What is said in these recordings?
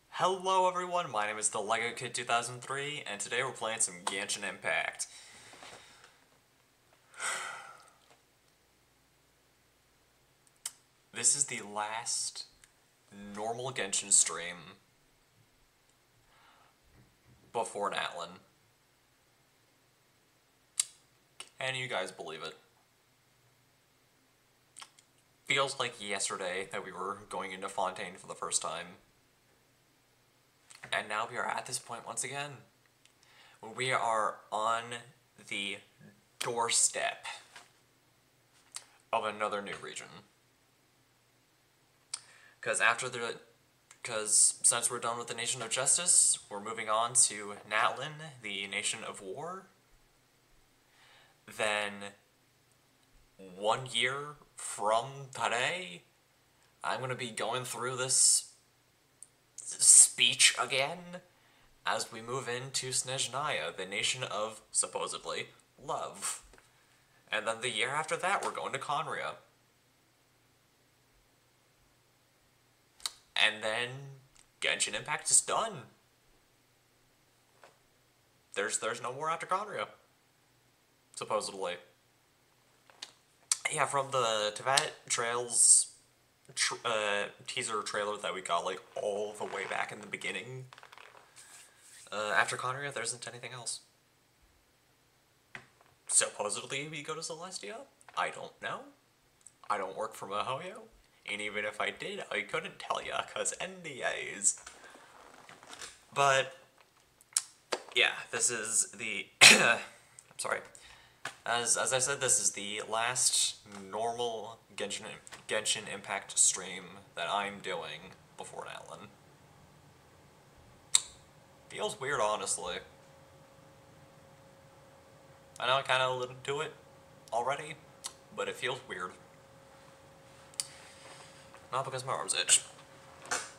Hello everyone, my name is the Lego Kid 2003, and today we're playing some Genshin Impact. This is the last normal Genshin stream before Natlin. Can you guys believe it? Feels like yesterday that we were going into Fontaine for the first time. And now we are at this point once again. We are on the doorstep of another new region. Because since we're done with the Nation of Justice, we're moving on to Natlin, the Nation of War. Then, 1 year from today, I'm going to be going through this speech again as we move into Snezhnaya, the Nation of, supposedly, Love. And then the year after that, we're going to Conria. And then Genshin Impact is done. There's no more after Conria. Supposedly. Yeah, from the Tibet Trails teaser trailer that we got, like, all the way back in the beginning. After Conria, there isn't anything else. Supposedly we go to Celestia? I don't know. I don't work for Mihoyo. And even if I did, I couldn't tell ya, cause NDAs. But, yeah, this is the... I'm sorry. As I said, this is the last normal Genshin Impact stream that I'm doing before Natlin. Feels weird, honestly. I know I kind of alluded to it already, but it feels weird. Not because my arms itch.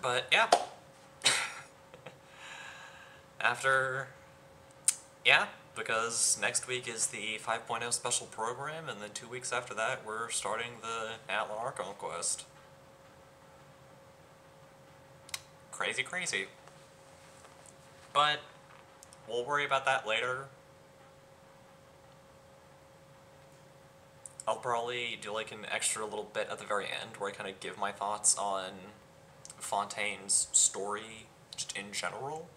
But, yeah. Because next week is the 5.0 special program, and then 2 weeks after that, we're starting the Natlin Archon quest. Crazy, crazy. But, we'll worry about that later. I'll probably do like an extra little bit at the very end where I kind of give my thoughts on Fontaine's story just in general.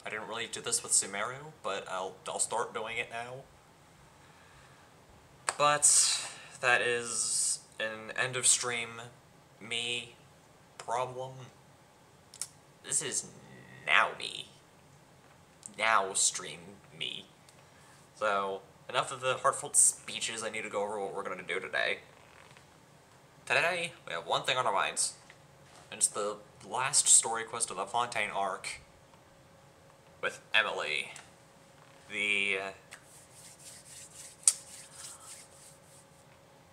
I didn't really do this with Sumeru, but I'll start doing it now. But that is an end of stream me problem. This is now me. Now stream me. So, enough of the heartfelt speeches. I need to go over what we're going to do today. Today, we have one thing on our minds. And it's the last story quest of the Fontaine arc with Emily. The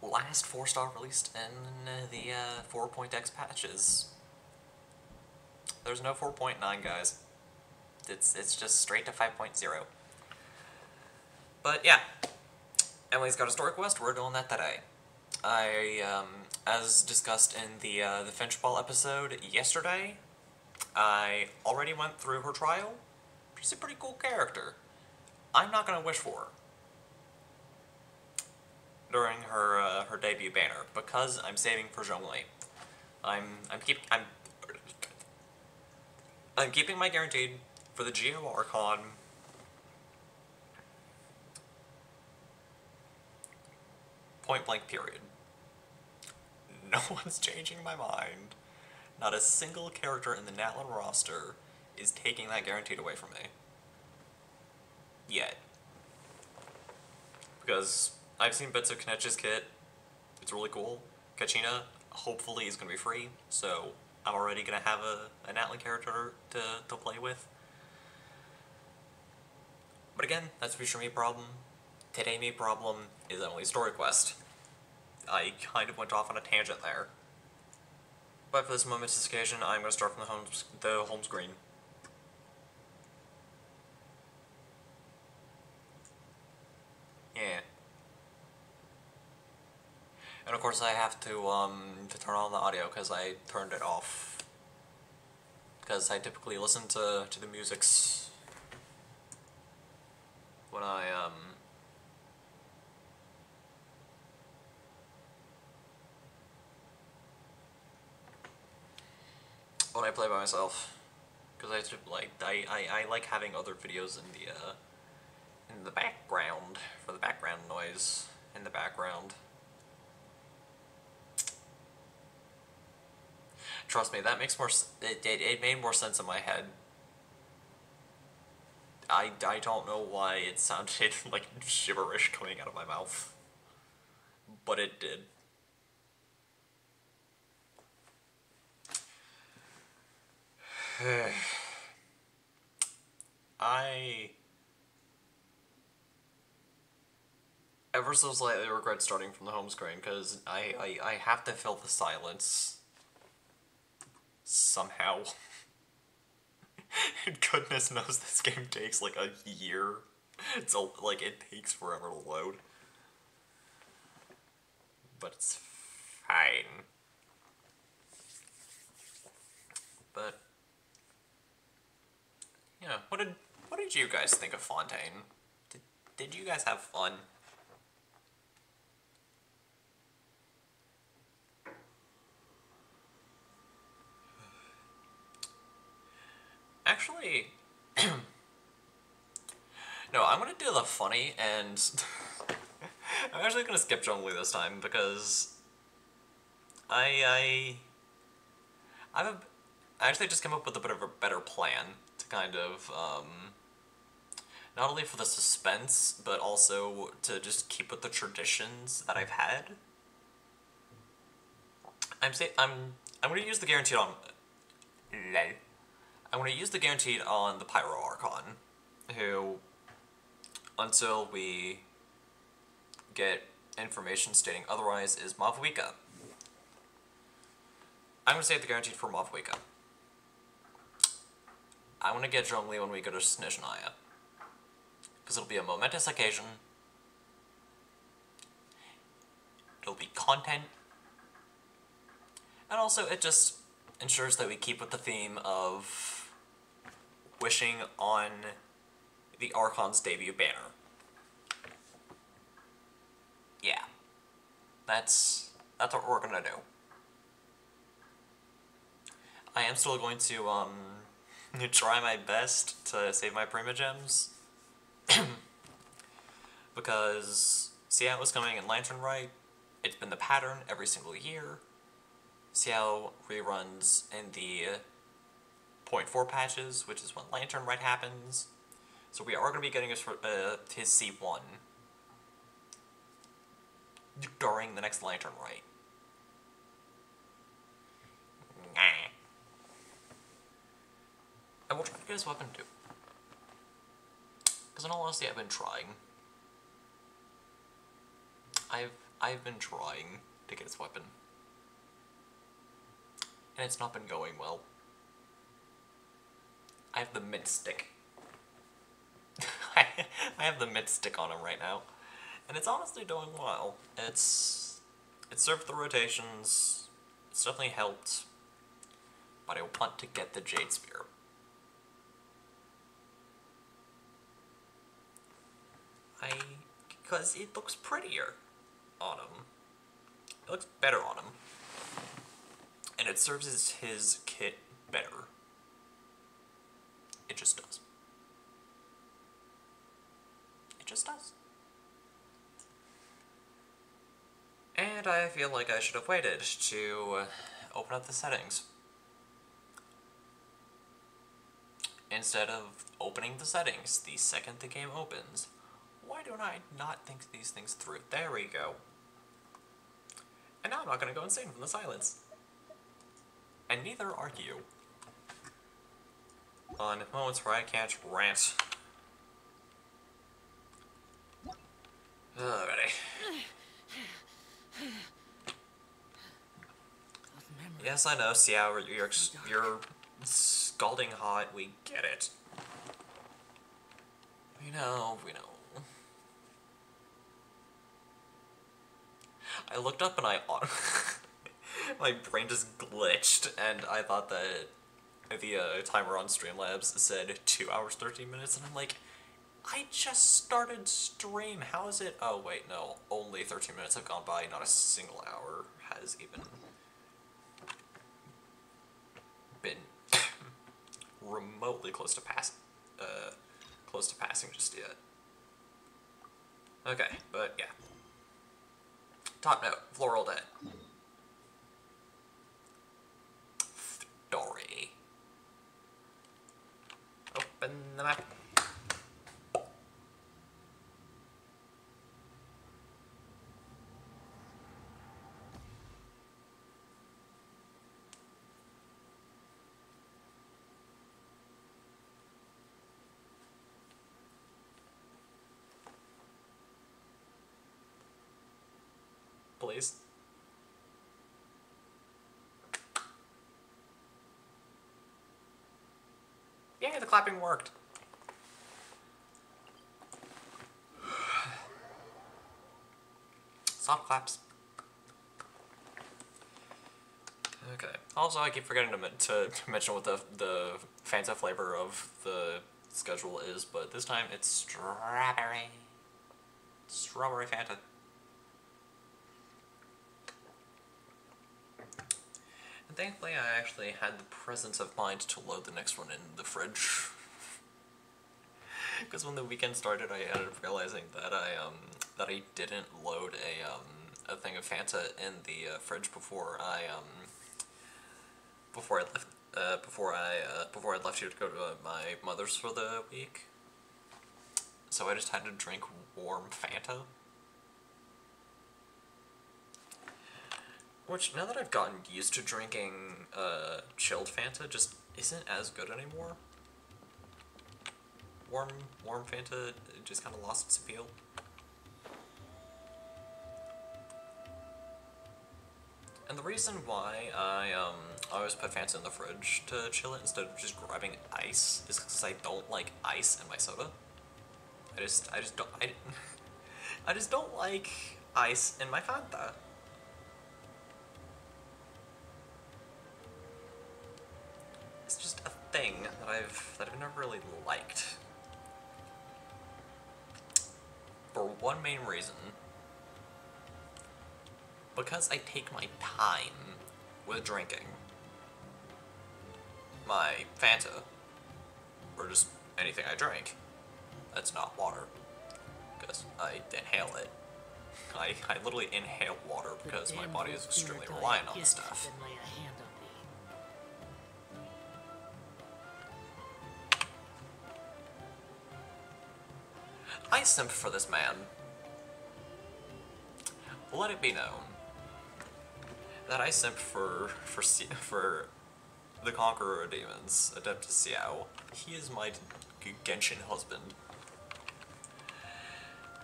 last 4-star released in the 4.x patches. There's no 4.9, guys. It's just straight to 5.0. But yeah, Emily's got a story quest, we're doing that today. As discussed in the Finchball episode yesterday, I already went through her trial. She's a pretty cool character. I'm not gonna wish for her during her her debut banner because I'm saving for Zhongli. I'm keeping my guaranteed for the Geo Archon. Point blank period. No one's changing my mind. Not a single character in the Natlin roster is taking that guaranteed away from me. Yet. Because I've seen bits of Kanech's kit. It's really cool. Kachina, hopefully, is going to be free, so I'm already going to have a Natlin character to play with. But again, that's a future me problem. Today me problem is Emily's story quest. I kind of went off on a tangent there. But for this momentous occasion, I'm going to start from the home screen. Yeah. And of course I have to turn on the audio because I turned it off. Because I typically listen to the musics when I play by myself. Because I like having other videos in the background for the background noise in the background. Trust me, that makes more. It made more sense in my head. I don't know why it sounded like gibberish coming out of my mouth, but it did. I ever so slightly regret starting from the home screen because I have to fill the silence somehow. Goodness knows this game takes like a year. So like it takes forever to load. But it's fine. But yeah, what did you guys think of Fontaine? Did you guys have fun? Actually, no, I'm gonna do the funny, and I'm actually gonna skip Zhongli this time because I actually just came up with a bit of a better plan to kind of not only for the suspense but also to just keep with the traditions that I've had. I'm gonna use the guaranteed on. I'm going to use the guaranteed on the Pyro Archon, who, until we get information stating otherwise, is Mavwika. I'm going to save the guaranteed for Mavwika. I'm going to get Zhongli when we go to Snezhnaya, because it'll be a momentous occasion. It'll be content. And also, it just ensures that we keep with the theme of wishing on the Archon's debut banner. Yeah. That's what we're gonna do. I am still going to, try my best to save my Primogems. Because Xiao is coming in Lantern Rite. It's been the pattern every single year. Xiao reruns in the 0.4 patches, which is when Lantern Rite happens. So we are going to be getting his C1 during the next Lantern Rite. Nah. And we'll try to get his weapon too. Because in all honesty, I've been trying. I've been trying to get his weapon. And it's not been going well. I have the mid stick. I have the mid stick on him right now. And it's honestly doing well. It served the rotations. It's definitely helped. But I want to get the Jade Spear. Because it looks prettier on him. It looks better on him. And it serves his kit better. It just does. It just does. And I feel like I should have waited to open up the settings. Instead of opening the settings the second the game opens. Why don't I not think these things through? There we go. And now I'm not going to go insane from the silence. And neither are you. On moments where I can't rant. Alrighty. Yes, I know, Xiao, you're scalding hot, we get it. We know. I looked up and my brain just glitched, and I thought that the timer on Streamlabs said 2 hours 13 minutes, and I'm like, I just started stream. How is it? Oh wait, no. Only 13 minutes have gone by. Not a single hour has even been remotely close to passing just yet. Okay, but yeah. Top note: Floral Dead. Story. Open the map. Please. Yay, the clapping worked. Soft claps. Okay. Also, I keep forgetting to mention what the Fanta flavor of the schedule is, but this time it's strawberry. Strawberry Fanta. And thankfully, I actually had the presence of mind to load the next one in the fridge. Because when the weekend started, I ended up realizing that I didn't load a thing of Fanta in the fridge before I left here to go to my mother's for the week. So I just had to drink warm Fanta. Which, now that I've gotten used to drinking chilled Fanta, just isn't as good anymore. Warm Fanta just kind of lost its appeal. And the reason why I always put Fanta in the fridge to chill it instead of just grabbing ice is because I don't like ice in my soda. I just don't I just don't like ice in my Fanta. It's just a thing that I've never really liked. For one main reason. Because I take my time with drinking my Fanta, or just anything I drink that's not water, because I inhale it. I literally inhale water because my body is extremely reliant on this stuff. I simp for this man. Let it be known that I simp for the Conqueror of Demons, Adeptus Xiao. He is my Genshin husband.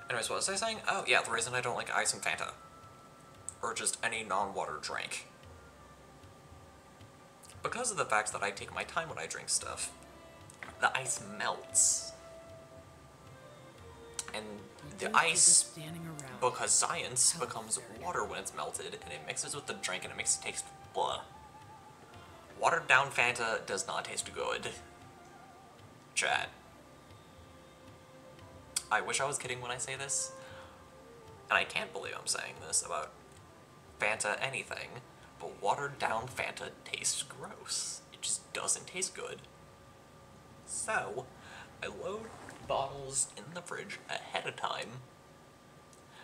Anyways, what was I saying? Oh, yeah, the reason I don't like ice and Fanta. Or just any non-water drink. Because of the fact that I take my time when I drink stuff, the ice melts. And the ice, because science, becomes water when it's melted, and it mixes with the drink and it makes it taste blah. Watered down Fanta does not taste good. Chat. I wish I was kidding when I say this, and I can't believe I'm saying this about Fanta anything, but watered down Fanta tastes gross. It just doesn't taste good. So, I load bottles in the fridge ahead of time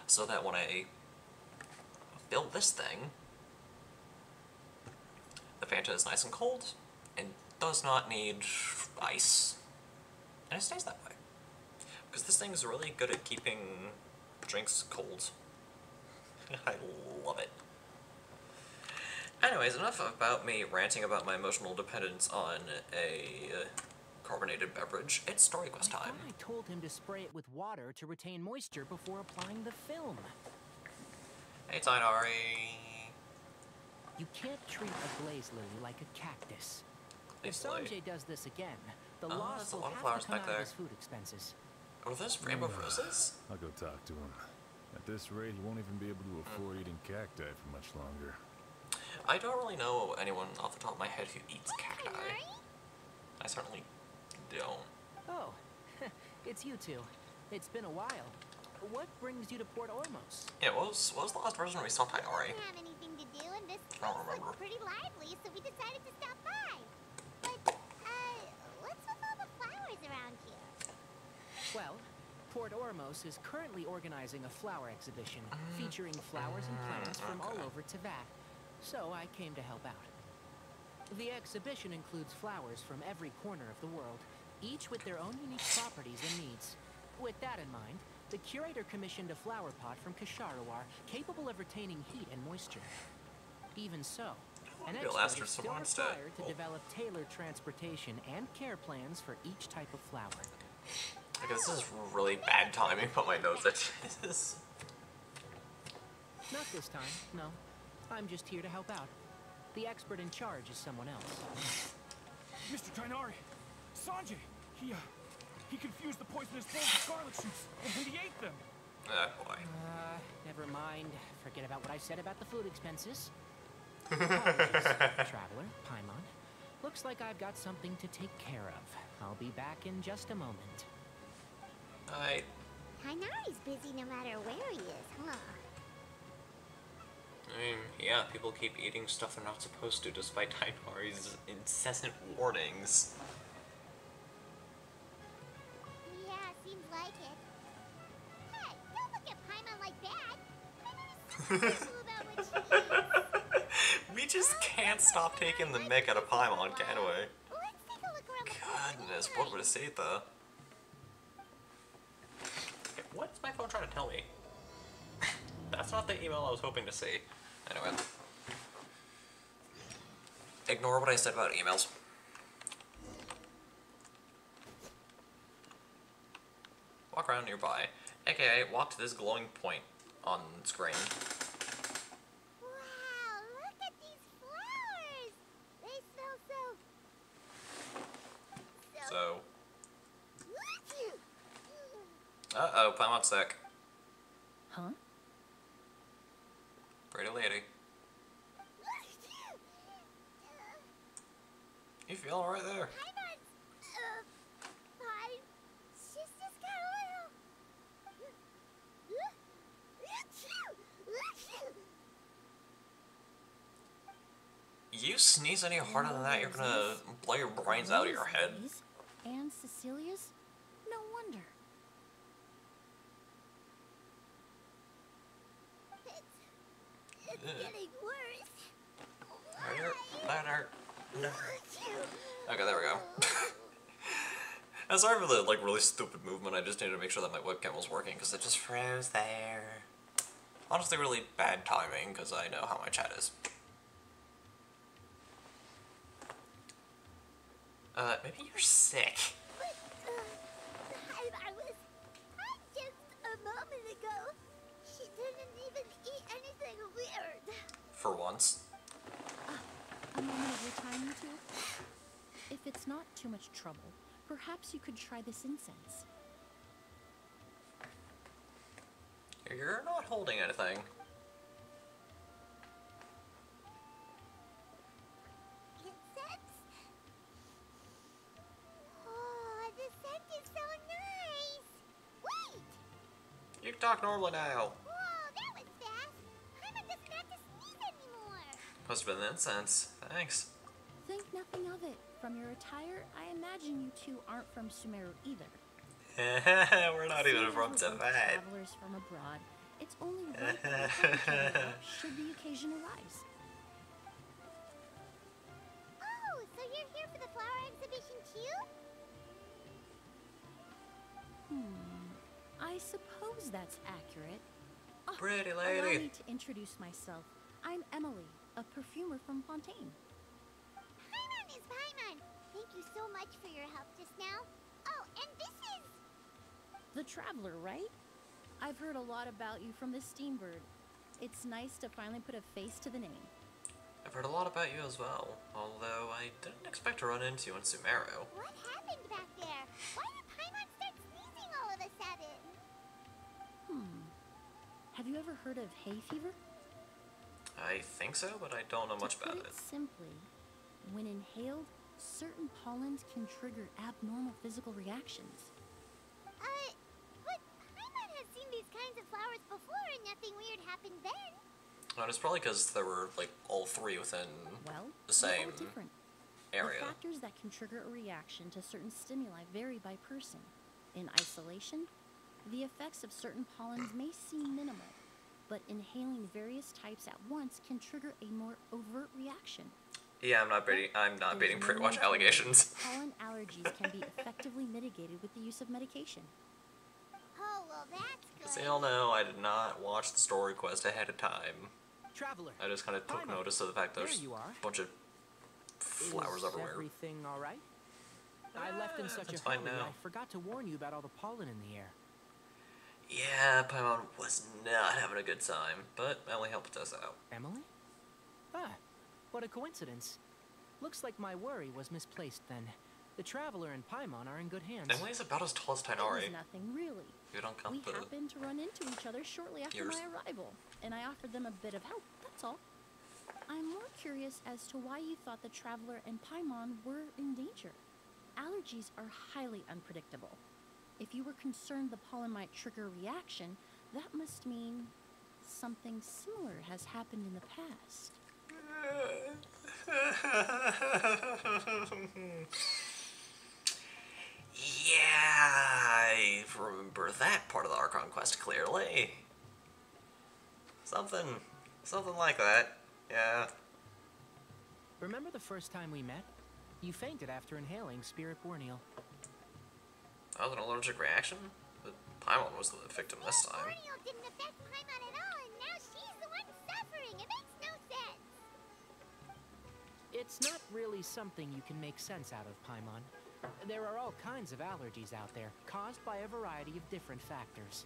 so that when I fill this thing, the Fanta is nice and cold and does not need ice, and it stays that way because this thing is really good at keeping drinks cold. I love it. Anyways, enough about me ranting about my emotional dependence on a carbonated beverage. It's story quest time. I told him to spray it with water to retain moisture before applying the film. Hey, Tainari. You can't treat a glaze lily like a cactus. If Sanjay does this again, the loss will have to come out of his food expenses. Are those rainbow roses? I'll go talk to him. At this rate, he won't even be able to afford eating cacti for much longer. I don't really know anyone off the top of my head who eats cacti. I certainly don't. Oh, it's you two. It's been a while. What brings you to Port Ormos? Yeah, what was the last person we saw Tainari? We didn't have anything to do, and this I don't place remember. looked pretty lively, so we decided to stop by. But, what's with all the flowers around here? Well, Port Ormos is currently organizing a flower exhibition featuring flowers and plants from all over Teyvat, so I came to help out. The exhibition includes flowers from every corner of the world, each with their own unique properties and needs. With that in mind, the curator commissioned a flower pot from Kasharawar capable of retaining heat and moisture. Even so, an expert is still required to develop tailored transportation and care plans for each type of flower. Okay, this is really bad timing, but my nose itches. Not this time, no. I'm just here to help out. The expert in charge is someone else. Mr. Tainari! Sanjay! He confused the poisonous bulbs with garlic shoots, and he ate them! Oh boy. Never mind. Forget about what I said about the food expenses. Apologies, traveler, Paimon. Looks like I've got something to take care of. I'll be back in just a moment. Tainari's busy no matter where he is, huh? I mean, yeah, people keep eating stuff they're not supposed to despite Tainari's incessant warnings. Yeah, seems like it. Hey, don't look at Paimon like that. Paimon is so careful about what she eats. We just can't stop taking the mick out of Paimon, can we? Let's take a look around the Goodness, what would it say though? Okay, what's my phone trying to tell me? That's not the email I was hoping to see. Anyway. Ignore what I said about emails. Walk around nearby, aka walk to this glowing point on screen. Wow, look at these flowers! They smell so... Uh-oh, Paimon's sick. Huh? Pretty lady. You feeling right there? Paimon's, fine. She's just got a little... You sneeze any harder than that, you're gonna blow your brains out of your head. And Cecilia's? No wonder. It's getting worse. That hurt. No. Okay, there we go. I'm sorry for the really stupid movement. I just needed to make sure that my webcam was working because it just froze there. Honestly, really bad timing because I know how my chat is. Maybe you're sick. But, I was... just a moment ago, she didn't even eat anything weird. For once. A moment of your time, you two? If it's not too much trouble, perhaps you could try this incense. You're not holding anything. Incense? Oh, the scent is so nice. Wait! You can talk normally now. Whoa, that was fast. Paimon doesn't have to sneeze anymore. Must have been the incense. Thanks. Think nothing of it. From your attire, I imagine you two aren't from Sumeru either. We're not even Seeing from as we're both Teyvat. travelers from abroad, it's only right that we come together should the occasion arise. Oh, so you're here for the flower exhibition too? I suppose that's accurate. Oh, Pretty allow lady. me to introduce myself. I'm Emily, a perfumer from Fontaine. Paimon is Paimon. Thank you so much for your help just now. Oh, and this is... The Traveler, right? I've heard a lot about you from the Steambird. It's nice to finally put a face to the name. I've heard a lot about you as well, although I didn't expect to run into you in Sumeru. What happened back there? Why did Paimon start sneezing all of a sudden? you ever heard of hay fever? I think so, but I don't know much To put about it it. simply, when inhaled, certain pollens can trigger abnormal physical reactions. But Paimon has seen these kinds of flowers before and nothing weird happened then. And it's probably because there were, like, all three within Well, the same they're all different. area. The factors that can trigger a reaction to certain stimuli vary by person. In isolation, the effects of certain pollens may seem minimal, but inhaling various types at once can trigger a more overt reaction. Yeah, I'm not baiting There's pretty no much need to worry. allegations. Pollen allergies can be effectively mitigated with the use of medication. Oh, well, that's good. So y'all know I did not watch the story quest ahead of time. Traveler. I just kind of took Paimon, notice of the fact there there's you are. a bunch of flowers Is everywhere. everything all right? I left in such it's a fine hurry, now. I forgot to warn you about all the pollen in the air. Yeah, Paimon was not having a good time, but Emily helped us out. Emily? Ah, what a coincidence. Looks like my worry was misplaced then. The Traveler and Paimon are in good hands. Emily's about as tall as It was Tainari. nothing really. You don't count We the... happened to run into each other shortly after Years. my arrival, and I offered them a bit of help, that's all. I'm more curious as to why you thought the Traveler and Paimon were in danger. Allergies are highly unpredictable. If you were concerned the pollen might trigger a reaction, that must mean something similar has happened in the past. Yeah, I remember that part of the Archon quest clearly. Something like that. Yeah. Remember the first time we met? You fainted after inhaling Spirit Borneal. That was an allergic reaction? But Paimon was the victim this time. Borneal didn't affect Paimon at all, and now she's the one suffering. It makes no sense. It's not really something you can make sense out of, Paimon. There are all kinds of allergies out there, caused by a variety of different factors.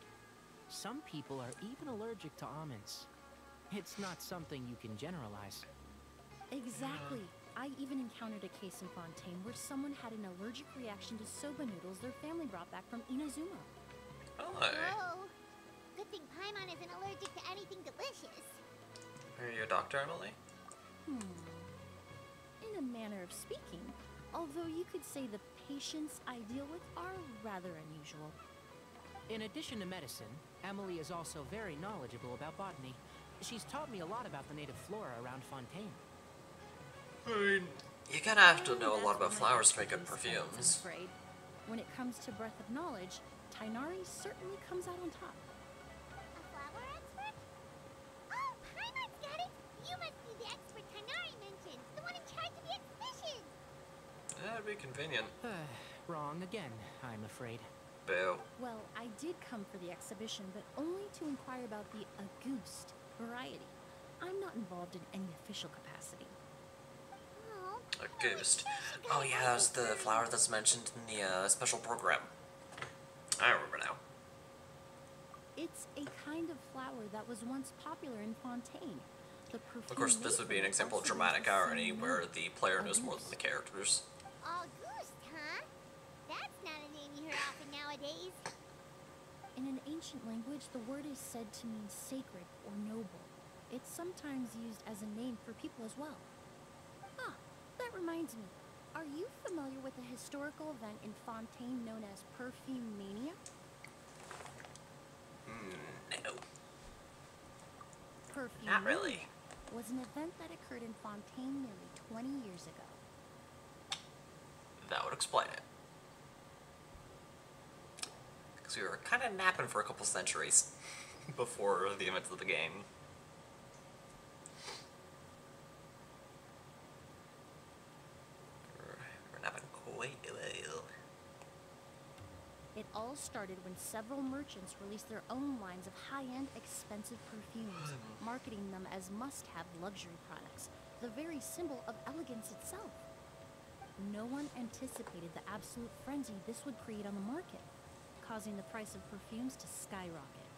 Some people are even allergic to almonds. It's not something you can generalize. Exactly. I even encountered a case in Fontaine where someone had an allergic reaction to soba noodles their family brought back from Inazuma. Oh, Whoa. Good thing Paimon isn't allergic to anything delicious. are you a doctor, Emily? In a manner of speaking, although you could say the patients I deal with are rather unusual. In addition to medicine, Emily is also very knowledgeable about botany. She's taught me a lot about the native flora around Fontaine. I mean, you kind of have to know a That's lot about one of my flowers to make good expertise points, perfumes. I'm afraid. When it comes to breadth of knowledge, Tainari certainly comes out on top. A flower expert? Oh, Paimon's got it! You must be the expert Tainari mentioned, the one in charge of the exhibition! That'd be convenient. Wrong again, I'm afraid. Boo. Well, I did come for the exhibition, but only to inquire about the Auguste variety. I'm not involved in any official capacity. Oh, A ghost. Oh yeah, that was the flower that's mentioned in the special program. I remember now. It's a kind of flower that was once popular in Fontaine. The perfume Of course, this would be an example of dramatic irony where the player knows more than the characters. Auguste, huh? That's not a name you hear often nowadays. In an ancient language, the word is said to mean sacred or noble. It's sometimes used as a name for people as well. Ah, that reminds me. Are you familiar with a historical event in Fontaine known as Perfume Mania? No. Perfume Not really. Mania was an event that occurred in Fontaine nearly 20 years ago. That would explain it. Because we were kind of napping for a couple centuries before the events of the game. We're napping quite a while. It all started when several merchants released their own lines of high-end, expensive perfumes, marketing them as must-have luxury products, the very symbol of elegance itself. No one anticipated the absolute frenzy this would create on the market, causing the price of perfumes to skyrocket.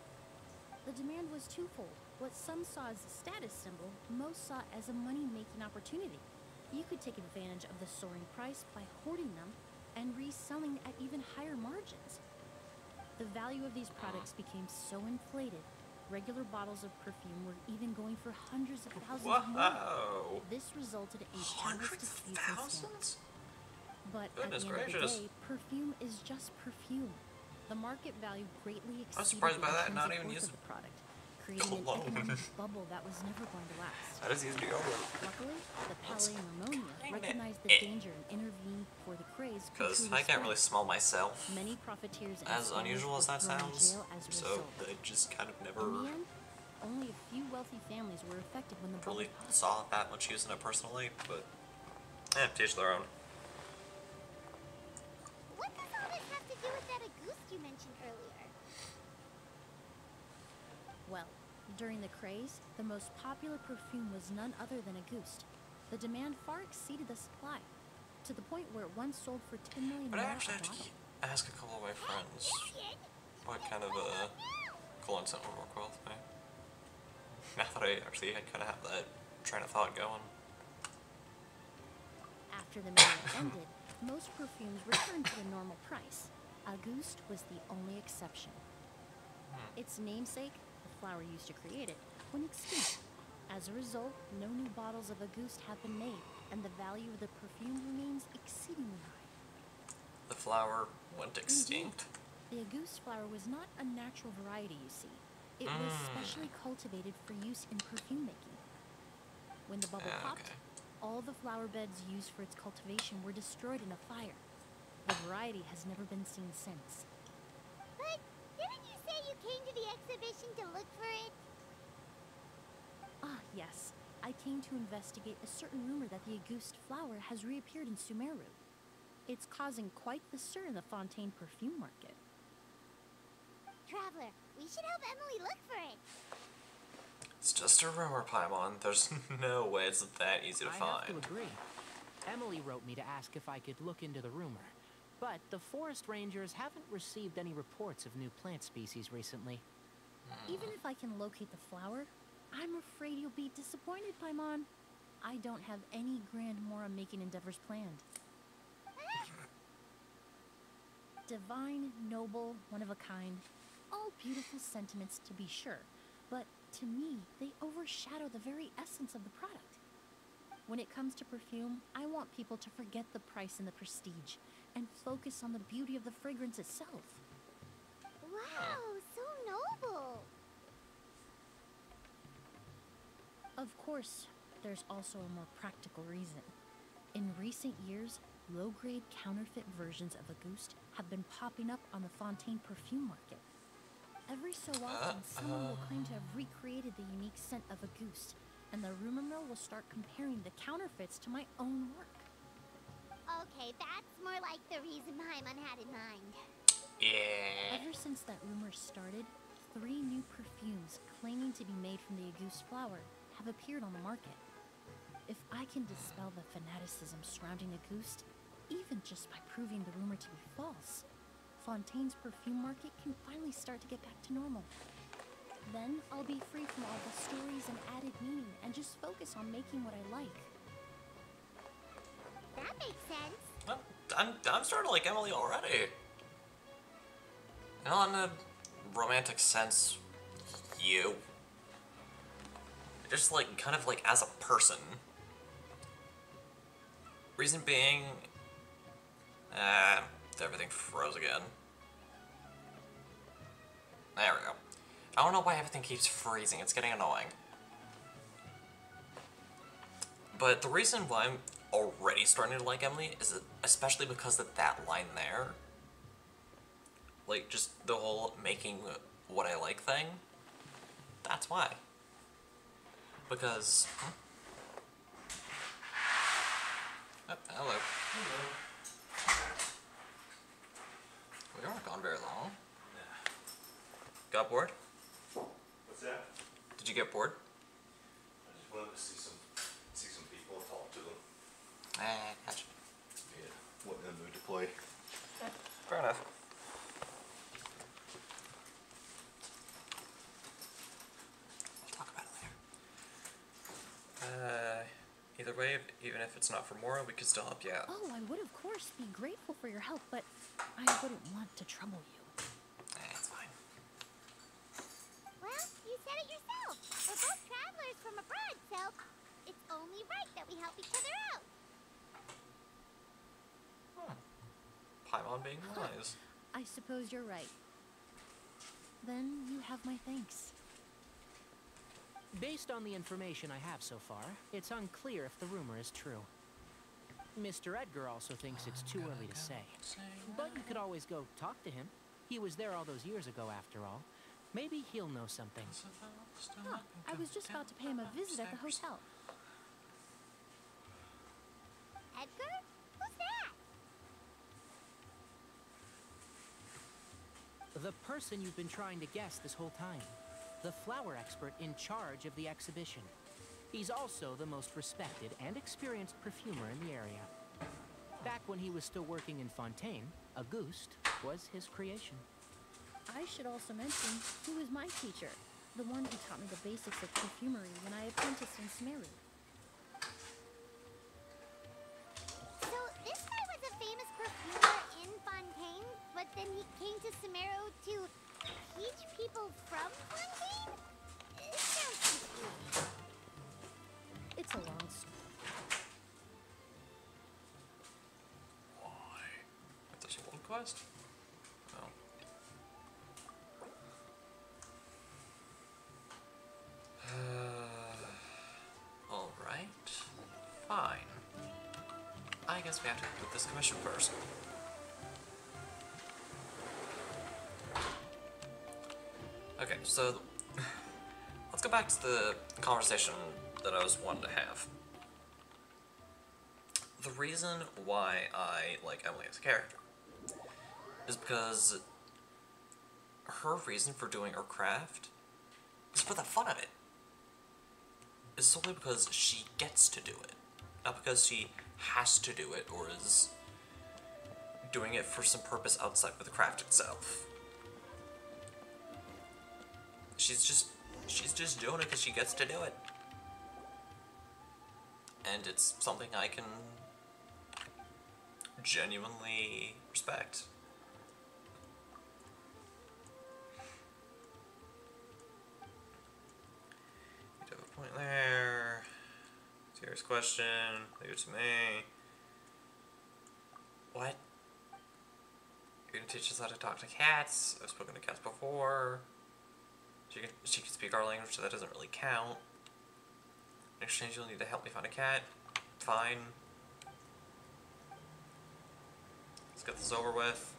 The demand was twofold. What some saw as a status symbol, most saw as a money-making opportunity. You could take advantage of the soaring price by hoarding them and reselling at even higher margins. The value of these products became so inflated Regular bottles of perfume were even going for hundreds of thousands more. Whoa! This resulted in countless Hundreds of disputes and scandals. thousands? But Goodness at the end of gracious. the day, perfume is just perfume. The market value greatly exceeded surprised the by that, not intrinsic even worth using of the product, creating an cologne. economic bubble that was never going to last. I just used deodorant. Luckily, the That's Palais Harmonia kinda recognized the danger and intervened before the craze could Because truly I can't really spread. smell myself. Many profiteers and As scholars unusual as were that thrown in sounds, jail as a so result. I just kind of In the never end, only a few wealthy families were affected when the bubble really popped. saw that much use in it personally, but teach their own. What does all this have to do with that goose you mentioned earlier? Well, during the craze, the most popular perfume was none other than Auguste. The demand far exceeded the supply, to the point where it once sold for 10 million But I more actually a have to bottle. ask a couple of my friends what kind of cologne scent would work well with me. Now that I actually kind of have that train of thought going. After the mania ended, most perfumes returned to the normal price. Auguste was the only exception. Its namesake, the flower used to create it, went extinct. As a result, no new bottles of Auguste have been made, and the value of the perfume remains exceedingly high. The flower went extinct. The Auguste flower was not a natural variety, you see. It was specially cultivated for use in perfume making. When the bubble popped, Okay. all the flower beds used for its cultivation were destroyed in a fire. The variety has never been seen since. But didn't you say you came to the exhibition to look for it? Ah, yes. I came to investigate a certain rumor that the Auguste flower has reappeared in Sumeru. It's causing quite the stir in the Fontaine perfume market. Traveler, we should help Emily look for it. It's just a rumor, Paimon. There's no way it's that easy to I find. have to agree. Emily wrote me to ask if I could look into the rumor. But the forest rangers haven't received any reports of new plant species recently. Even if I can locate the flower, I'm afraid you'll be disappointed, Paimon. I don't have any grand Mora-making endeavors planned. Divine, noble, one of a kind. All beautiful sentiments, to be sure. But to me, they overshadow the very essence of the product. When it comes to perfume, I want people to forget the price and the prestige, and focus on the beauty of the fragrance itself. Wow, so noble. Of course, there's also a more practical reason. In recent years, low-grade counterfeit versions of Auguste have been popping up on the Fontaine perfume market. Every so often, someone will claim to have recreated the unique scent of Auguste, and the rumor mill will start comparing the counterfeits to my own work. Okay, that's more like the reason Paimon had in mind. Yeah. Ever since that rumor started, 3 new perfumes claiming to be made from the Auguste flower have appeared on the market. If I can dispel the fanaticism surrounding Auguste, even just by proving the rumor to be false, Fontaine's perfume market can finally start to get back to normal. Then I'll be free from all the stories and added meaning and just focus on making what I like. That makes sense. Well, I'm starting to like Emily already. Not in a romantic sense, you. Just like, kind of like as a person. Reason being, everything froze again. There we go. I don't know why everything keeps freezing, it's getting annoying. But the reason why I'm already starting to like Emily is especially because of that line there. Like, just the whole making what I like thing. That's why. Because... Oh, hello. We weren't gone very long. Got bored? What's that? Did you get bored? I just wanted to see some people and talk to them. Gotcha. Yeah, wasn't in the mood to play. Fair enough. We'll talk about it later. Either way, even if it's not for Mora, we could still help you out. Oh, I would of course be grateful for your help, but I wouldn't want to trouble you. It's fine. Well, you on being wise. I suppose you're right. Then you have my thanks. Based on the information I have so far, it's unclear if the rumor is true. Mr. Edgar also thinks it's too early to say. But you could always go talk to him. He was there all those years ago, after all. Maybe he'll know something. Huh, I was just about to pay him a visit at the hotel. Edgar? Who's that? The person you've been trying to guess this whole time. The flower expert in charge of the exhibition. He's also the most respected and experienced perfumer in the area. Back when he was still working in Fontaine, Auguste was his creation. I should also mention he was my teacher, the one who taught me the basics of perfumery when I apprenticed in Smeru. So this guy was a famous perfumer in Fontaine, but then he came to Sumeru to teach people from Fontaine? It sounds confusing. It's a long story. Why? If there's a world quest? No. Alright. Fine. I guess we have to complete this commission first. Okay, so let's go back to the conversation that I was wanting to have. The reason why I like Emily as a character is because her reason for doing her craft is for the fun of it. It's solely because she gets to do it, not because she has to do it or is doing it for some purpose outside of the craft itself. She's just doing it because she gets to do it. And it's something I can genuinely respect. You have a point there. Serious question. Leave it to me. What? You're gonna teach us how to talk to cats? I've spoken to cats before. She can speak our language, so that doesn't really count. In exchange, you'll need to help me find a cat. Fine. Let's get this over with.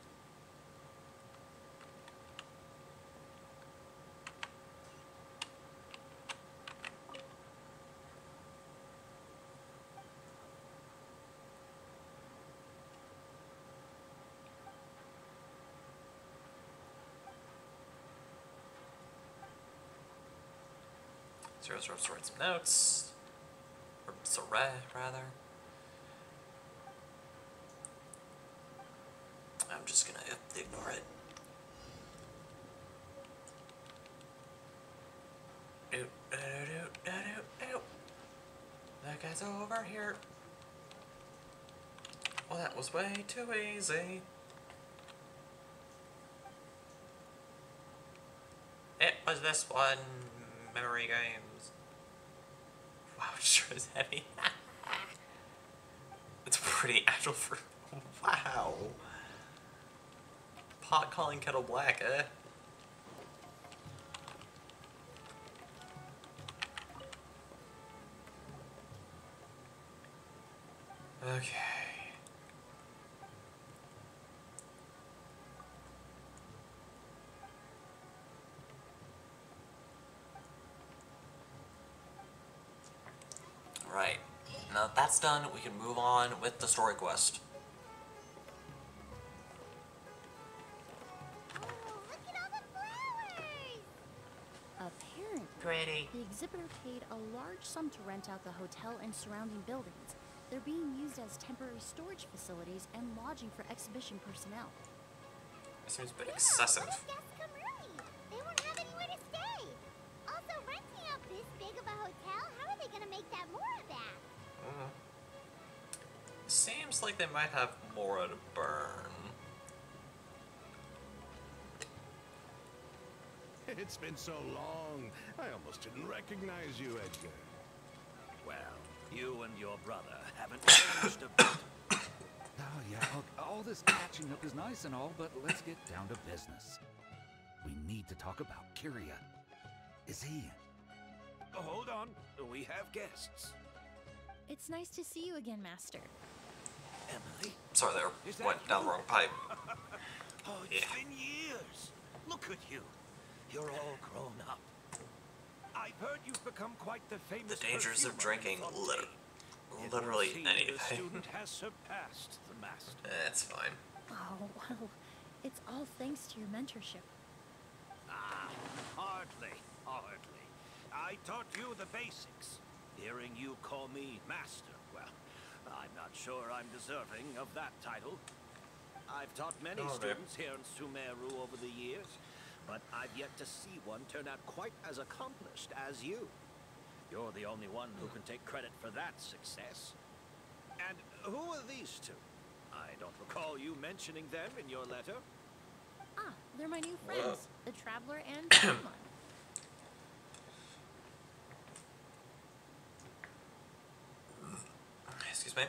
Zero's to write some notes. Or Soraya, rather. I'm just gonna ignore it. That guy's over here. Well, that was way too easy. It was this one. Memory games. Wow, it sure is heavy. It's pretty agile for. Wow. Pot calling kettle black, eh? Okay. Right. Now that that's done, we can move on with the story quest. Oh, look at all the flowers! Apparently, Pretty. the exhibitor paid a large sum to rent out the hotel and surrounding buildings. They're being used as temporary storage facilities and lodging for exhibition personnel. It seems a bit Yeah, excessive. what if guests come early? They won't have anywhere to stay. Also, renting out this big of a hotel, how are they gonna make that more of that? Seems like they might have more to burn. It's been so long, I almost didn't recognize you, Edgar. Well, you and your brother haven't changed a bit. Ah, yeah, all this catching up is nice and all, but let's get down to business. We need to talk about Kyria. Is he... Oh, hold on. We have guests. It's nice to see you again, Master. Emily? Sorry, Is there that went down the you? wrong pipe. Oh, it's been years. Look at you. You're all grown up. I've heard you've become quite the famous The dangers of perfumer in drinking Fontaine. It literally would seem anything. The student has surpassed the master. It's fine. Oh, well, it's all thanks to your mentorship. Ah, hardly. I taught you the basics. Hearing you call me master, well, I'm not sure I'm deserving of that title. I've taught many students here in Sumeru over the years, but I've yet to see one turn out quite as accomplished as you. You're the only one who can take credit for that success. And who are these two? I don't recall you mentioning them in your letter. Ah, they're my new friends, the Traveler and Pokemon. Excuse me.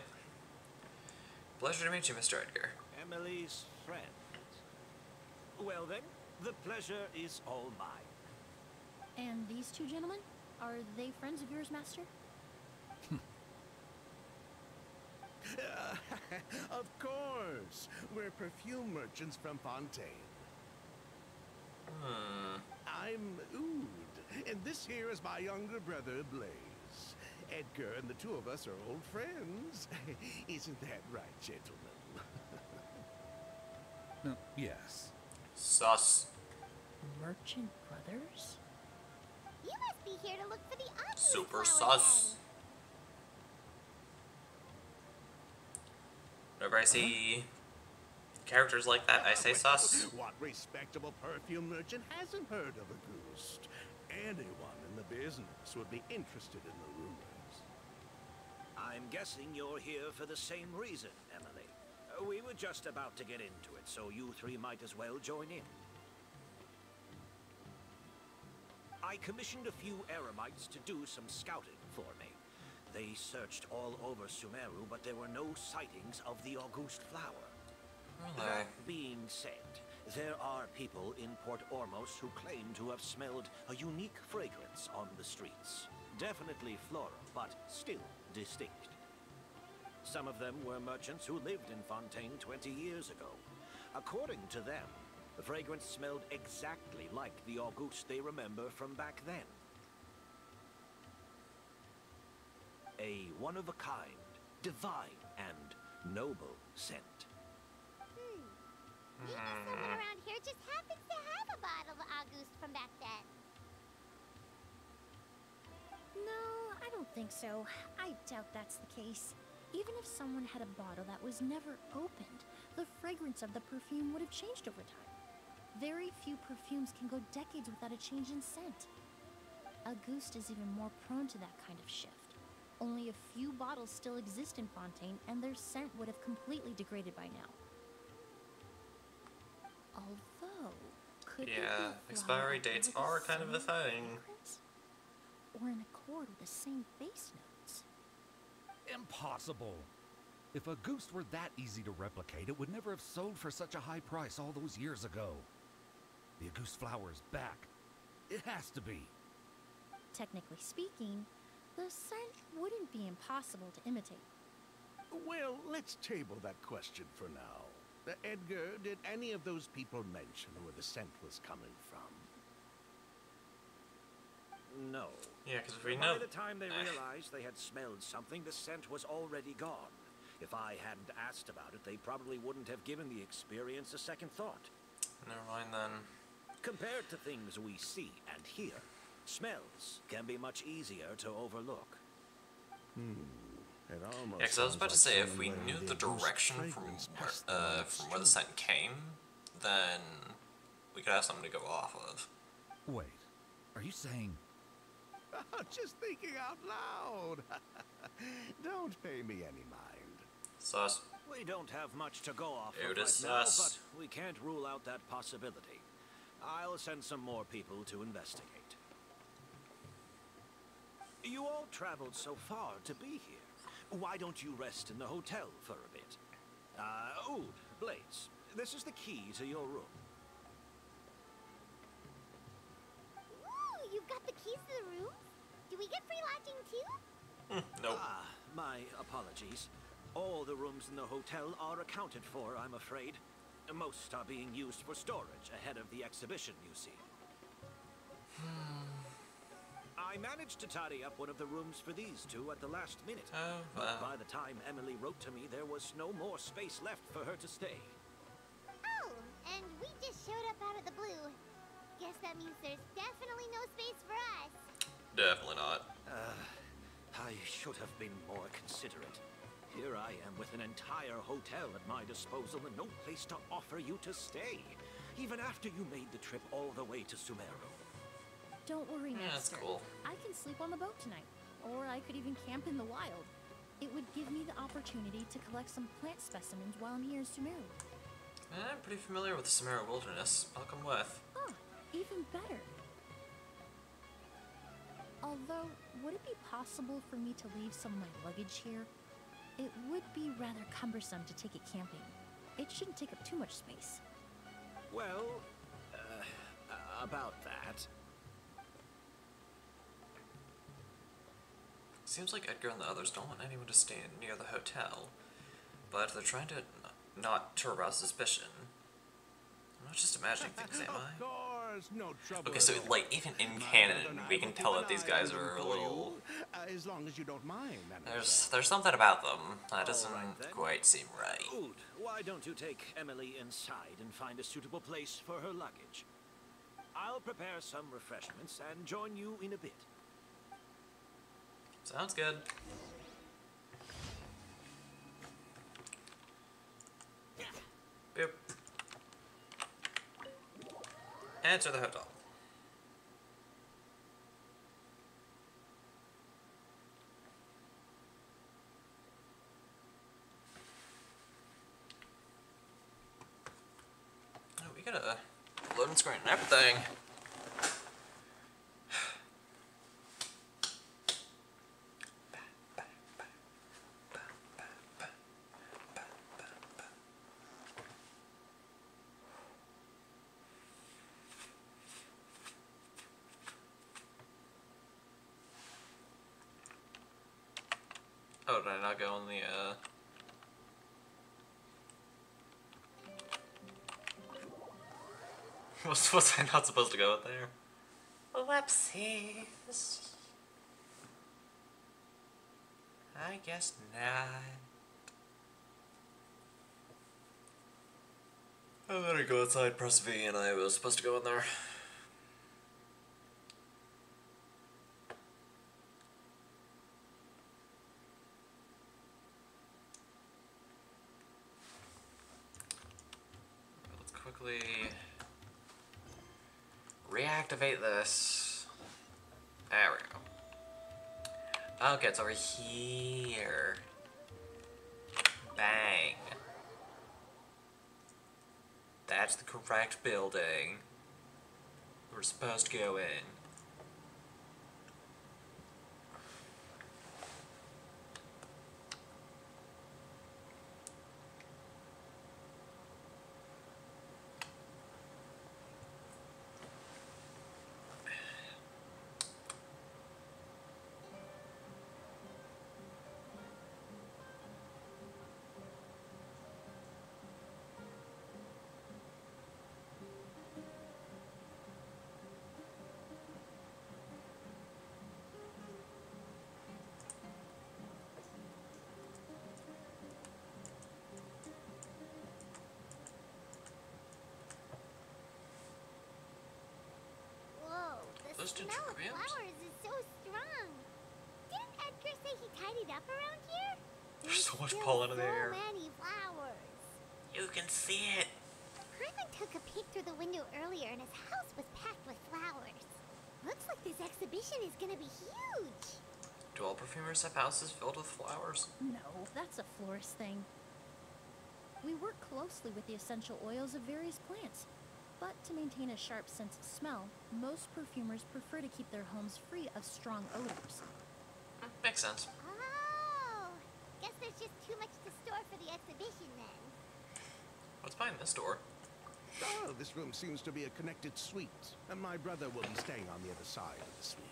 Pleasure to meet you, Mr. Edgar. Emily's friend. Well then, the pleasure is all mine. And these two gentlemen? Are they friends of yours, Master? Of course. We're perfume merchants from Fontaine. I'm Ood, and this here is my younger brother, Blaze. Edgar and the two of us are old friends. Isn't that right, gentlemen? No, yes. Sus. Merchant brothers? You must be here to look for the Agus Super flower sus. Whenever I see characters like that, I say sus. What respectable perfume merchant hasn't heard of a goose? Anyone in the business would be interested in the rumors. I'm guessing you're here for the same reason, Emily. We were just about to get into it, so you three might as well join in. I commissioned a few Eremites to do some scouting for me. They searched all over Sumeru, but there were no sightings of the August flower. Really? That being said, there are people in Port Ormos who claim to have smelled a unique fragrance on the streets. Definitely floral, but still distinct. Some of them were merchants who lived in Fontaine 20 years ago. According to them, the fragrance smelled exactly like the August they remember from back then. A one-of-a-kind, divine, and noble scent. Maybe someone around here just happens to have a bottle of August from back then. No, I don't think so. I doubt that's the case. Even if someone had a bottle that was never opened, the fragrance of the perfume would have changed over time. Very few perfumes can go decades without a change in scent. Auguste is even more prone to that kind of shift. Only a few bottles still exist in Fontaine, and their scent would have completely degraded by now. Although, could there be a flower expiry with dates the are kind of a same thing. fragrance? Or in accord with the same base notes? Impossible. If Auguste were that easy to replicate, it would never have sold for such a high price all those years ago. The Auguste flower is back. It has to be. Technically speaking, the scent wouldn't be impossible to imitate. Well, let's table that question for now. Edgar, did any of those people mention where the scent was coming from? No. Yeah, because we know. By the time they realized they had smelled something, the scent was already gone. If I hadn't asked about it, they probably wouldn't have given the experience a second thought. Never mind then. Compared to things we see and hear, smells can be much easier to overlook. It almost Yeah, because I was about to say, if sounds we like knew someone the wearing direction loose from fragrance passed by where the scent came, then we could have something to go off of. Wait, are you saying... Just thinking out loud. Don't pay me any mind. Sus. We don't have much to go off It of is right now, sus. but we can't rule out that possibility. I'll send some more people to investigate. You all traveled so far to be here. Why don't you rest in the hotel for a bit? Oud, Blades, this is the key to your room. Ooh, you've got the keys to the room? Do we get free lodging too? Nope. My apologies. All the rooms in the hotel are accounted for, I'm afraid. Most are being used for storage ahead of the exhibition, you see. I managed to tidy up one of the rooms for these two at the last minute. Oh, But wow. by the time Emily wrote to me, there was no more space left for her to stay. Oh, and we just showed up out of the blue. Guess that means there's definitely no space for us. Definitely not. I should have been more considerate. Here I am with an entire hotel at my disposal and no place to offer you to stay, even after you made the trip all the way to Sumeru. Don't worry, Yeah, that's Master. cool. I can sleep on the boat tonight. Or I could even camp in the wild. It would give me the opportunity to collect some plant specimens while I'm here in Sumeru. I'm pretty familiar with the Sumeru Wilderness. I'll come with. Huh, even better. Although, would it be possible for me to leave some of my luggage here? It would be rather cumbersome to take it camping. It shouldn't take up too much space. Well, about that. Seems like Edgar and the others don't want anyone to stay near the hotel, but they're trying to not to arouse suspicion. I'm not just imagining things, am I? Of course, no trouble. Okay, so at all. like even in My canon, brother and I we can will tell keep that these an eye guys on them are a for little. you, as long as you don't mind, mademoiselle. There's something about them that doesn't right, then. quite seem right. Oud, why don't you take Emily inside and find a suitable place for her luggage? I'll prepare some refreshments and join you in a bit. Sounds good. Boop. Enter the hotel. Oh, we got a loading screen and everything. Oh, did I not go on the, was I not supposed to go up there? Whoopsies. I guess not. I better go outside, press V, and I was supposed to go in there. Let's quickly reactivate this. There we go. Okay, it's over here. Bang. That's the correct building we're supposed to go in. Whoa, the Those smell of Dentrians? flowers is so strong. Didn't Edgar say he tidied up around here? There's so much still pollen in the air. So many flowers. You can see it. Herman took a peek through the window earlier and his house was packed with flowers. Looks like this exhibition is gonna be huge. Do all perfumers have houses filled with flowers? No, that's a florist thing. We work closely with the essential oils of various plants. But to maintain a sharp sense of smell, most perfumers prefer to keep their homes free of strong odors. Makes sense. Oh, guess there's just too much to store for the exhibition then. What's behind this door? Oh, this room seems to be a connected suite, and my brother will be staying on the other side of the suite.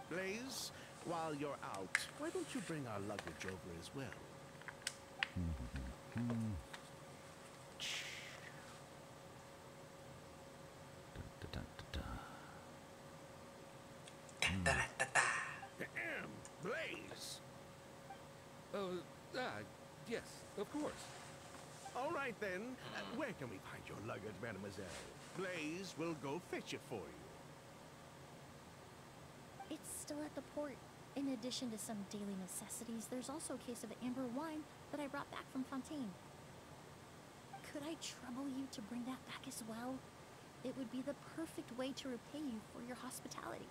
Blaze, while you're out, why don't you bring our luggage over as well? Blaze! Yes, of course. All right then. Where can we find your luggage, mademoiselle? Blaze will go fetch it for you. It's still at the port. In addition to some daily necessities, there's also a case of amber wine that I brought back from Fontaine. Could I trouble you to bring that back as well? It would be the perfect way to repay you for your hospitality.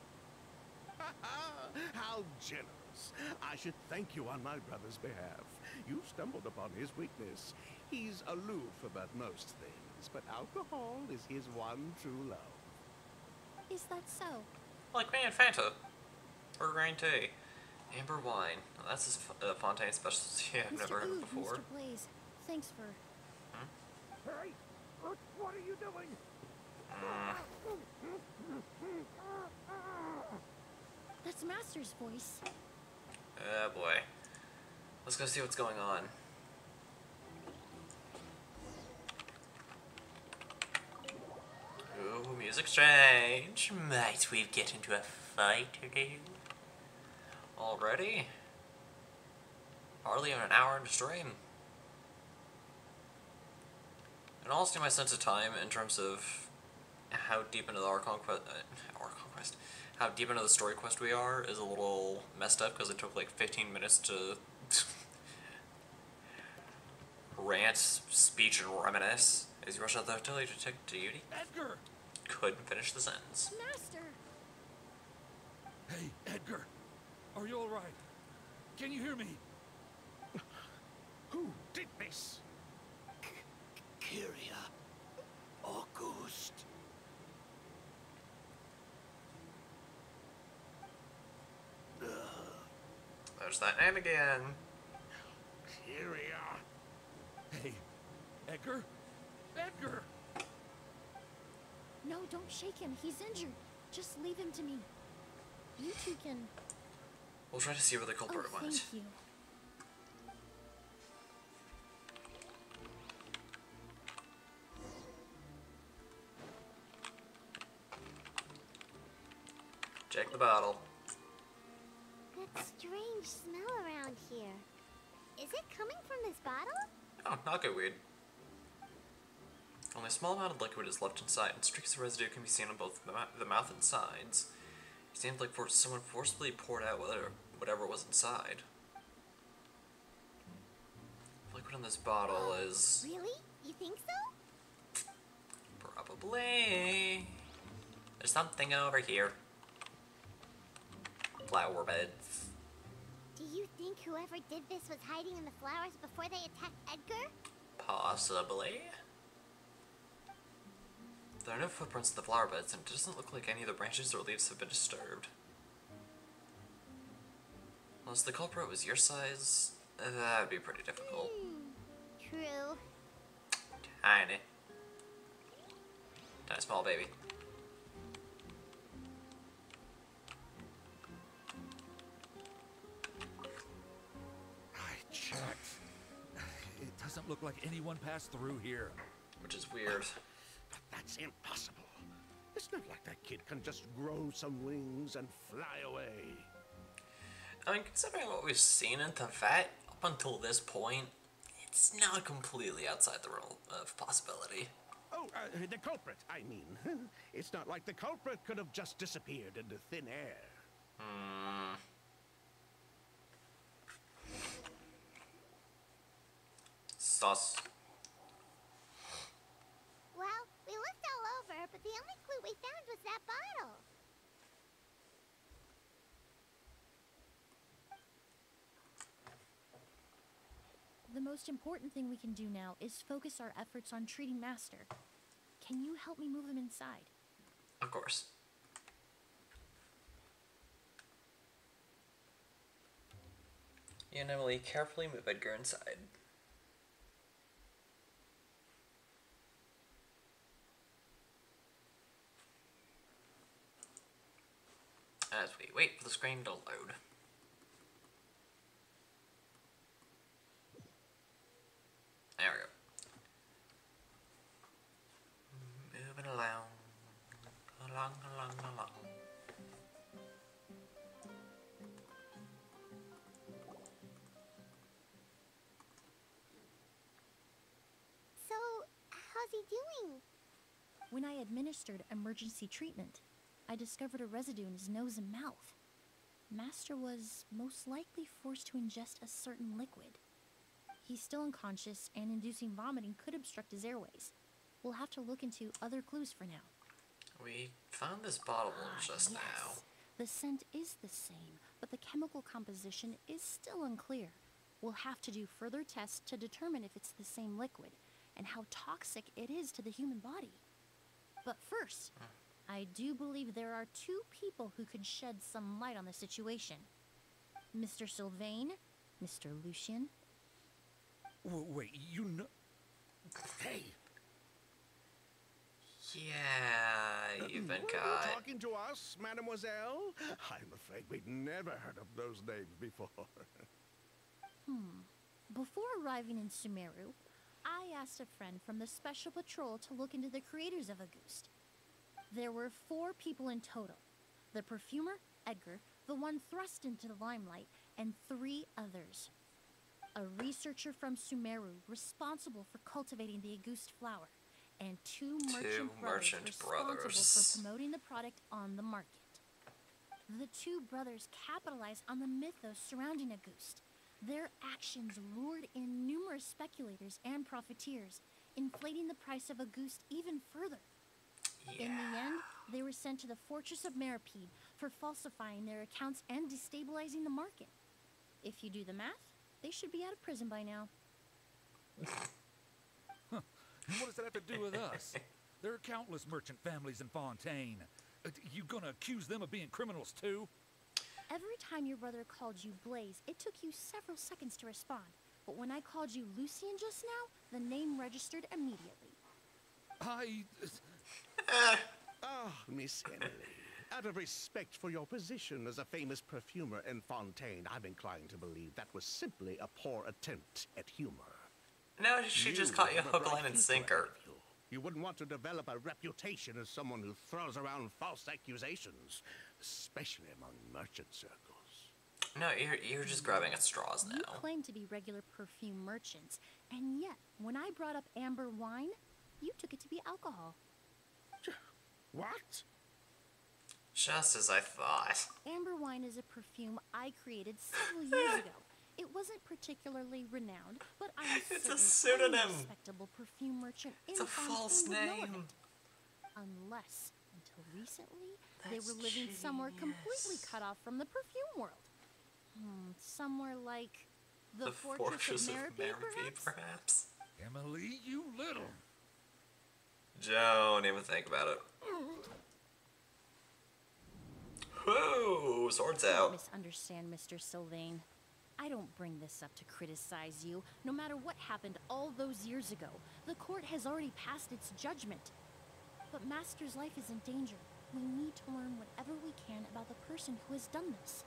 How generous. I should thank you on my brother's behalf. You stumbled upon his weakness. He's aloof about most things, but alcohol is his one true love. Is that so? Like me and Fanta. Or green tea. Amber wine. Well, that's his Fontaine specialty I've never heard of before. Mr. Blaze, thanks for... Hey, what are you doing? That's Master's voice. Oh boy. Let's go see what's going on. Ooh, music change. Might we get into a fight or two? Already? Hardly even an hour into stream. And honestly, my sense of time in terms of how deep into the how deep into the story quest we are is a little messed up because it took like 15 minutes to rant, speech, and reminisce as you rush out the artillery to take duty. Edgar! Couldn't finish the sentence. Master! Hey, Edgar! Are you alright? Can you hear me? Who did this? Kyria. August. There's that name again. Kyria. Hey, Edgar? Edgar! No, don't shake him. He's injured. Just leave him to me. You two can... We'll try to see where the culprit Oh, went. thank you. Check the bottle. That strange smell around here. Is it coming from this bottle? Oh, not good weed. Only a small amount of liquid is left inside, and streaks of residue can be seen on both the mouth and sides. It seems like someone forcibly poured out whatever was inside. The liquid in this bottle is... Really? You think so? Probably... There's something over here. Flower beds. Do you think whoever did this was hiding in the flowers before they attacked Edgar? Possibly. There are no footprints in the flower beds, and it doesn't look like any of the branches or leaves have been disturbed. Unless the culprit was your size, that would be pretty difficult. True. Tiny. Tiny small baby. I checked. It doesn't look like anyone passed through here. Which is weird. But that's impossible. It's not like that kid can just grow some wings and fly away. I mean, considering what we've seen in the vet up until this point, it's not completely outside the realm of possibility. Oh, the culprit, I mean. It's not like the culprit could have just disappeared into thin air. Sus. Well, we looked all over, but the only clue we found was that bottle. The most important thing we can do now is focus our efforts on treating Master. Can you help me move him inside? Of course. You and Emily carefully move Edgar inside. As we wait for the screen to load. There we go. Moving along. Along. So, how's he doing? When I administered emergency treatment, I discovered a residue in his nose and mouth. Master was most likely forced to ingest a certain liquid. He's still unconscious, and inducing vomiting could obstruct his airways. We'll have to look into other clues for now. We found this bottle just yes. now. The scent is the same, but the chemical composition is still unclear. We'll have to do further tests to determine if it's the same liquid, and how toxic it is to the human body. But first, I do believe there are two people who could shed some light on the situation. Mr. Sylvain, Mr. Lucien. Wait, you know... Hey! Yeah, you've been Were caught. you talking to us, mademoiselle? I'm afraid we'd never heard of those names before. Before arriving in Sumeru, I asked a friend from the Special Patrol to look into the creators of Auguste. There were 4 people in total. The perfumer, Edgar, the one thrust into the limelight, and 3 others. A researcher from Sumeru responsible for cultivating the Auguste flower, and 2 merchant brothers responsible for promoting the product on the market. The 2 brothers capitalized on the mythos surrounding Auguste. Their actions lured in numerous speculators and profiteers, inflating the price of Auguste even further. Yeah. In the end, they were sent to the fortress of Meripede for falsifying their accounts and destabilizing the market. If you do the math, they should be out of prison by now. And what does that have to do with us? There are countless merchant families in Fontaine. You gonna accuse them of being criminals too? Every time your brother called you Blaze, it took you several seconds to respond. But when I called you Lucien just now, the name registered immediately. Miss Emily, out of respect for your position as a famous perfumer in Fontaine, I'm inclined to believe that was simply a poor attempt at humor. No, she just caught you have a hook, line, bright and future sinker. ahead of you. You wouldn't want to develop a reputation as someone who throws around false accusations, especially among merchant circles. No, you're just grabbing at straws now. You claim to be regular perfume merchants, and yet, when I brought up amber wine, you took it to be alcohol. What? Just as I thought. Amber wine is a perfume I created several years ago. It wasn't particularly renowned, but I'm It's a certain any pseudonym. respectable perfume merchant in It's a false Fontaine would know of name. it. Unless, until recently, they were living somewhere completely cut off from the perfume world. Somewhere like the fortress of Meripede, perhaps? Emily, you little... Don't even think about it. Whoa, swords Don't out. misunderstand, Mr. Sylvain. I don't bring this up to criticize you. No matter what happened all those years ago, the court has already passed its judgment. But Master's life is in danger. We need to learn whatever we can about the person who has done this.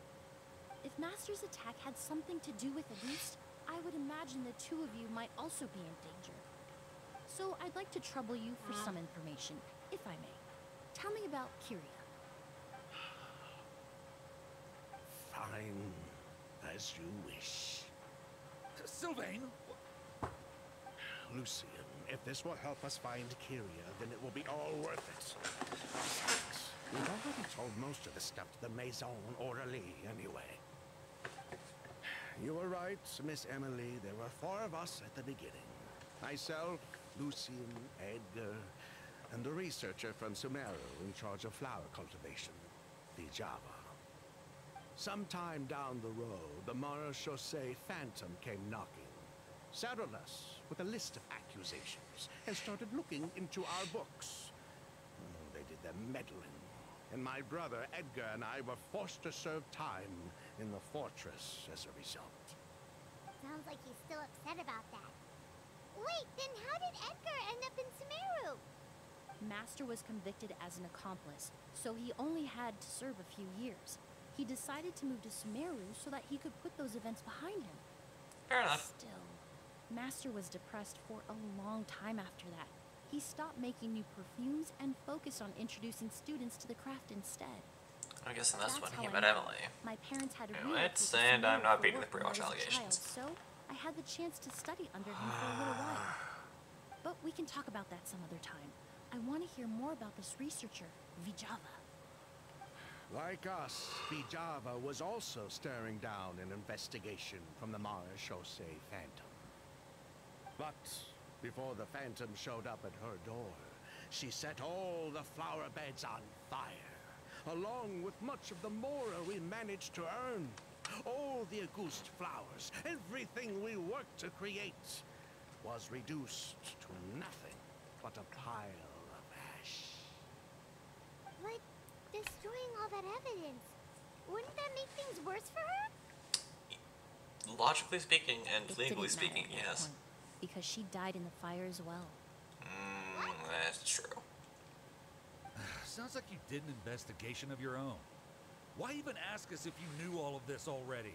If Master's attack had something to do with Auguste, I would imagine the 2 of you might also be in danger. So I'd like to trouble you for some information, if I may. Tell me about Kyria. Fine, as you wish. Sylvain? Lucien, if this will help us find Kyria, then it will be all worth it. Besides, we've already told most of the stuff to the Maison Orally, anyway. You were right, Miss Emily. There were 4 of us at the beginning. Myself, Lucien, Edgar, and the researcher from Sumeru in charge of flower cultivation, the Java. Sometime down the road, the Marechaussee Phantom came knocking, saddled us with a list of accusations, and started looking into our books. They did their meddling, and my brother Edgar and I were forced to serve time in the fortress as a result. Sounds like he's still upset about that. Wait, then how did Edgar end up in Sumeru? Master was convicted as an accomplice, so he only had to serve a few years. He decided to move to Sumeru so that he could put those events behind him. Fair enough. Still, Master was depressed for a long time after that. He stopped making new perfumes and focused on introducing students to the craft instead. I'm guessing that's when how he I met know. Emily. My parents had to Let's relocate to and I'm Sumeru not for beating the work when I pre-watch was a child, allegations. so I had the chance to study under him for a little while. But we can talk about that some other time. I want to hear more about this researcher, Vijava. Like us, Vijava was also staring down an investigation from the Marechaussee Phantom. But before the Phantom showed up at her door, she set all the flower beds on fire, along with much of the mora we managed to earn. All the Auguste flowers, everything we worked to create, was reduced to nothing but a pile of ash. But destroying all that evidence, wouldn't that make things worse for her? Logically speaking and It legally didn't matter speaking, at that yes. point, because she died in the fire as well. That's true. Sounds like you did an investigation of your own. Why even ask us if you knew all of this already?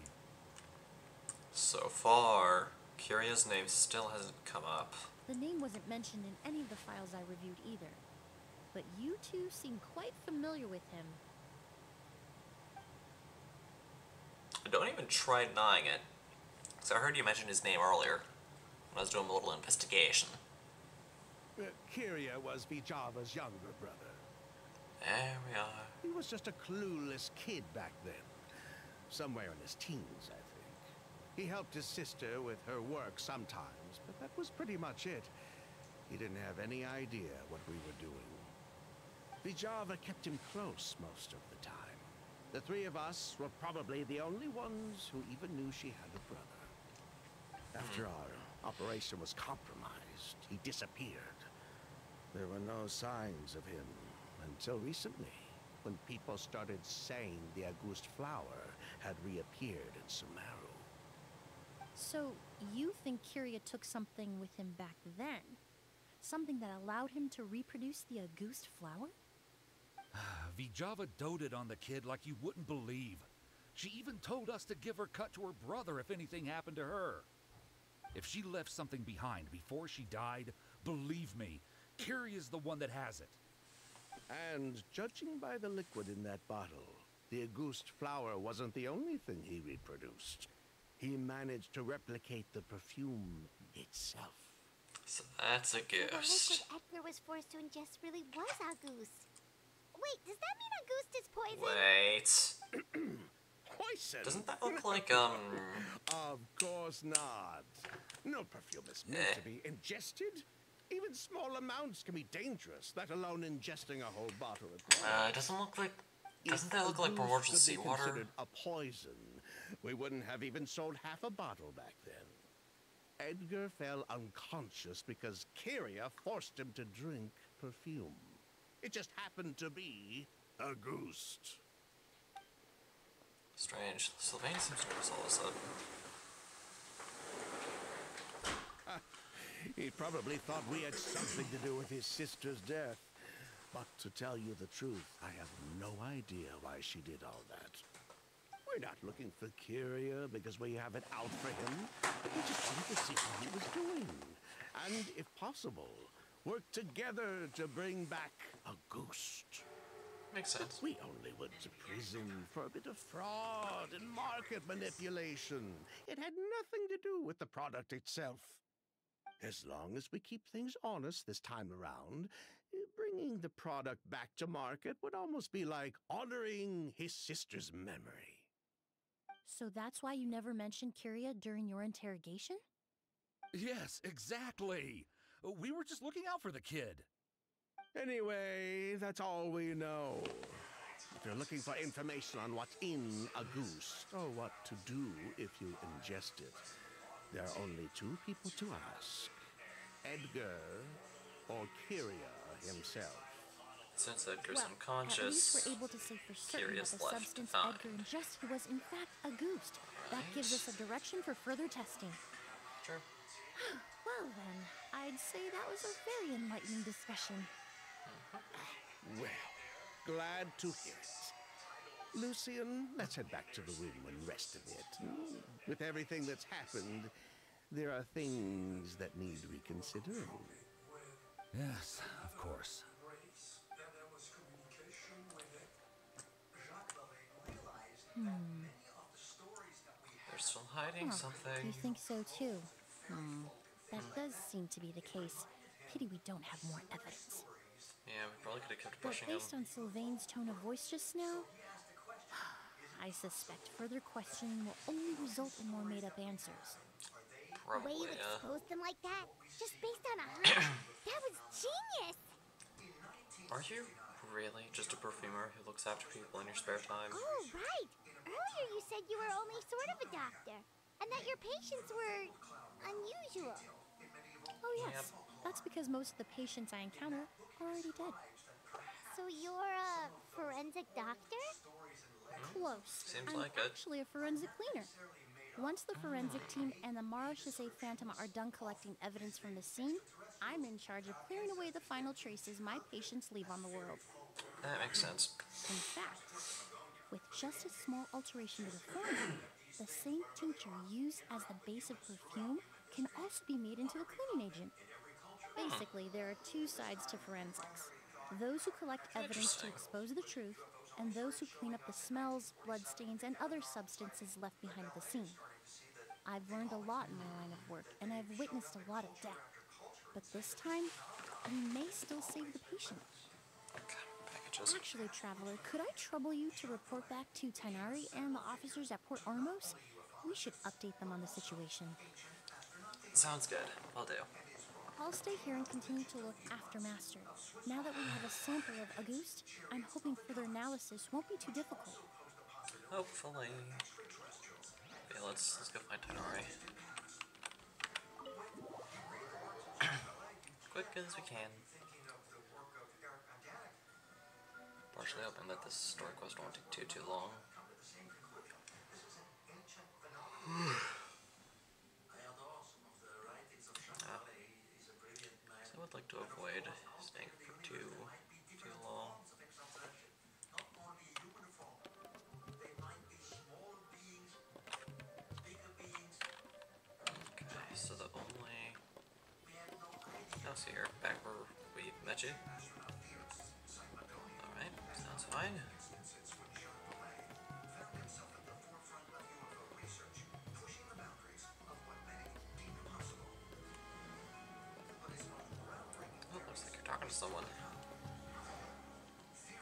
So far, Kyria's name still hasn't come up. The name wasn't mentioned in any of the files I reviewed either. But you two seem quite familiar with him. Don't even try denying it. So I heard you mention his name earlier when I was doing a little investigation. Kyria was Vijava's younger brother. There we are. He was just a clueless kid back then. Somewhere in his teens, I think. He helped his sister with her work sometimes, but that was pretty much it. He didn't have any idea what we were doing. Vijava kept him close most of the time. The three of us were probably the only ones who even knew she had a brother. After our operation was compromised, he disappeared. There were no signs of him until recently, when people started saying the Auguste flower had reappeared in Sumeru. So, you think Kyria took something with him back then? Something that allowed him to reproduce the Auguste flower? Vijava doted on the kid like you wouldn't believe. She even told us to give her cut to her brother if anything happened to her. If she left something behind before she died, believe me, Kyria's the one that has it. And judging by the liquid in that bottle, the Auguste flower wasn't the only thing he reproduced. He managed to replicate the perfume itself. So that's a So the ghost. liquid Edgar was forced to ingest really was Auguste. Wait, does that mean Auguste is poison? Wait. Poison? Doesn't that look like, Of course not. No perfume is meant to be ingested. Even small amounts can be dangerous, let alone ingesting a whole bottle at once. it doesn't look like... Doesn't If that look like Auguste primordial could be seawater? considered a poison, we wouldn't have even sold half a bottle back then. Edgar fell unconscious because Kyria forced him to drink perfume. It just happened to be Auguste. Strange. Sylvain seems nervous all of a sudden. He probably thought we had something to do with his sister's death. But to tell you the truth, I have no idea why she did all that. We're not looking for Kyria because we have it out for him. We just wanted to see how he was doing. And, if possible, work together to bring back Auguste. Makes sense. We only went to prison for a bit of fraud and market manipulation. It had nothing to do with the product itself. As long as we keep things honest this time around, bringing the product back to market would almost be like honoring his sister's memory. So that's why you never mentioned Kyria during your interrogation? Yes, exactly. We were just looking out for the kid. Anyway, that's all we know. If you're looking for information on what's in Auguste, or what to do if you ingest it, there are only two people to ask. Edgar or Kyria himself. Since Edgar's Well, at unconscious, least we're able to say for certain Kyria's that the left to substance find. Edgar ingested was in fact Auguste. That gives us a direction for further testing. Sure. Well then, I'd say that was a very enlightening discussion. Well, glad to hear it. Lucian, let's head back to the room and rest a bit. With everything that's happened, there are things that need reconsidering. Yes, of course. They're still hiding something. You think so too? That does seem to be the case. Pity we don't have more evidence. Yeah, we probably could have kept But pushing him. based on Sylvain's tone of voice just now, I suspect further questioning will only result in more made-up answers. The way Probably, you yeah. exposed them like that, just based on a hunch, that was genius! Are you really just a perfumer who looks after people in your spare time? Oh, right! Earlier you said you were only sort of a doctor, and that your patients were unusual. Oh yes, that's because most of the patients I encounter are already dead. So you're a forensic doctor? Close. Seems I'm like it. actually a forensic cleaner. Once the forensic team and the Marechaussee Phantom are done collecting evidence from the scene, I'm in charge of clearing away the final traces my patients leave on the world. That makes sense. In fact, with just a small alteration to the formula, the same tincture used as the base of perfume can also be made into a cleaning agent. Basically, there are two sides to forensics. Those who collect evidence to expose the truth, and those who clean up the smells, bloodstains, and other substances left behind at the scene. I've learned a lot in my line of work, and I've witnessed a lot of death. But this time, we may still save the patient. Packages. Actually, Traveler, could I trouble you to report back to Tainari and the officers at Port Ormos? We should update them on the situation. Sounds good. I'll do. I'll stay here and continue to look after Master. Now that we have a sample of Auguste, I'm hoping further analysis won't be too difficult. Hopefully. Okay, let's go find Tainari. Quick as we can. Partially hoping that this story quest won't take too long. So I would like to avoid staying for too long. Okay, so the only house here, back where we met you. Alright, sounds fine. Oh, looks like you're talking to someone.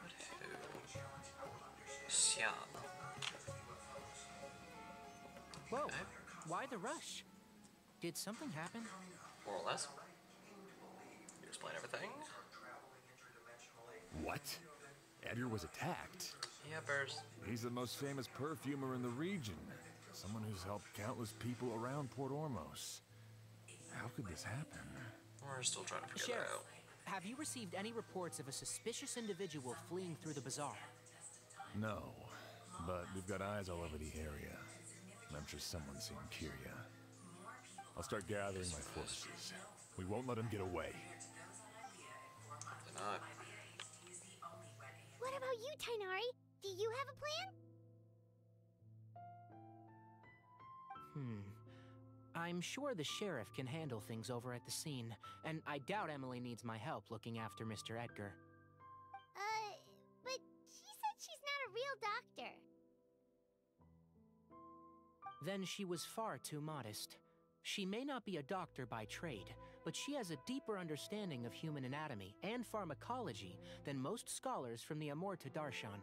But who? Xian. Whoa, Okay. why the rush? Did something happen? More or less. You explain everything? What? Edgar was attacked? Yeah, Bears. He's the most famous perfumer in the region. Someone who's helped countless people around Port Ormos. How could this happen? We're still trying to figure that Sheriff, out. have you received any reports of a suspicious individual fleeing through the bazaar? No, but we've got eyes all over the area. I'm sure someone's seen Kyria. I'll start gathering my forces. We won't let him get away. They're not. What about you, Tainari? Do you have a plan? I'm sure the sheriff can handle things over at the scene, and I doubt Emily needs my help looking after Mr. Edgar. But she said she's not a real doctor. Then she was far too modest. She may not be a doctor by trade, but she has a deeper understanding of human anatomy and pharmacology than most scholars from the Amorta Darshan.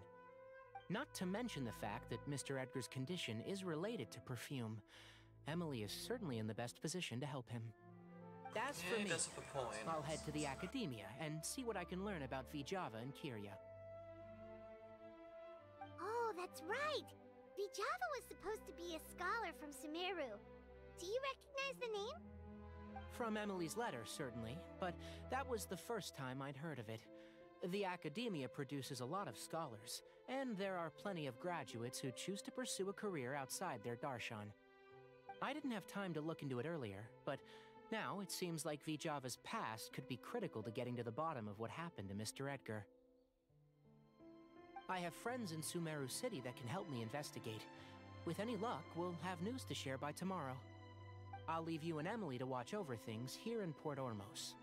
Not to mention the fact that Mr. Edgar's condition is related to perfume. Emily is certainly in the best position to help him. As for Yeah, he me, does have a point. I'll head to the academia and see what I can learn about Vijava and Kyria. Oh, that's right! Vijava was supposed to be a scholar from Sumeru. Do you recognize the name? From Emily's letter, certainly, but that was the first time I'd heard of it. The academia produces a lot of scholars, and there are plenty of graduates who choose to pursue a career outside their darshan. I didn't have time to look into it earlier, but Now, it seems like Vijava's past could be critical to getting to the bottom of what happened to Mr. Edgar. I have friends in Sumeru City that can help me investigate. With any luck, we'll have news to share by tomorrow. I'll leave you and Emily to watch over things here in Port Ormos.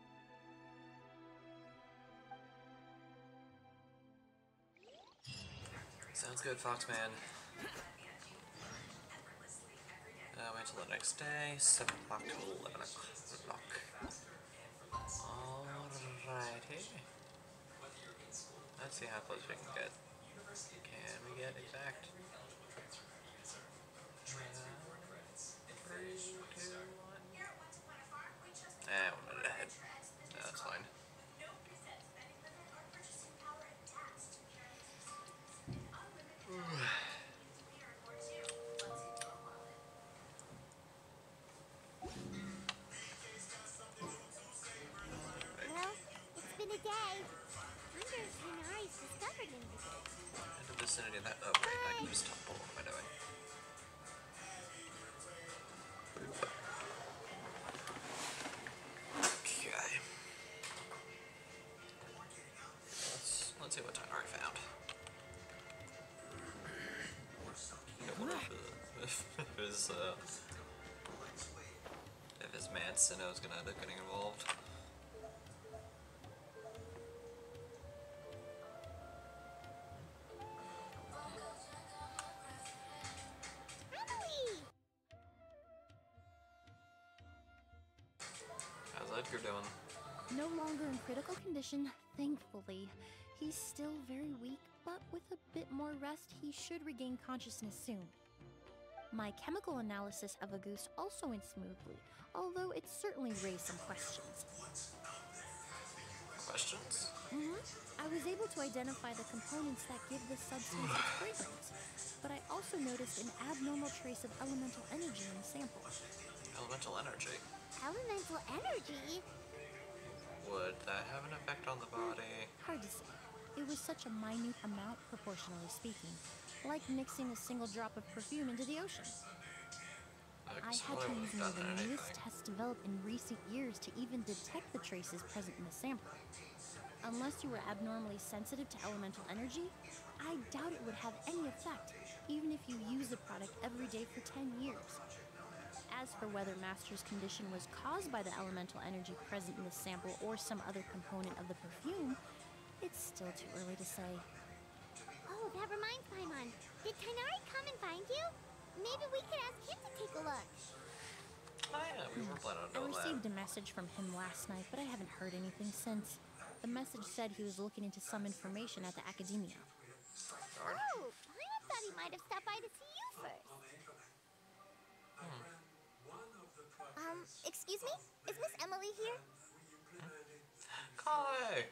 Sounds good, Foxman. Wait till the next day, 7 o'clock to 11 o'clock. Alrighty. Let's see how close we can get. Can we get exact? 3, 2, 1. One minute ahead. No, that's fine. Well, it's been a day. Wonder if Hinari's discovered anything. In the vicinity of that. Oh, wait, I can just tumble. What am I doing? Okay. Let's see what Tainari found. If his man Sinnoh's gonna end up getting involved. How's Edgar doing? No longer in critical condition, thankfully. He's still very weak, but with a bit more rest, he should regain consciousness soon. My chemical analysis of Auguste also went smoothly, although it certainly raised some questions. Questions? I was able to identify the components that give this substance its fragrance, but I also noticed an abnormal trace of elemental energy in the sample. Elemental energy? Elemental energy? Would that have an effect on the body? Hard to say. It was such a minute amount, proportionally speaking, like mixing a single drop of perfume into the ocean. I had to use one of the newest tests developed in recent years to even detect the traces present in the sample. Unless you were abnormally sensitive to elemental energy, I doubt it would have any effect, even if you use the product every day for 10 years. As for whether Master's condition was caused by the elemental energy present in the sample or some other component of the perfume, it's still too early to say. Oh, that reminds Paimon. Did Tainari come and find you? Maybe we could ask him to take a look. Oh yeah, we were planning on I doing that. received a message from him last night, but I haven't heard anything since. The message said he was looking into some information at the Academia. Darn. Oh, I thought he might have stopped by to see you first. Excuse me? Is Miss Emily here? Hi!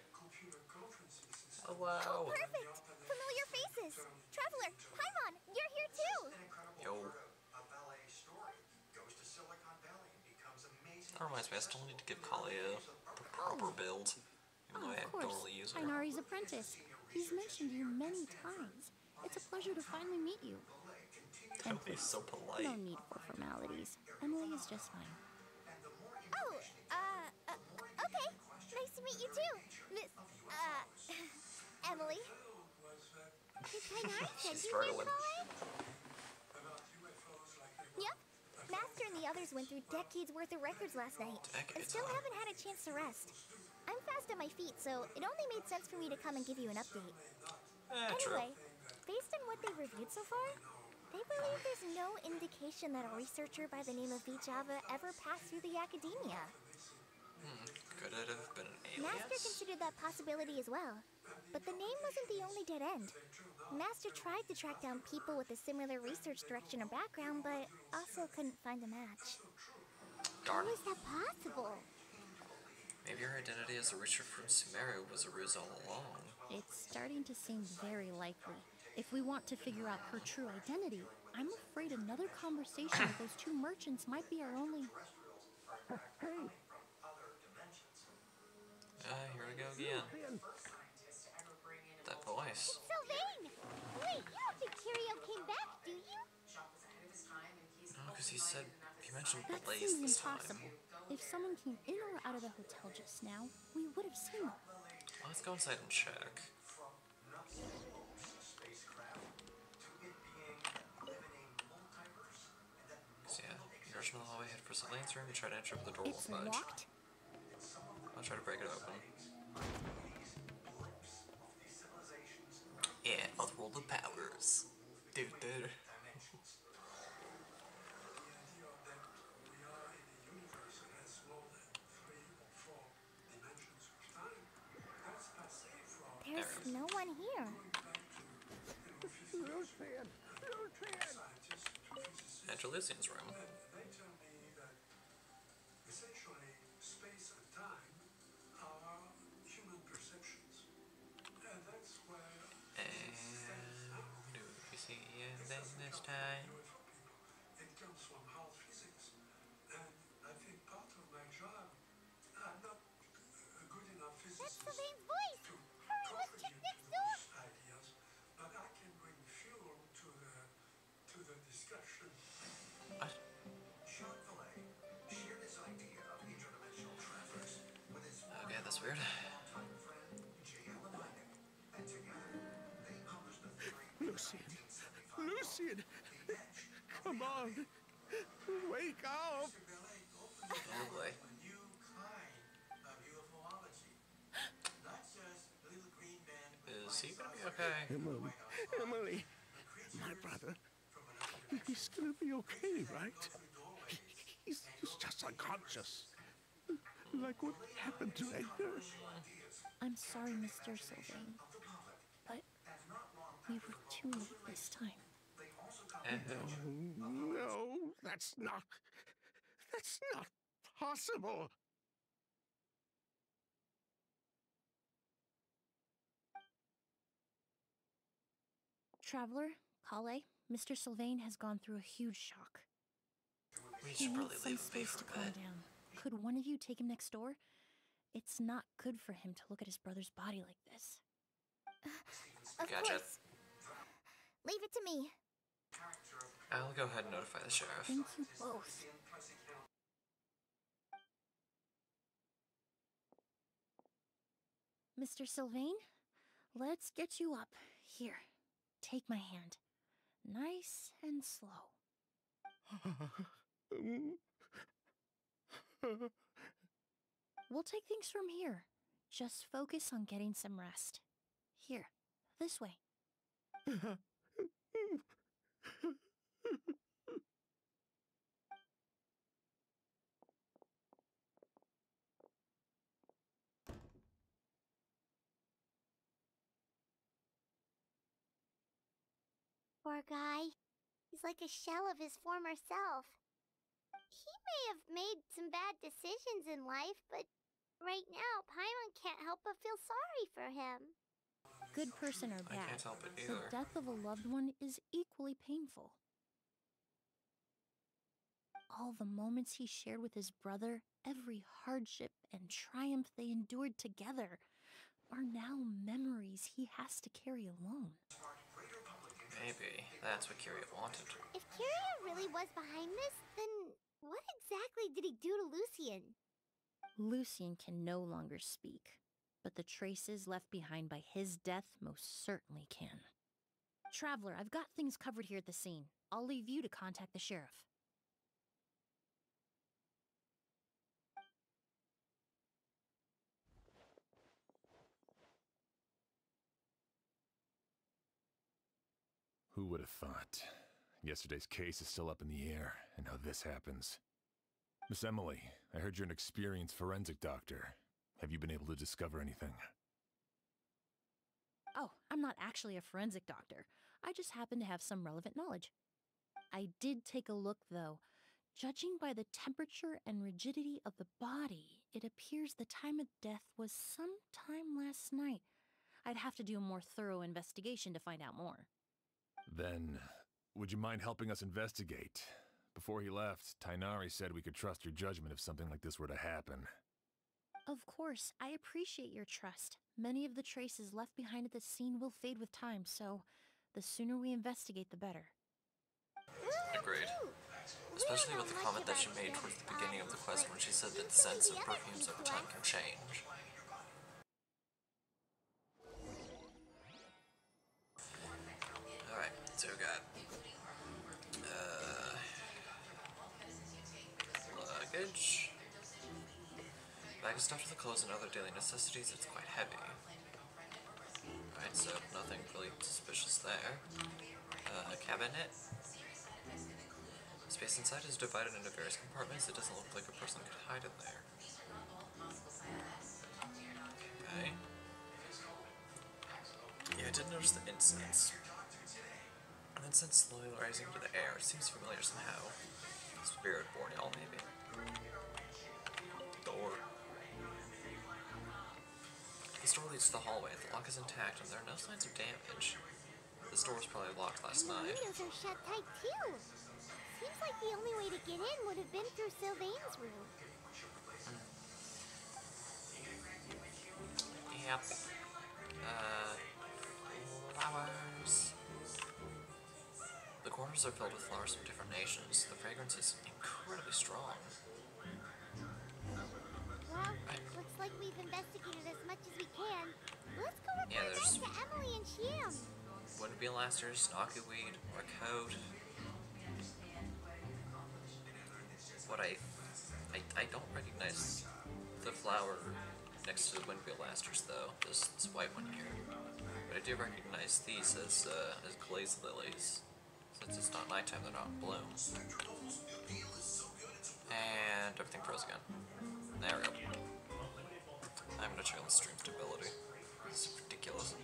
Hello! Oh, perfect! Familiar faces! Traveler, Paimon, you're here too! Yo. That reminds me, I still need to give Kali a proper build. Even though I Of course, totally use her. Tainari's apprentice. He's mentioned you many times. It's a pleasure to finally meet you. And He's so polite. no need for formalities. Emily is just fine. Oh, okay. Nice to meet you too, Miss, Emily. Did Tainari send you here, struggling. Yep. Master and the others went through decades worth of records last night. And Decades, still huh? haven't had a chance to rest. I'm fast on my feet, so it only made sense for me to come and give you an update. True. Anyway, based on what they've reviewed so far, they believe there's no indication that a researcher by the name of Vijava ever passed through the Academia. Could it have been an Master alias? considered that possibility as well. But the name wasn't the only dead end. Master tried to track down people with a similar research direction or background, but also couldn't find a match. Darn. How is that possible? Maybe your identity as a researcher from Sumeru was a ruse all along. It's starting to seem very likely. If we want to figure out her true identity, I'm afraid another conversation with those two merchants might be our only... Here we go again. That voice. Sylvain! Wait, you don't think Kirio came back, do you? No, because he mentioned That Blaze seems this impossible. time. If someone came in or out of the hotel just now, we would have seen them. Let's go inside and check. So yeah, you rush in the hallway, head for Sylvain's room, and try to enter, but the door It's won't budge. locked. I'll try to break it open. Yeah, otherworldly powers. Dude. There's no one here. Lucian! Lucian! Enter Lucian's room. They tell me that essentially space and time are human perceptions. And that's where And do you see anything this time? it comes from hard physics. And I think part of my job, I'm not a good enough physicist That's Sylvain's voice! to Hurry, let's check contribute next to door! those ideas, but I can bring fuel to the discussion. What? Sean Valet shared his idea of interdimensional travelers with his Okay, that's weird. longtime friend J. Allen Hynek, and together they published the theory in Lucian! 1975 Lucian! The Edge. Come on! Wake up! Oh boy. A new kind of ufology. Not just little green men with Is he flying gonna be saucers. Emily, okay? Emily, my brother, he's gonna be okay, right? He's just unconscious. Like what happened to Edgar. I'm sorry, Mr. Sylvain, but we were too late this time. No, that's not possible. Traveler, Kale, Mr. Sylvain has gone through a huge shock. We He should probably needs some leave him be space for to a calm bit. down. Could one of you take him next door? It's not good for him to look at his brother's body like this. Of Gotcha. course. Leave it to me. I'll go ahead and notify the sheriff. Thank you both. Mr. Sylvain, let's get you up. Here, take my hand. Nice and slow. We'll take things from here. Just focus on getting some rest. Here, this way. Poor guy. He's like a shell of his former self. He may have made some bad decisions in life, but right now, Paimon can't help but feel sorry for him. Good person or I bad, can't help it the either. death of a loved one is equally painful. All the moments he shared with his brother, every hardship and triumph they endured together, are now memories he has to carry alone. Maybe that's what Kyria wanted. If Kyria really was behind this, then what exactly did he do to Lucian? Lucian can no longer speak, but the traces left behind by his death most certainly can. Traveler, I've got things covered here at the scene. I'll leave you to contact the sheriff. Who would have thought? Yesterday's case is still up in the air, and now this happens. Miss Emily, I heard you're an experienced forensic doctor. Have you been able to discover anything? Oh, I'm not actually a forensic doctor. I just happen to have some relevant knowledge. I did take a look, though. Judging by the temperature and rigidity of the body, it appears the time of death was sometime last night. I'd have to do a more thorough investigation to find out more. Then, would you mind helping us investigate? Before he left, Tainari said we could trust your judgment if something like this were to happen. Of course, I appreciate your trust. Many of the traces left behind at the scene will fade with time, so the sooner we investigate, the better. Agreed. Especially with the comment that she made towards the beginning of the quest when she said that the scents of perfumes over time can change. Alright, so we got luggage. Bag of stuff for the clothes and other daily necessities. It's quite heavy. Alright, so nothing really suspicious there. Cabinet. Space inside is divided into various compartments. It doesn't look like a person could hide in there. Okay. Yeah, I did notice the incense. An incense slowly rising into the air. It seems familiar somehow. Spirit born, y'all, maybe. Door. This door leads to the hallway. The lock is intact, and there are no signs of damage. This door was probably locked last night. The windows are shut tight too. Seems like the only way to get in would have been through Sylvain's room. Yep. Flowers. The corners are filled with flowers from different nations. The fragrance is incredibly strong. Well, looks like we've investigated as much as we can. Let's go report back to Emily and Shiam. Wouldn't be lasters, knockyweed, or coat. What I don't recognize the flower next to the windwheel asters though. This white one here. But I do recognize these as glazed lilies. Since it's not nighttime, they're not in bloom. And everything froze again. There we go. I'm gonna check on the stream stability. This is ridiculous.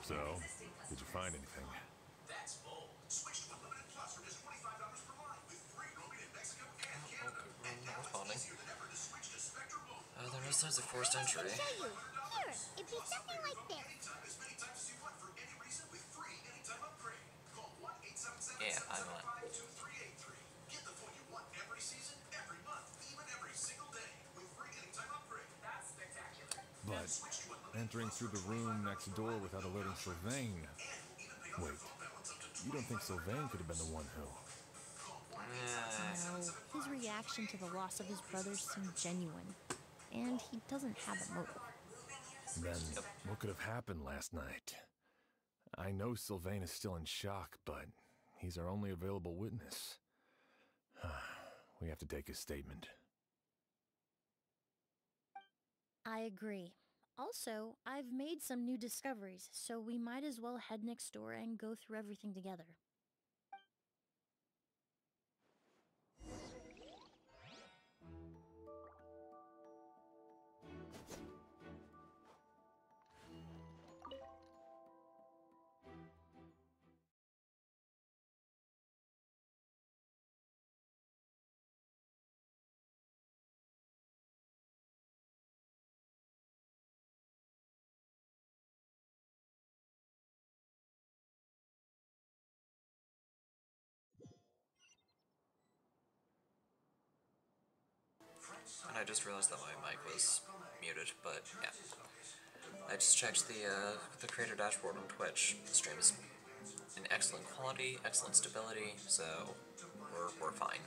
So, did you find anything? That's bold. Switch to Unlimited Plus for just $25 per line with free roaming in Mexico and Canada. And now it's easier than ever to switch to Spectrum Mobile. There are no signs of forced entry. I'll show you. Here, it'd be something like this. Anytime, as many times as you want for any reason with free anytime upgrade. Call 1-877-775-2383. Get the phone you want every season, every month, even every single day with free anytime upgrade. That's spectacular. But entering through the room next door without alerting Sylvain. Wait, you don't think Sylvain could have been the one who? No, his reaction to the loss of his brother seemed genuine, and he doesn't have a motive. Then what could have happened last night? I know Sylvain is still in shock, but he's our only available witness. We have to take his statement. I agree. Also, I've made some new discoveries, so we might as well head next door and go through everything together. And I just realized that my mic was muted, but yeah. I just checked the creator dashboard on Twitch. The stream is in excellent quality, excellent stability, so we're fine.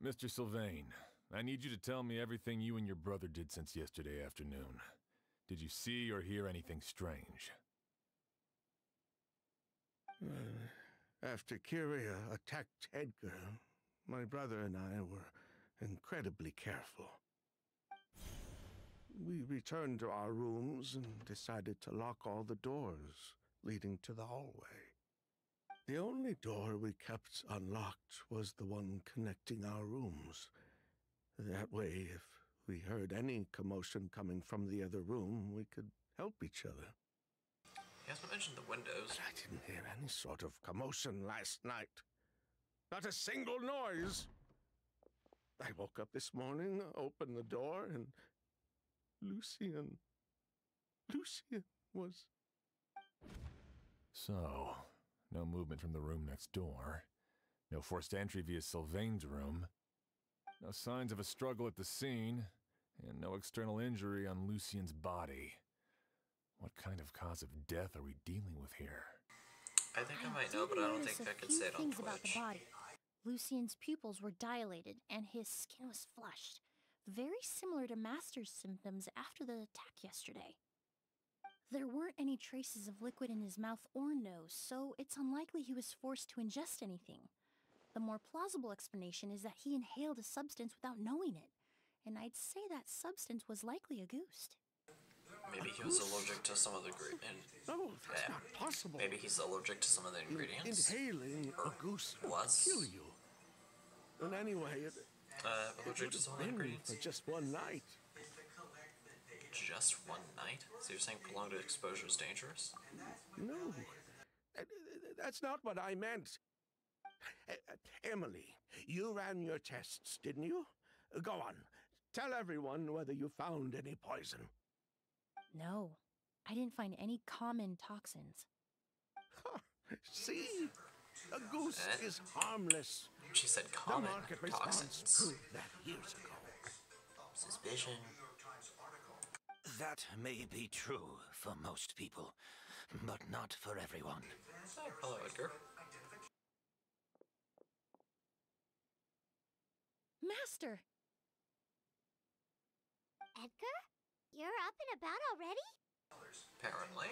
Mr. Sylvain, I need you to tell me everything you and your brother did since yesterday afternoon. Did you see or hear anything strange? After Kyria attacked Edgar, my brother and I were incredibly careful. We returned to our rooms and decided to lock all the doors leading to the hallway. The only door we kept unlocked was the one connecting our rooms. That way, if we heard any commotion coming from the other room, we could help each other. He hasn't mentioned the windows. But I didn't hear any sort of commotion last night. Not a single noise. I woke up this morning, opened the door, and Lucian was... So, no movement from the room next door. No forced entry via Sylvain's room. No signs of a struggle at the scene. And no external injury on Lucian's body. What kind of cause of death are we dealing with here? I think I might know, but I don't think I can say it on Twitch. About the body. Lucian's pupils were dilated, and his skin was flushed. Very similar to Master's symptoms after the attack yesterday. There weren't any traces of liquid in his mouth or nose, so it's unlikely he was forced to ingest anything. The more plausible explanation is that he inhaled a substance without knowing it, and I'd say that substance was likely a ghost. Maybe he was allergic to some of the ingredients. No, that's not possible. Maybe he's allergic to some of the ingredients. Inhaling a goose will kill you. And anyway, allergic to some of the ingredients? For just one night. Just one night? So you're saying prolonged exposure is dangerous? No, that's not what I meant. Emily, you ran your tests, didn't you? Go on, tell everyone whether you found any poison. No, I didn't find any common toxins. See? A goose is harmless. She said common the market response proved that years ago. Suspicion. That may be true for most people, but not for everyone. Oh, hello, Edgar. Master! Edgar? You're up and about already? Apparently.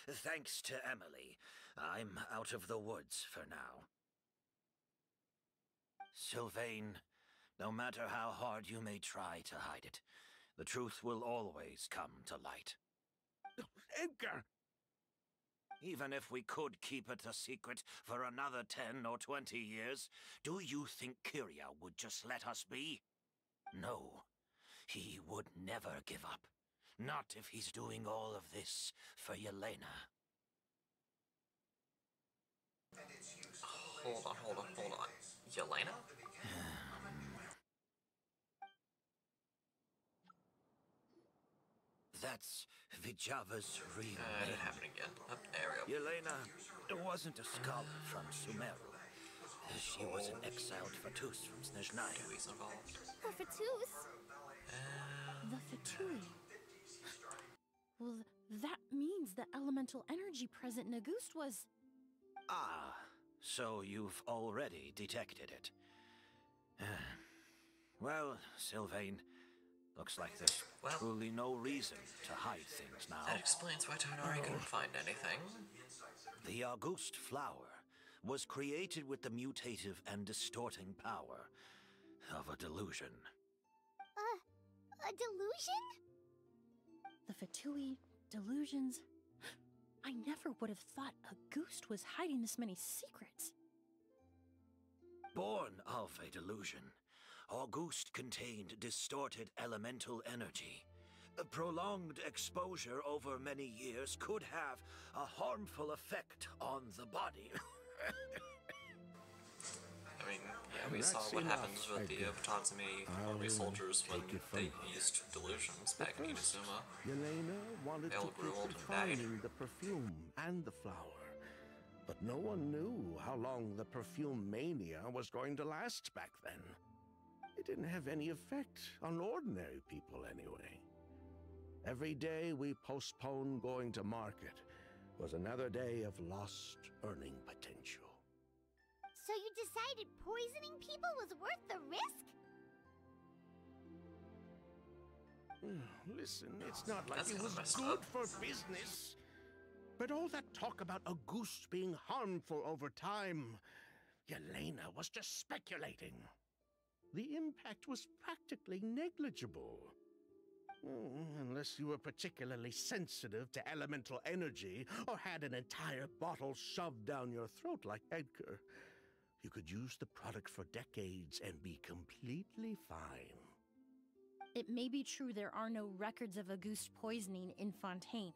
Thanks to Emily, I'm out of the woods for now. Sylvain, no matter how hard you may try to hide it, the truth will always come to light. Edgar! Even if we could keep it a secret for another 10 or 20 years, do you think Kyria would just let us be? No. He would never give up. Not if he's doing all of this for Yelena. Hold on. Yelena? That's Vijava's real name. It didn't happen again. Oh, there we go. Yelena wasn't a scholar from Sumeru. She was an exiled Fatus from Snezhnaya. Who's involved? The Fatus? The Fatui. Well, that means the elemental energy present in Auguste was... Ah, so you've already detected it. Well, Sylvain, looks like there's truly no reason to hide things now. That explains why Tonari couldn't find anything. The Auguste flower was created with the mutative and distorting power of a delusion. A delusion? The Fatui, delusions... I never would have thought Auguste was hiding this many secrets. Born of a delusion, Auguste contained distorted elemental energy. A prolonged exposure over many years could have a harmful effect on the body. I mean, yeah, we saw what happens with the Ptotsumi army soldiers when they used delusions back in Inazuma. Yelena wanted They all to grew keep old and died. refining the perfume and the flower. But no one knew how long the perfume mania was going to last back then. It didn't have any effect on ordinary people anyway. Every day we postponed going to market was another day of lost earning potential. So you decided poisoning people was worth the risk? Listen, it's not like That's it kinda was messed good up. for business. But all that talk about Auguste being harmful over time, Yelena was just speculating. The impact was practically negligible. Unless you were particularly sensitive to elemental energy or had an entire bottle shoved down your throat like Edgar. You could use the product for decades and be completely fine. It may be true there are no records of Auguste poisoning in Fontaine.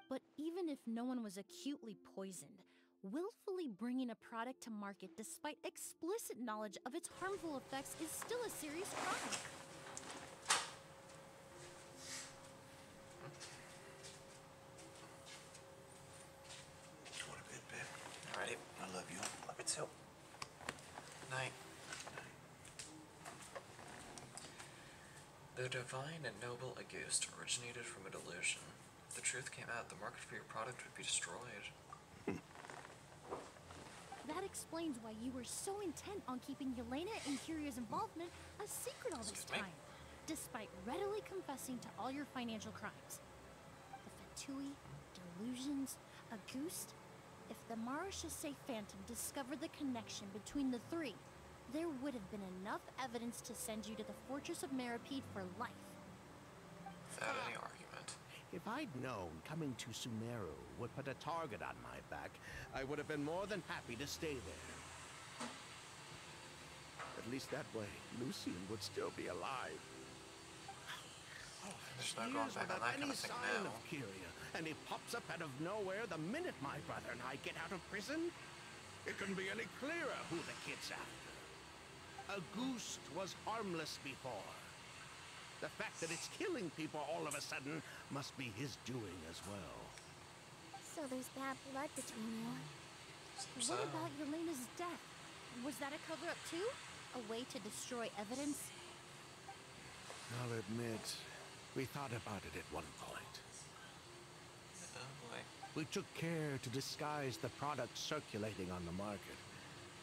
But even if no one was acutely poisoned, willfully bringing a product to market despite explicit knowledge of its harmful effects is still a serious crime. Go to bed, babe. Alrighty. I love you. Love you too. Night. The divine and noble Auguste originated from a delusion. If the truth came out, the market for your product would be destroyed. That explains why you were so intent on keeping Yelena and Kiria's involvement a secret all this Excuse me? time, despite readily confessing to all your financial crimes. The Fatui, delusions, Auguste. If the Marechaussee Phantom discovered the connection between the three, there would have been enough evidence to send you to the Fortress of Meripede for life. Without any argument. If I'd known coming to Sumeru would put a target on my back, I would have been more than happy to stay there. At least that way, Lucian would still be alive. There's no going back on that kind of thing sign now. of Kyria, and he pops up out of nowhere the minute my brother and I get out of prison. It couldn't be any clearer who the kid's after. Auguste was harmless before. The fact that it's killing people all of a sudden must be his doing as well. So there's bad blood between you. What about Yelena's death? Was that a cover-up too? A way to destroy evidence? I'll admit, we thought about it at one point. Oh boy. We took care to disguise the product circulating on the market,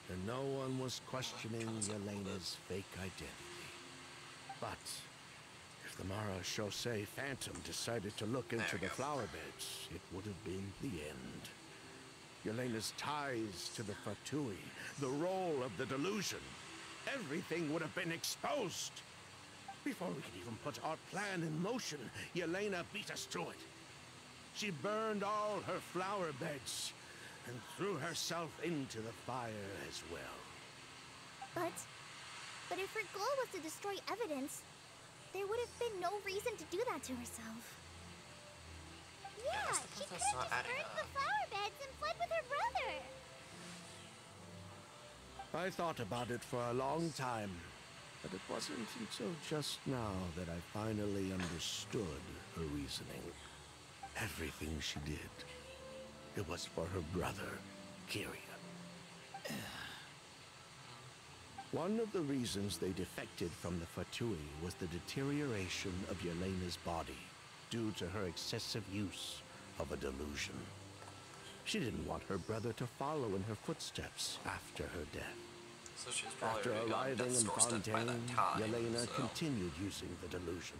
and no one was questioning Yelena's fake identity. But if the Marechaussee Phantom decided to look into the flower beds, it would have been the end. Yelena's ties to the Fatui, the role of the delusion, everything would have been exposed. Before we could even put our plan in motion, Yelena beat us to it. She burned all her flower beds and threw herself into the fire as well. But if her goal was to destroy evidence, there would have been no reason to do that to herself. Yeah, she could have just burned the flower beds and fled with her brother. I thought about it for a long time, but it wasn't until just now that I finally understood her reasoning. Everything she did, it was for her brother, Kyria. One of the reasons they defected from the Fatui was the deterioration of Yelena's body due to her excessive use of a delusion. She didn't want her brother to follow in her footsteps after her death. So she was probably After already on arriving in death's doorstep by Fontaine, that time, Yelena so. continued using the delusion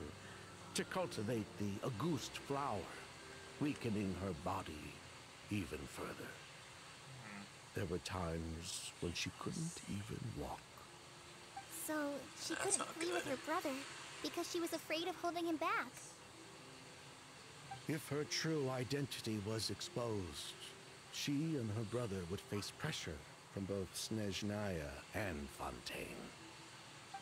to cultivate the Auguste flower, weakening her body even further. There were times when she couldn't even walk. So she That's couldn't not flee with good. her brother because she was afraid of holding him back. If her true identity was exposed, she and her brother would face pressure from both Snezhnaya and Fontaine.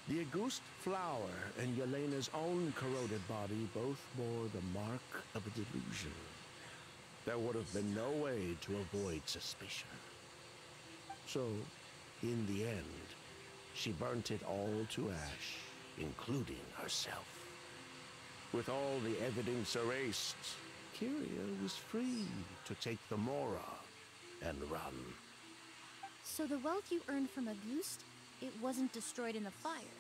The Auguste flower and Yelena's own corroded body both bore the mark of a delusion. There would have been no way to avoid suspicion. So, in the end, she burnt it all to ash, including herself. With all the evidence erased, Kyria was free to take the Mora and run. So the wealth you earned from Auguste, it wasn't destroyed in the fire.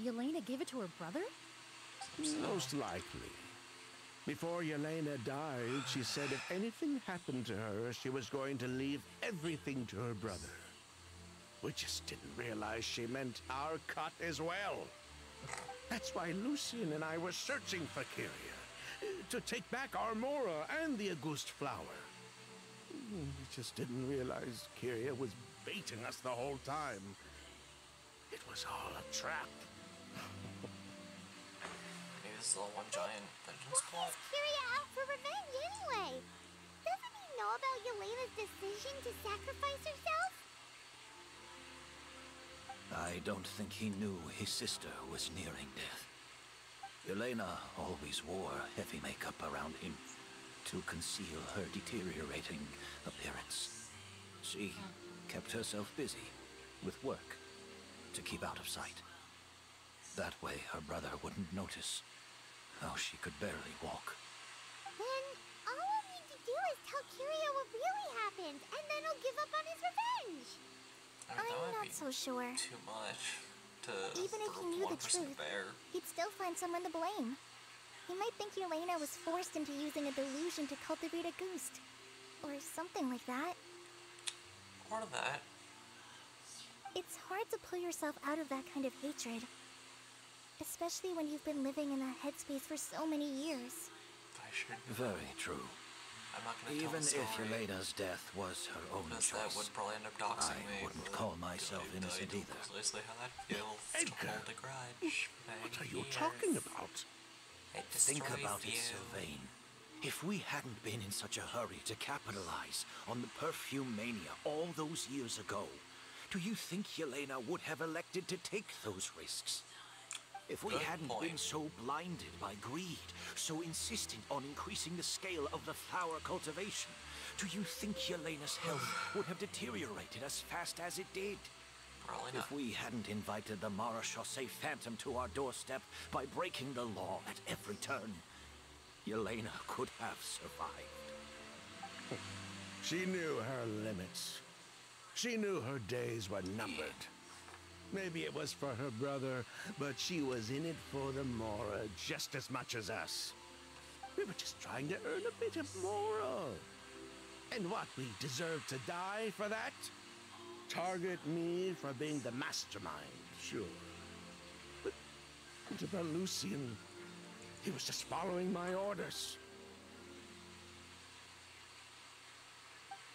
Yelena gave it to her brother? Most likely. Before Yelena died, she said if anything happened to her, she was going to leave everything to her brother. We just didn't realize she meant our cut as well. That's why Lucian and I were searching for Kyria, to take back our Mora and the Auguste flower. We just didn't realize Kyria was baiting us the whole time. It was all a trap. Maybe this is all one giant vengeance Why plot. is Kyria out for revenge anyway? Doesn't he know about Yelena's decision to sacrifice herself? I don't think he knew his sister was nearing death. Yelena always wore heavy makeup around him to conceal her deteriorating appearance. She kept herself busy with work to keep out of sight. That way her brother wouldn't notice how she could barely walk. Then all we'll need to do is tell Kiryu what really happened, and then he'll give up on his revenge. I'm not so sure. Too much to Even if he knew the truth, he'd still find someone to blame. He might think Yelena was forced into using a delusion to cultivate a Ghost. Or something like that. Part of that. It's hard to pull yourself out of that kind of hatred. Especially when you've been living in that headspace for so many years. I should. Very true. I'm not gonna tell Even the if story, Yelena's death was her own because choice, that would probably end up doxing me. I wouldn't call myself innocent either. Precisely how that feels. Edgar, To hold a grudge. What are you talking about? It Think destroys about it, you. Sylvain. If we hadn't been in such a hurry to capitalize on the perfume mania all those years ago, do you think Yelena would have elected to take those risks? If we Good hadn't point. been so blinded by greed, so insistent on increasing the scale of the flower cultivation, do you think Yelena's health would have deteriorated as fast as it did? Probably not. If we hadn't invited the Marechaussee Phantom to our doorstep by breaking the law at every turn, Yelena could have survived. She knew her limits. She knew her days were numbered. Maybe it was for her brother, but she was in it for the Mora just as much as us. We were just trying to earn a bit of moral. And what, we deserve to die for that? Target me for being the mastermind, sure. But what about Lucian? He was just following my orders.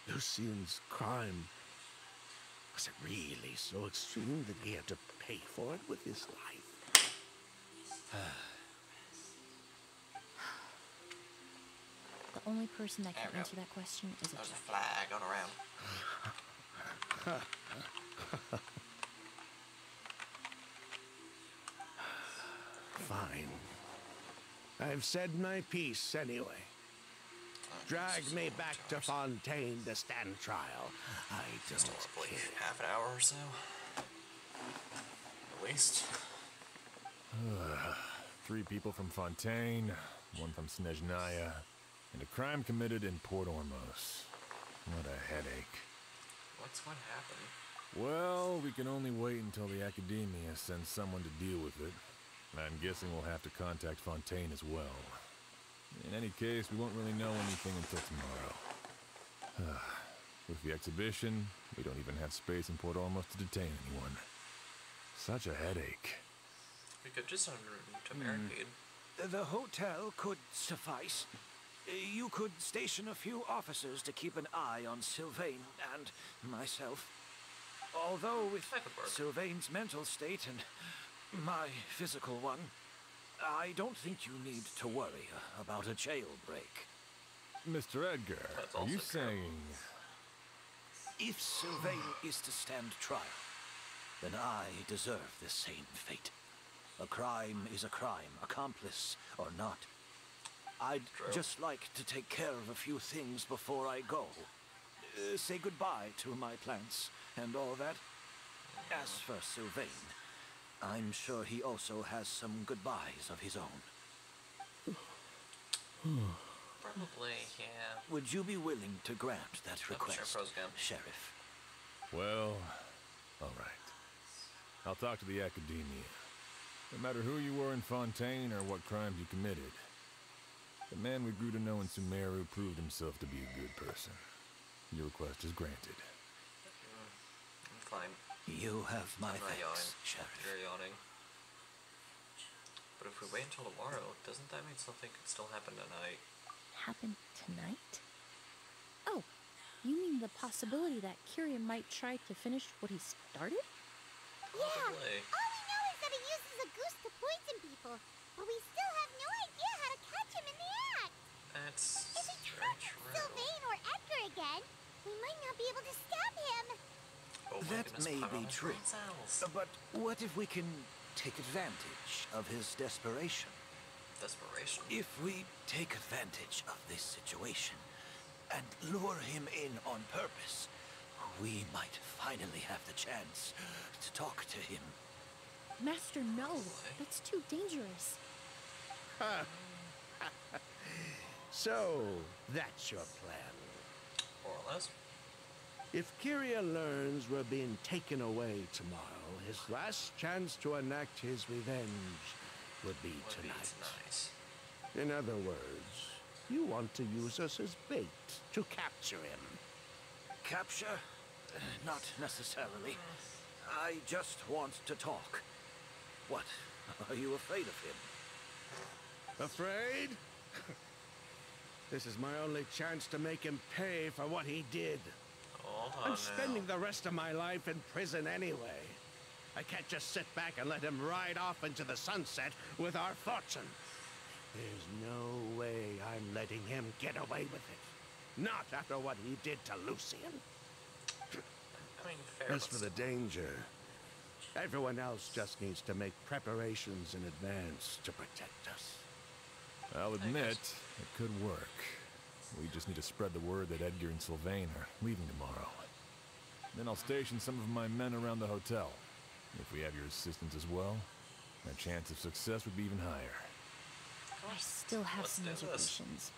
Lucian's crime, was it really so extreme that he had to pay for it with his life? The only person that There can we go. answer that question is a There's a judge. flag going around. Fine. I've said my piece anyway. Drag me back to Fontaine to stand trial. I Still don't have like care. half an hour or so. At least. 3 people from Fontaine, 1 from Snezhnaya, and a crime committed in Port Ormos. What a headache. What happened? Well, we can only wait until the Academia sends someone to deal with it. I'm guessing we'll have to contact Fontaine as well. In any case, we won't really know anything until tomorrow. With the exhibition, we don't even have space in Port Ormos to detain anyone. Such a headache. We could just send him to barricade. The hotel could suffice. You could station a few officers to keep an eye on Sylvain and myself. Although with That could work. Sylvain's mental state and my physical one, I don't think you need to worry about a jailbreak. Mr. Edgar, That's are you also true. saying... If Sylvain is to stand trial, then I deserve the same fate. A crime is a crime, accomplice or not. I'd True. just like to take care of a few things before I go. Say goodbye to my plants and all that. As for Sylvain, I'm sure he also has some goodbyes of his own. Probably, yeah. Would you be willing to grant that request, pros again. Sheriff? Well, all right. I'll talk to the Academia. No matter who you were in Fontaine or what crimes you committed, the man we grew to know in Sumeru proved himself to be a good person. Your request is granted. I'm fine. You have my I'm not yawning. thanks, Sheriff. You're yawning. But if we wait until tomorrow, doesn't that mean something could still happen tonight? Happen tonight? Oh, you mean the possibility that Kiryu might try to finish what he started? Yeah, Probably. all we know is that he uses a goose to poison people, but we still have no idea how to catch him in the act. That's If we very catch true. Sylvain or Edgar again, we might not be able to stab him. Hopefully That goodness, may power be of true. brain cells. But what if we can take advantage of his desperation? Desperation. If we take advantage of this situation and lure him in on purpose, we might finally have the chance to talk to him. Master, no. That's too dangerous. So, that's your plan. More or less. If Kyria learns we're being taken away tomorrow, his last chance to enact his revenge would be tonight. In other words, you want to use us as bait to capture him. Capture? Not necessarily. I just want to talk. What? Are you afraid of him? Afraid? This is my only chance to make him pay for what he did. Oh, I'm spending the rest of my life in prison anyway. I can't just sit back and let him ride off into the sunset with our fortune. There's no way I'm letting him get away with it. Not after what he did to Lucian. I mean, fair. As for the danger, everyone else just needs to make preparations in advance to protect us. I'll admit, it could work. We just need to spread the word that Edgar and Sylvain are leaving tomorrow. Then I'll station some of my men around the hotel. If we have your assistance as well, our chance of success would be even higher. I still have Let's some do this. reservations.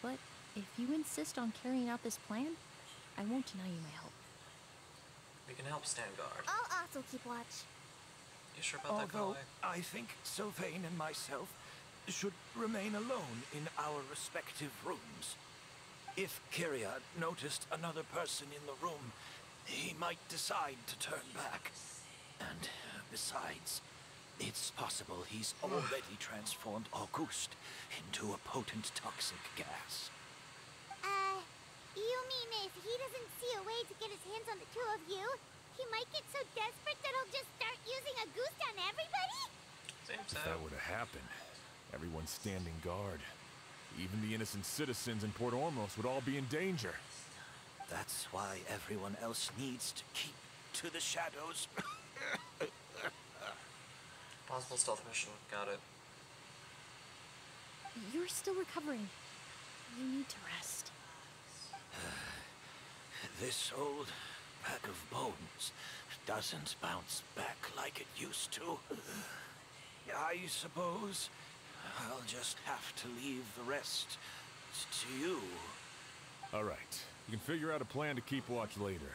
But if you insist on carrying out this plan, I won't deny you my help. We can help stand guard. I'll also keep watch. You sure about that, Although Kai? I think Sylvain and myself should remain alone in our respective rooms. If Kyria noticed another person in the room, he might decide to turn back. And besides, it's possible he's already transformed Auguste into a potent toxic gas. You mean if he doesn't see a way to get his hands on the two of you, he might get so desperate that he'll just start using a goose on everybody? Seems If so. that were to happen, everyone's standing guard. Even the innocent citizens in Port Ormos would all be in danger. That's why everyone else needs to keep to the shadows. Possible stealth mission. Got it. You're still recovering. You need to rest. This old pack of bones doesn't bounce back like it used to. I suppose I'll just have to leave the rest to you. All right, you can figure out a plan to keep watch later.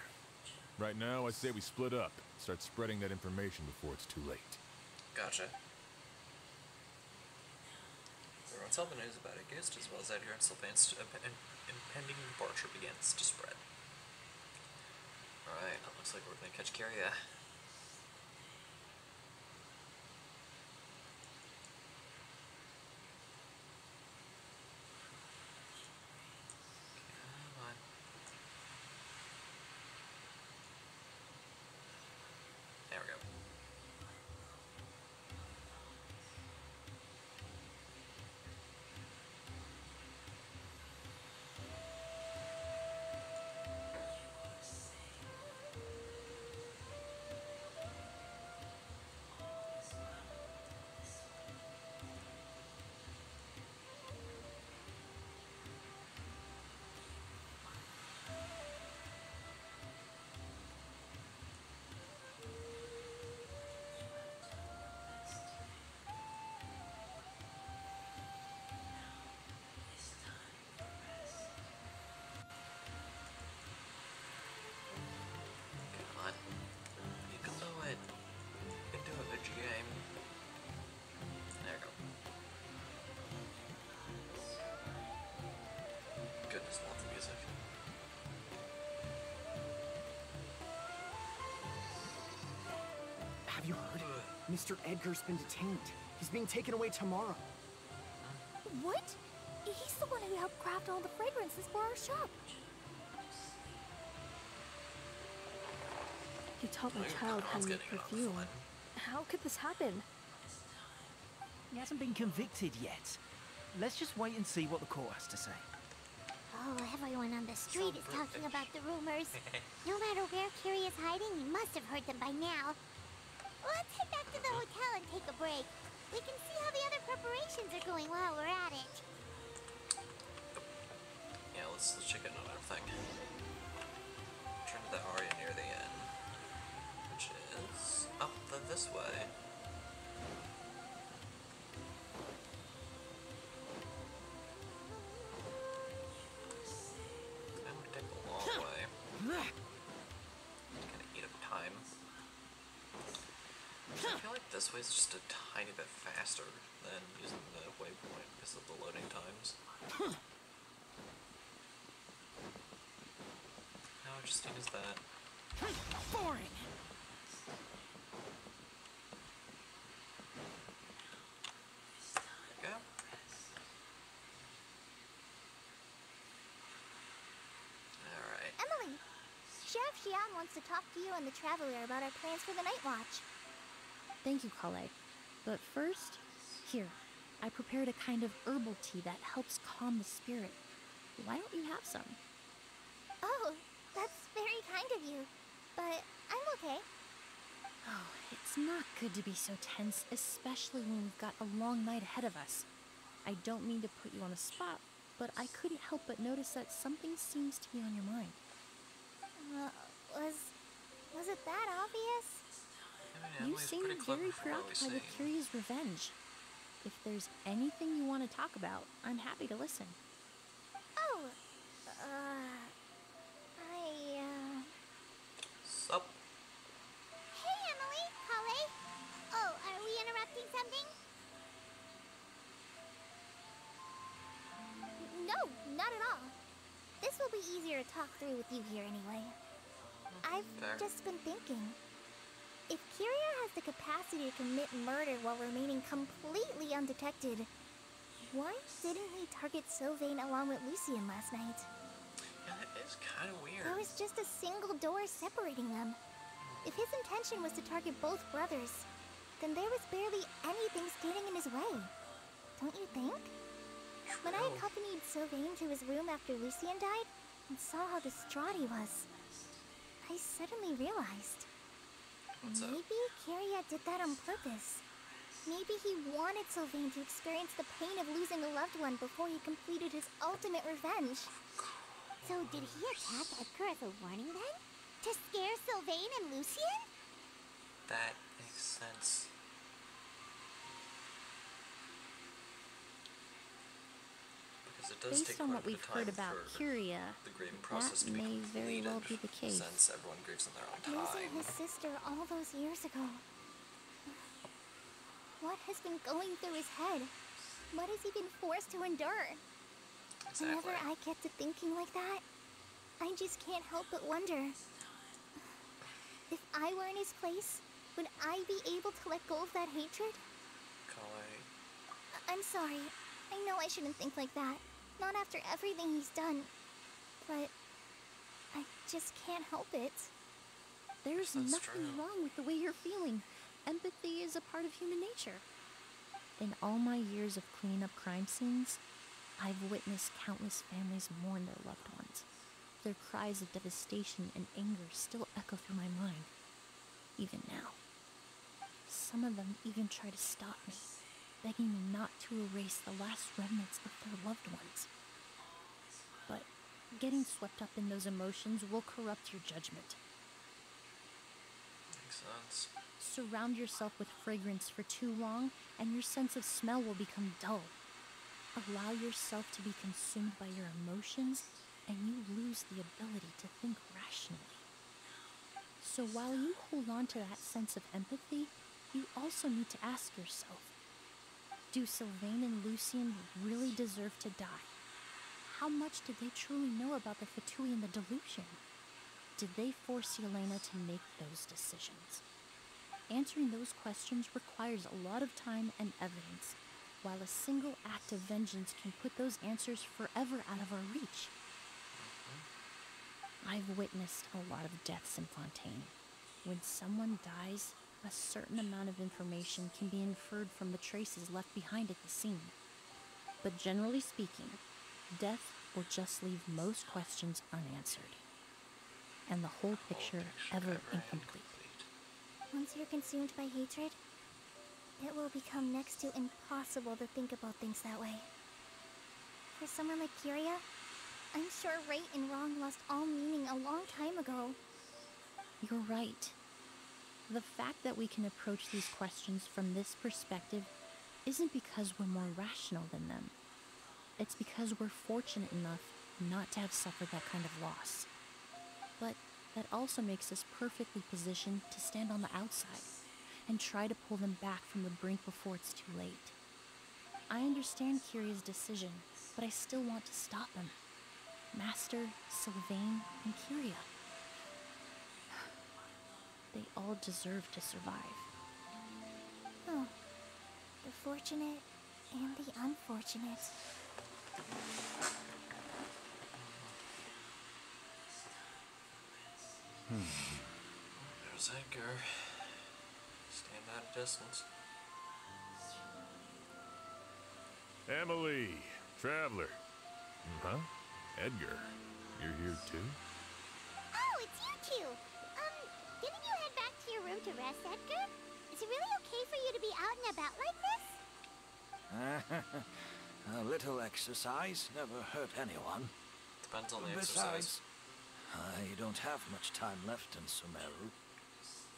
Right now, I say we split up. Start spreading that information before it's too late. Gotcha. Everyone's helping news about Auguste as well as Edgar and Sylvain's impending departure begins to spread. Alright, it looks like we're gonna catch Kyria. Come on. There we go. Come on. You can do it. You can do it, video game. There we go. Goodness, love the music. Have you heard? Mr. Edgar's been detained. He's being taken away tomorrow. What? He's the one who helped craft all the fragrances for our shop. He taught my Oh, child how Con's to make getting it on perfume. fun. How could this happen? He hasn't been convicted yet. Let's just wait and see what the court has to say. Oh, everyone on the street is talking about the rumors. No matter where Kiri is hiding, he must have heard them by now. Let's head back to the hotel and take a break. We can see how the other preparations are going while we're at it. Yeah, let's check in on everything. Turn to the area near the end, which is up this way. That would take a long way. It's gonna eat up time. I feel like this way is just a tiny bit faster than using the waypoint because of the loading times. How interesting is that? Boring. There we go. Alright. Emily, Sheriff Xian wants to talk to you and the Traveler about our plans for the Night Watch. Thank you, Kale. But first, here, I prepared a kind of herbal tea that helps calm the spirit. Why don't you have some? Oh, that's very kind of you. But I'm okay. Oh, it's not good to be so tense, especially when we've got a long night ahead of us. I don't mean to put you on the spot, but I couldn't help but notice that something seems to be on your mind. Was it that obvious? You seem very preoccupied with Kiria's revenge. If there's anything you want to talk about, I'm happy to listen. Oh, Sup? Hey, Emily, Kale. Oh, are we interrupting something? No, not at all. This will be easier to talk through with you here anyway. I've just been thinking. If Kiria has the capacity to commit murder while remaining completely undetected, why didn't he target Sylvain along with Lucien last night? Yeah, that is kind of weird. There was just a single door separating them. If his intention was to target both brothers, then there was barely anything standing in his way. Don't you think? True. When I accompanied Sylvain to his room after Lucien died and saw how distraught he was, I suddenly realized. Maybe Kiria did that on purpose. Maybe he wanted Sylvain to experience the pain of losing a loved one before he completed his ultimate revenge. So did he attack Edgar as a warning then? To scare Sylvain and Lucien? That makes sense. Because it does Based take on quite what a bit we've of time heard about for Kiria, the grieving process that to be may very completed, well be the case. since everyone grieves in their own Losing time. his sister all those years ago. What has been going through his head? What has he been forced to endure? Exactly. Whenever I get to thinking like that, I just can't help but wonder. If I were in his place, would I be able to let go of that hatred? I'm sorry. I know I shouldn't think like that. Not after everything he's done. But I just can't help it. There's nothing wrong with the way you're feeling. Empathy is a part of human nature. In all my years of cleaning up crime scenes, I've witnessed countless families mourn their loved ones. Their cries of devastation and anger still echo through my mind, even now. Some of them even try to stop me, begging me not to erase the last remnants of their loved ones. But getting swept up in those emotions will corrupt your judgment. Makes sense. Surround yourself with fragrance for too long, and your sense of smell will become dull. Allow yourself to be consumed by your emotions, and you lose the ability to think rationally. So while you hold on to that sense of empathy, you also need to ask yourself, do Sylvain and Lucien really deserve to die? How much did they truly know about the Fatui and the delusion? Did they force Yelena to make those decisions? Answering those questions requires a lot of time and evidence, while a single act of vengeance can put those answers forever out of our reach. I've witnessed a lot of deaths in Fontaine. When someone dies, a certain amount of information can be inferred from the traces left behind at the scene. But generally speaking, death will just leave most questions unanswered, and the whole picture ever incomplete. Once you're consumed by hatred, it will become next to impossible to think about things that way. For someone like Kyria, I'm sure right and wrong lost all meaning a long time ago. You're right. The fact that we can approach these questions from this perspective isn't because we're more rational than them. It's because we're fortunate enough not to have suffered that kind of loss. But that also makes us perfectly positioned to stand on the outside and try to pull them back from the brink before it's too late. I understand Kyria's decision, but I still want to stop him. Master, Sylvain, and Kyria. They all deserve to survive. Oh, the fortunate and the unfortunate. There's Edgar. Stand at a distance. Emily, Traveler. Huh? Edgar, you're here too? Oh, it's you two! Didn't you head back to your room to rest, Edgar? Is it really okay for you to be out and about like this? A little exercise never hurt anyone. Depends on the Besides, I don't have much time left in Sumeru,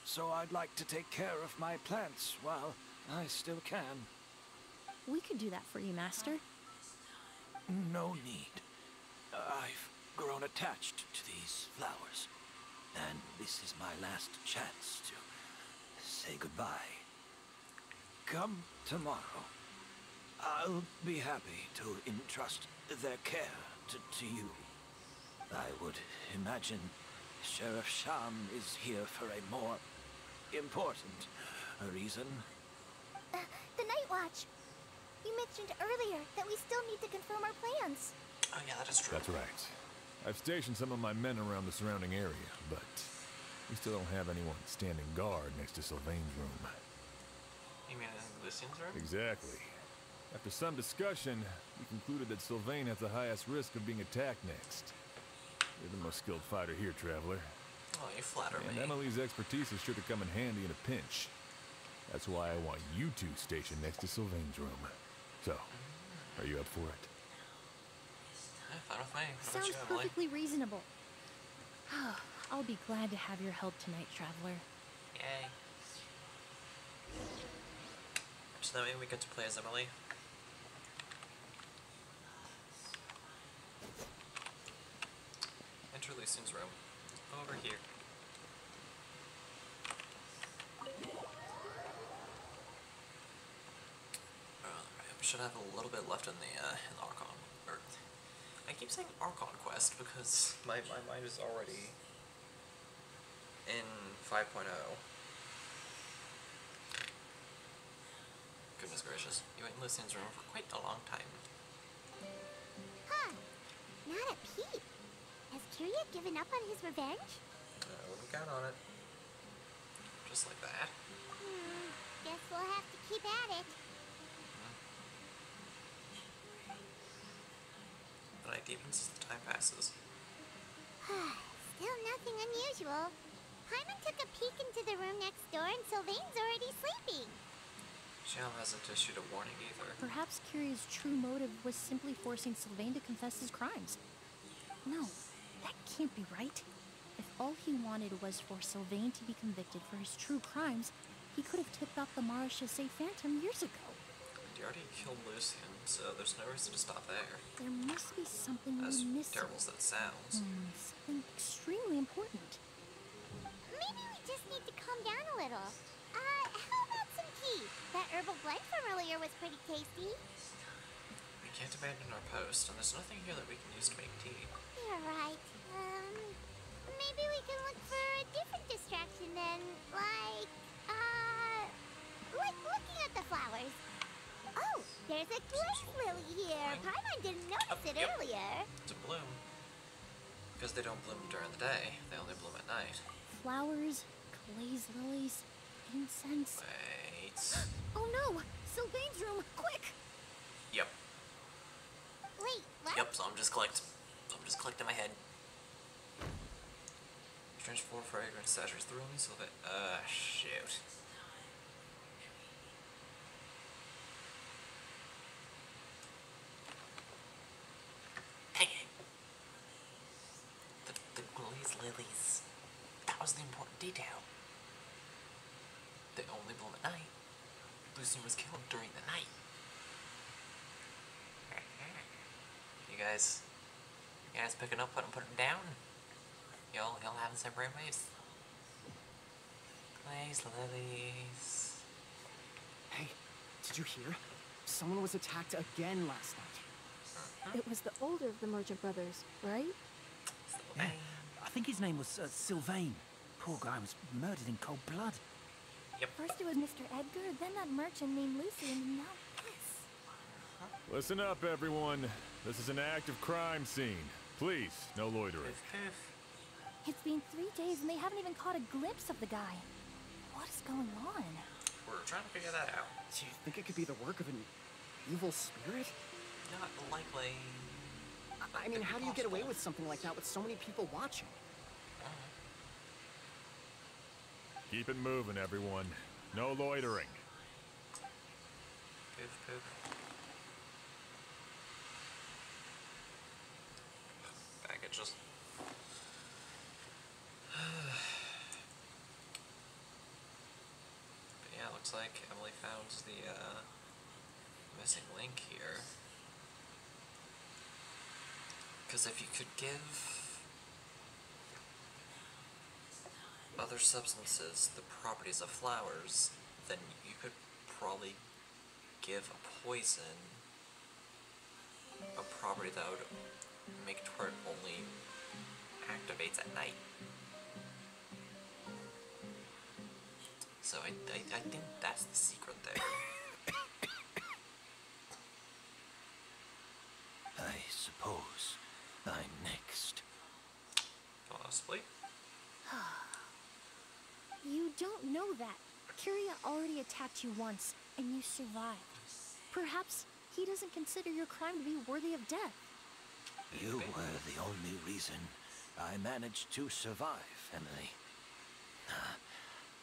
so I'd like to take care of my plants while I still can. We could do that for you, Master. No need. I've grown attached to these flowers, and this is my last chance to say goodbye. Come tomorrow. I'll be happy to entrust their care to you. I would imagine Sheriff Sham is here for a more important reason. The Night Watch. You mentioned earlier that we still need to confirm our plans. Oh yeah, that is true. That's right. I've stationed some of my men around the surrounding area, but we still don't have anyone standing guard next to Sylvain's room. You mean in Lucian's room? Exactly. After some discussion, we concluded that Sylvain has the highest risk of being attacked next. You're the most skilled fighter here, Traveler. Oh, you flatter me. And Emily's expertise is sure to come in handy in a pinch. That's why I want you two stationed next to Sylvain's room. So, are you up for it? Yeah, fine with me. What Sounds about you, Emily? perfectly reasonable. I'll be glad to have your help tonight, Traveler. Yay. So that way we get to play as Emily. Enter Lucian's room. Over here. We should have a little bit left in the Archon. Or, I keep saying Archon quest because my mind is already in 5.0. Goodness gracious, you ain't in Lucian's room for quite a long time. Huh. Not a peep. Has Kyria given up on his revenge? I wouldn't count on it. Just like that. Guess we'll have to keep at it. The night deepens as the time passes. Still nothing unusual. Paimon took a peek into the room next door and Sylvain's already sleeping. Xiao hasn't issued a warning either. Perhaps Kyria's true motive was simply forcing Sylvain to confess his crimes. No, that can't be right. If all he wanted was for Sylvain to be convicted for his true crimes, he could have tipped off the Marechaussee Phantom years ago. He already killed Lucian, so there's no reason to stop there. There must be something As we're missing. terrible as that sounds. Something extremely important. Maybe we just need to calm down a little. How about some tea? That herbal blend from earlier was pretty tasty. We can't abandon our post, and there's nothing here that we can use to make tea. You're right. Maybe we can look for a different distraction then, like looking at the flowers. Oh, there's a glaze lily here. Paimon didn't notice it earlier. It's a bloom. Because they don't bloom during the day, they only bloom at night. Flowers, glaze lilies, incense. Wait. Oh no! Sylvain's room, quick! Yep. Wait, what? Yep. Some just clicked. Some just clicked in my head. Strange floor fragrance saturates the room so that shoot. Dang it. The glazed lilies. That was the important detail. They only bloom at night. Lucy was killed during the night. You guys picking up what I'm putting down? Y'all having separate waves. Glazed lilies. Hey, did you hear? Someone was attacked again last night. It was the older of the merchant brothers, right? Yeah, I think his name was Sylvain. Poor guy was murdered in cold blood. Yep. First it was Mr. Edgar, then that merchant named Lucy, and now this. Listen up, everyone. This is an active crime scene. Please, no loitering. It's been 3 days and they haven't even caught a glimpse of the guy. What is going on? We're trying to figure that out. Do you think it could be the work of an evil spirit? Not likely. I mean, how do you get away with something like that with so many people watching? Keep it moving, everyone. No loitering. Poof, poof. Packages. But yeah, looks like Emily found the missing link here. Because if you could give other substances the properties of flowers, then you could probably give a poison a property that would make it where it only activates at night. So I think that's the secret there. I suppose I'm next. Possibly. You don't know that. Kyria already attacked you once, and you survived. Perhaps he doesn't consider your crime to be worthy of death. You were the only reason I managed to survive, Emily.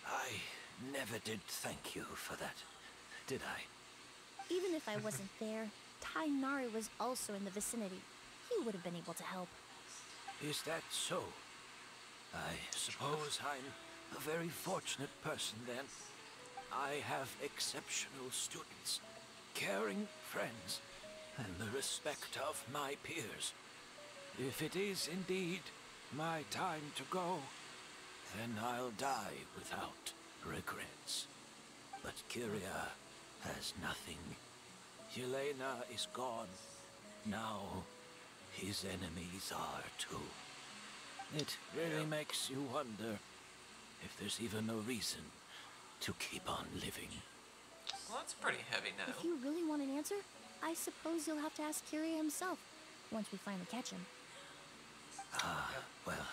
I never did thank you for that, did I? Even if I wasn't there, Tainari was also in the vicinity. He would have been able to help. Is that so? I suppose I'm a very fortunate person then. I have exceptional students, caring friends, and the respect of my peers. If it is indeed my time to go, then I'll die without regrets. But Kyria has nothing. Yelena is gone. Now his enemies are too. It really makes you wonder if there's even a reason to keep on living. Well, that's pretty heavy now. If you really want an answer, I suppose you'll have to ask Kyria himself, once we finally catch him. Well,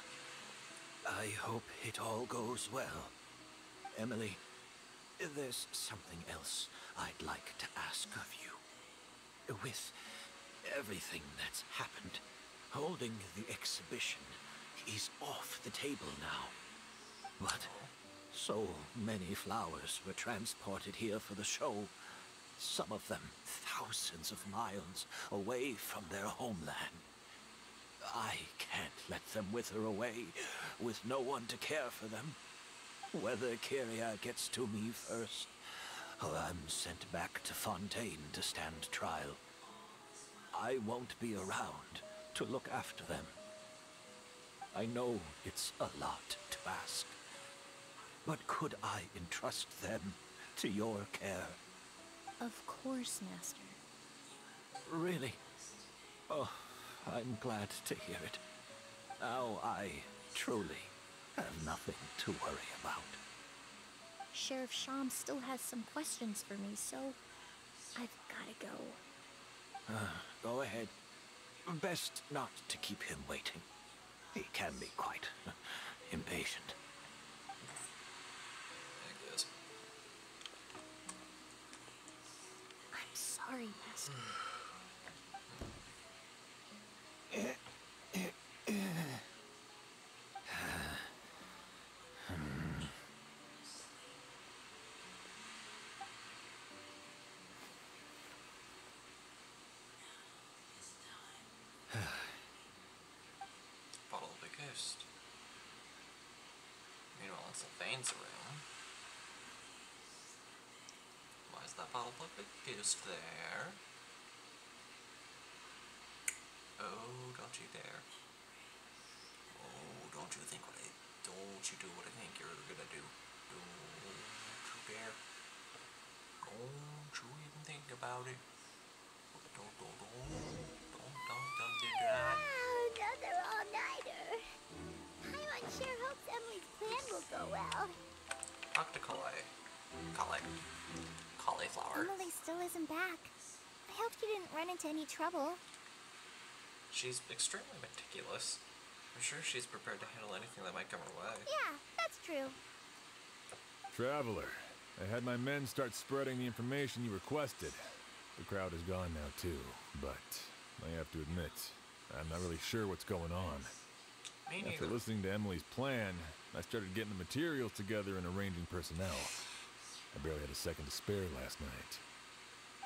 I hope it all goes well. Emily, there's something else I'd like to ask of you. With everything that's happened, holding the exhibition is off the table now. But so many flowers were transported here for the show, some of them thousands of miles away from their homeland. I can't let them wither away with no one to care for them. Whether Kyria gets to me first, or I'm sent back to Fontaine to stand trial, I won't be around to look after them. I know it's a lot to ask, but could I entrust them to your care? Of course, Master. Really? Oh, I'm glad to hear it. Now I truly have nothing to worry about. Sheriff Sham still has some questions for me, so I've gotta go. Go ahead. Best not to keep him waiting. He can be quite impatient. Like this. I'm sorry, Master. Ghost. Meanwhile, in Sylvain's room. Why is that bottle of a Ghost there? Oh, don't you dare. Oh, don't you think what I... Don't you do what I think you're gonna do. Don't you dare. Don't you even think about it. Don't do that. Wow, another all-nighter. Paimon sure hopes Emily's plan will go well. Talk to Cauliflower. Emily still isn't back. I hope you didn't run into any trouble. She's extremely meticulous. I'm sure she's prepared to handle anything that might come her way. Yeah, that's true. Traveler, I had my men start spreading the information you requested. The crowd is gone now too, but I have to admit, I'm not really sure what's going on. Me After neither. listening to Emily's plan, I started getting the materials together and arranging personnel. I barely had a second to spare last night.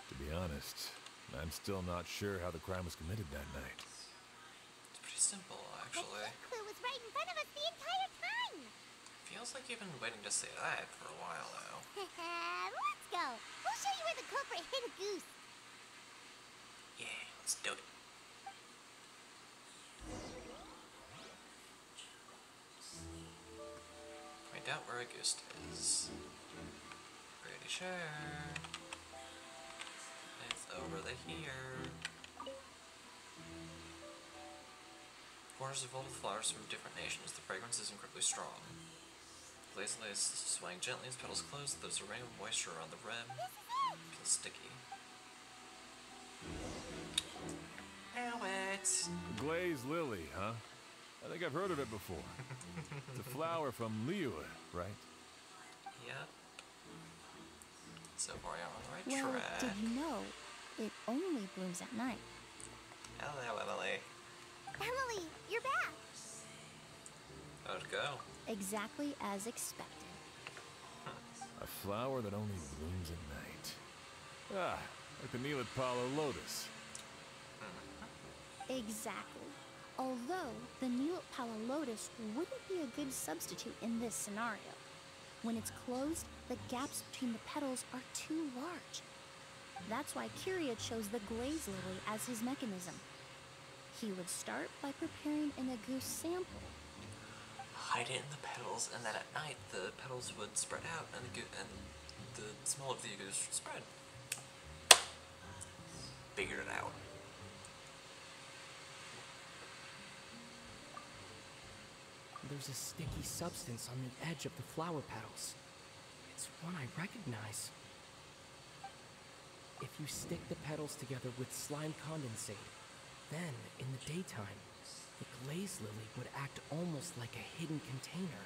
To be honest, I'm still not sure how the crime was committed that night. It's pretty simple, The actually. clue was right in front of us the entire time. Feels like you've been waiting to say that for a while now. Let's go. We'll show you where the culprit hid a goose. Yeah, let's do it. Find out where a ghost is. Pretty sure it's over here. Corners are filled with flowers from different nations. The fragrance is incredibly strong. Lazily is swaying gently as petals close. There's a ring of moisture around the rim. Feels sticky. Ow, it! Glazed lily, huh? I think I've heard of it before. It's a flower from Liyue, right? Yep. So far, you're on the right Well, track. did you know it only blooms at night? Hello, Emily. Emily, you're back. How'd it go? Exactly as expected. A flower that only blooms at night. Ah, like the Neelid Palo lotus. Exactly. Although the Neelid Palo lotus wouldn't be a good substitute in this scenario. When it's closed, the gaps between the petals are too large. That's why Kyria chose the glaze lily as his mechanism. He would start by preparing an Agoose sample. Hide it in the petals, and then at night the petals would spread out, and the smell of the goose would spread. Figured it out. There's a sticky substance on the edge of the flower petals. It's one I recognize. If you stick the petals together with slime condensate, then, in the daytime, the glaze lily would act almost like a hidden container.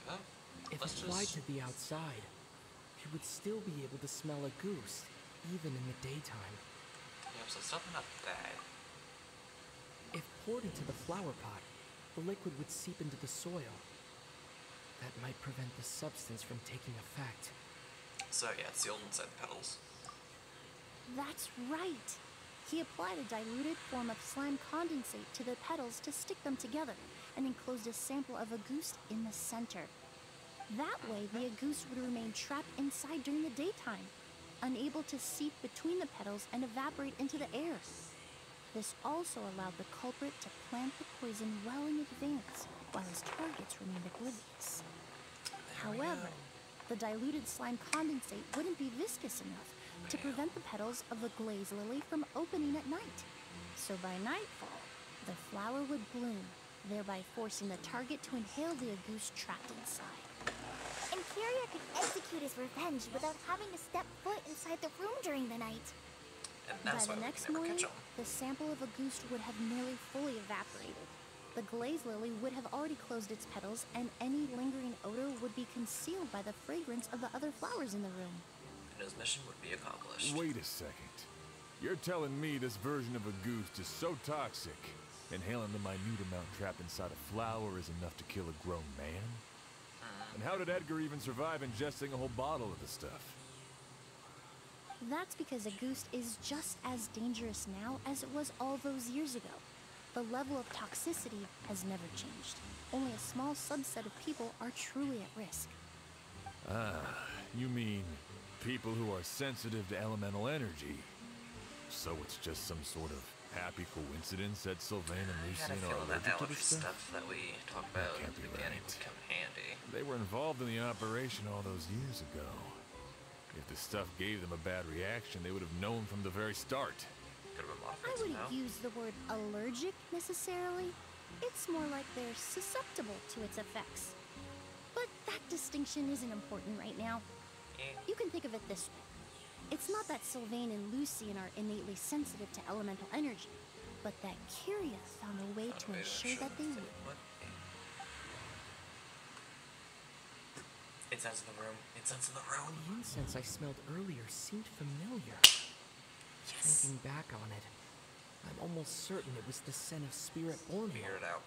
Yeah. If Let's applied just... to the outside, you would still be able to smell a goose, even in the daytime. Yeah, so it's definitely not bad. If poured into the flower pot, the liquid would seep into the soil. That might prevent the substance from taking effect. So yeah, it's sealed inside the petals. That's right. He applied a diluted form of slime condensate to the petals to stick them together and enclosed a sample of Agoose in the center. That way, the Agoose would remain trapped inside during the daytime, unable to seep between the petals and evaporate into the air. This also allowed the culprit to plant the poison well in advance, while his targets remained oblivious. However, the diluted slime condensate wouldn't be viscous enough to prevent the petals of the glaze lily from opening at night. So by nightfall, the flower would bloom, thereby forcing the target to inhale the Agoose trapped inside. And Kyria could execute his revenge without having to step foot inside the room during the night. And that's By why the we next can never morning, catch them. the sample of Agoose would have nearly fully evaporated. The glaze lily would have already closed its petals, and any lingering odor would be concealed by the fragrance of the other flowers in the room. And his mission would be accomplished. Wait a second. You're telling me this version of a goose is so toxic, inhaling the minute amount trapped inside a flower is enough to kill a grown man? And how did Edgar even survive ingesting a whole bottle of the stuff? That's because Agoose is just as dangerous now as it was all those years ago. The level of toxicity has never changed. Only a small subset of people are truly at risk. Ah, you mean people who are sensitive to elemental energy. So it's just some sort of happy coincidence that Sylvain and I got a Lucien are feeling that allergic to allergy this stuff? stuff that we talked about That at can't the be beginning right. would come in handy. They were involved in the operation all those years ago. If the stuff gave them a bad reaction, they would have known from the very start. Could have been I modified wouldn't somehow. use the word allergic necessarily. It's more like they're susceptible to its effects. But that distinction isn't important right now. You can think of it this way. It's not that Sylvain and Lucien are innately sensitive to elemental energy, but that Kyria found a way to ensure that they would. Incense in the room. Incense in the room. The incense I smelled earlier seemed familiar. Yes. Thinking back on it, I'm almost certain it was the scent of Spirit Borneo. Figured it out.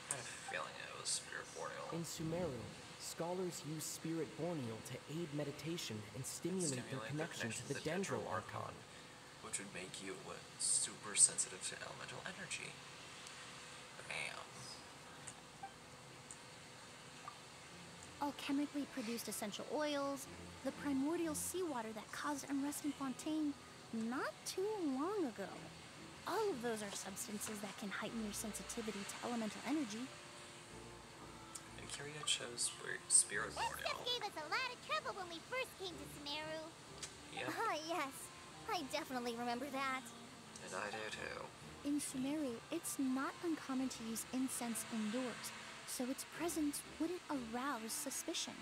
I had a feeling it was Spirit Borneo. In Sumeru, scholars use Spirit Borneo to aid meditation and stimulate their connection to the Dendro Archon. Which would make you super sensitive to elemental energy. Bam. Alchemically produced essential oils, the primordial seawater that caused unrest in Fontaine not too long ago. All of those are substances that can heighten your sensitivity to elemental energy. And Kyria chose Spirit Borneo. This stuff gave us a lot of trouble when we first came to Sumeru. Yep. Ah, yes. I definitely remember that. And I do too. In Sumeru, it's not uncommon to use incense indoors, so its presence wouldn't arouse suspicion.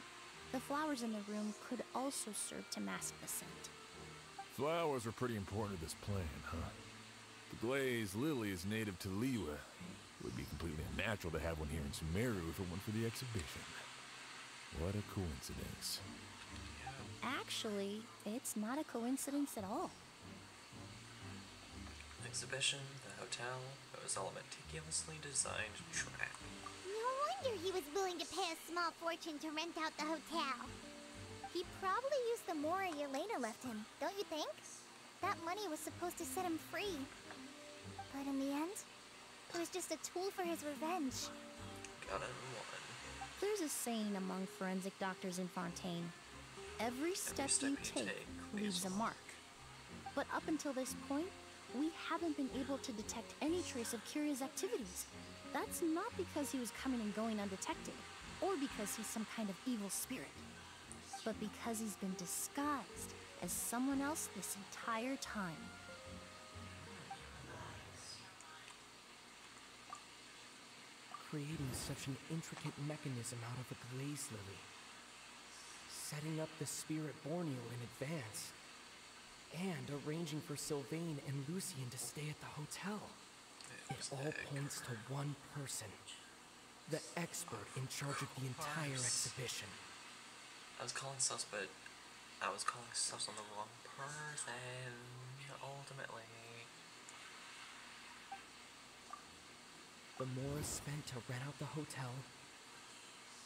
The flowers in the room could also serve to mask the scent. Flowers were pretty important to this plan, huh? The glazed lily is native to Liyue. It would be completely unnatural to have one here in Sumeru if it weren't for the exhibition. What a coincidence. Actually, it's not a coincidence at all. Exhibition, the hotel, it was all a meticulously designed trap. No wonder he was willing to pay a small fortune to rent out the hotel. He probably used the mora Yelena left him, don't you think? That money was supposed to set him free. But in the end, it was just a tool for his revenge. Got it in one. There's a saying among forensic doctors in Fontaine. Every step you take leaves a mark. But up until this point, we haven't been able to detect any trace of Kyria's activities. That's not because he was coming and going undetected, or because he's some kind of evil spirit, but because he's been disguised as someone else this entire time. Creating such an intricate mechanism out of a glaze lily. Setting up the Spirit Borneo in advance. And arranging for Sylvain and Lucien to stay at the hotel. It all points to one person. The expert in charge of the entire exhibition. I was calling sus, but I was calling sus on the wrong person, ultimately. The mora spent to rent out the hotel.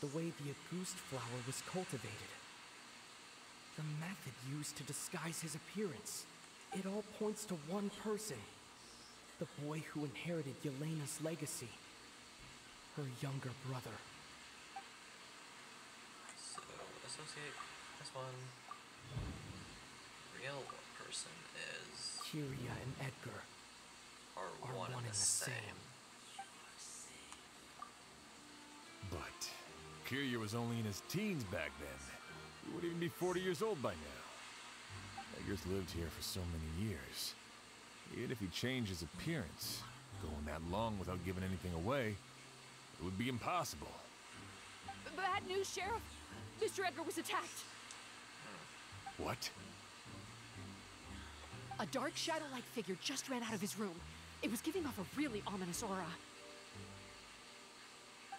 The way the Auguste flower was cultivated. The method used to disguise his appearance. It all points to one person. The boy who inherited Yelena's legacy. Her younger brother. So, associate this one. Real person is... Kyria and Edgar are one and the same. But Kyria was only in his teens back then. He would even be 40 years old by now. Edgar's lived here for so many years. Even if he changed his appearance, going that long without giving anything away, it would be impossible. Bad news, Sheriff. Mr. Edgar was attacked. What? A dark shadow-like figure just ran out of his room. It was giving off a really ominous aura.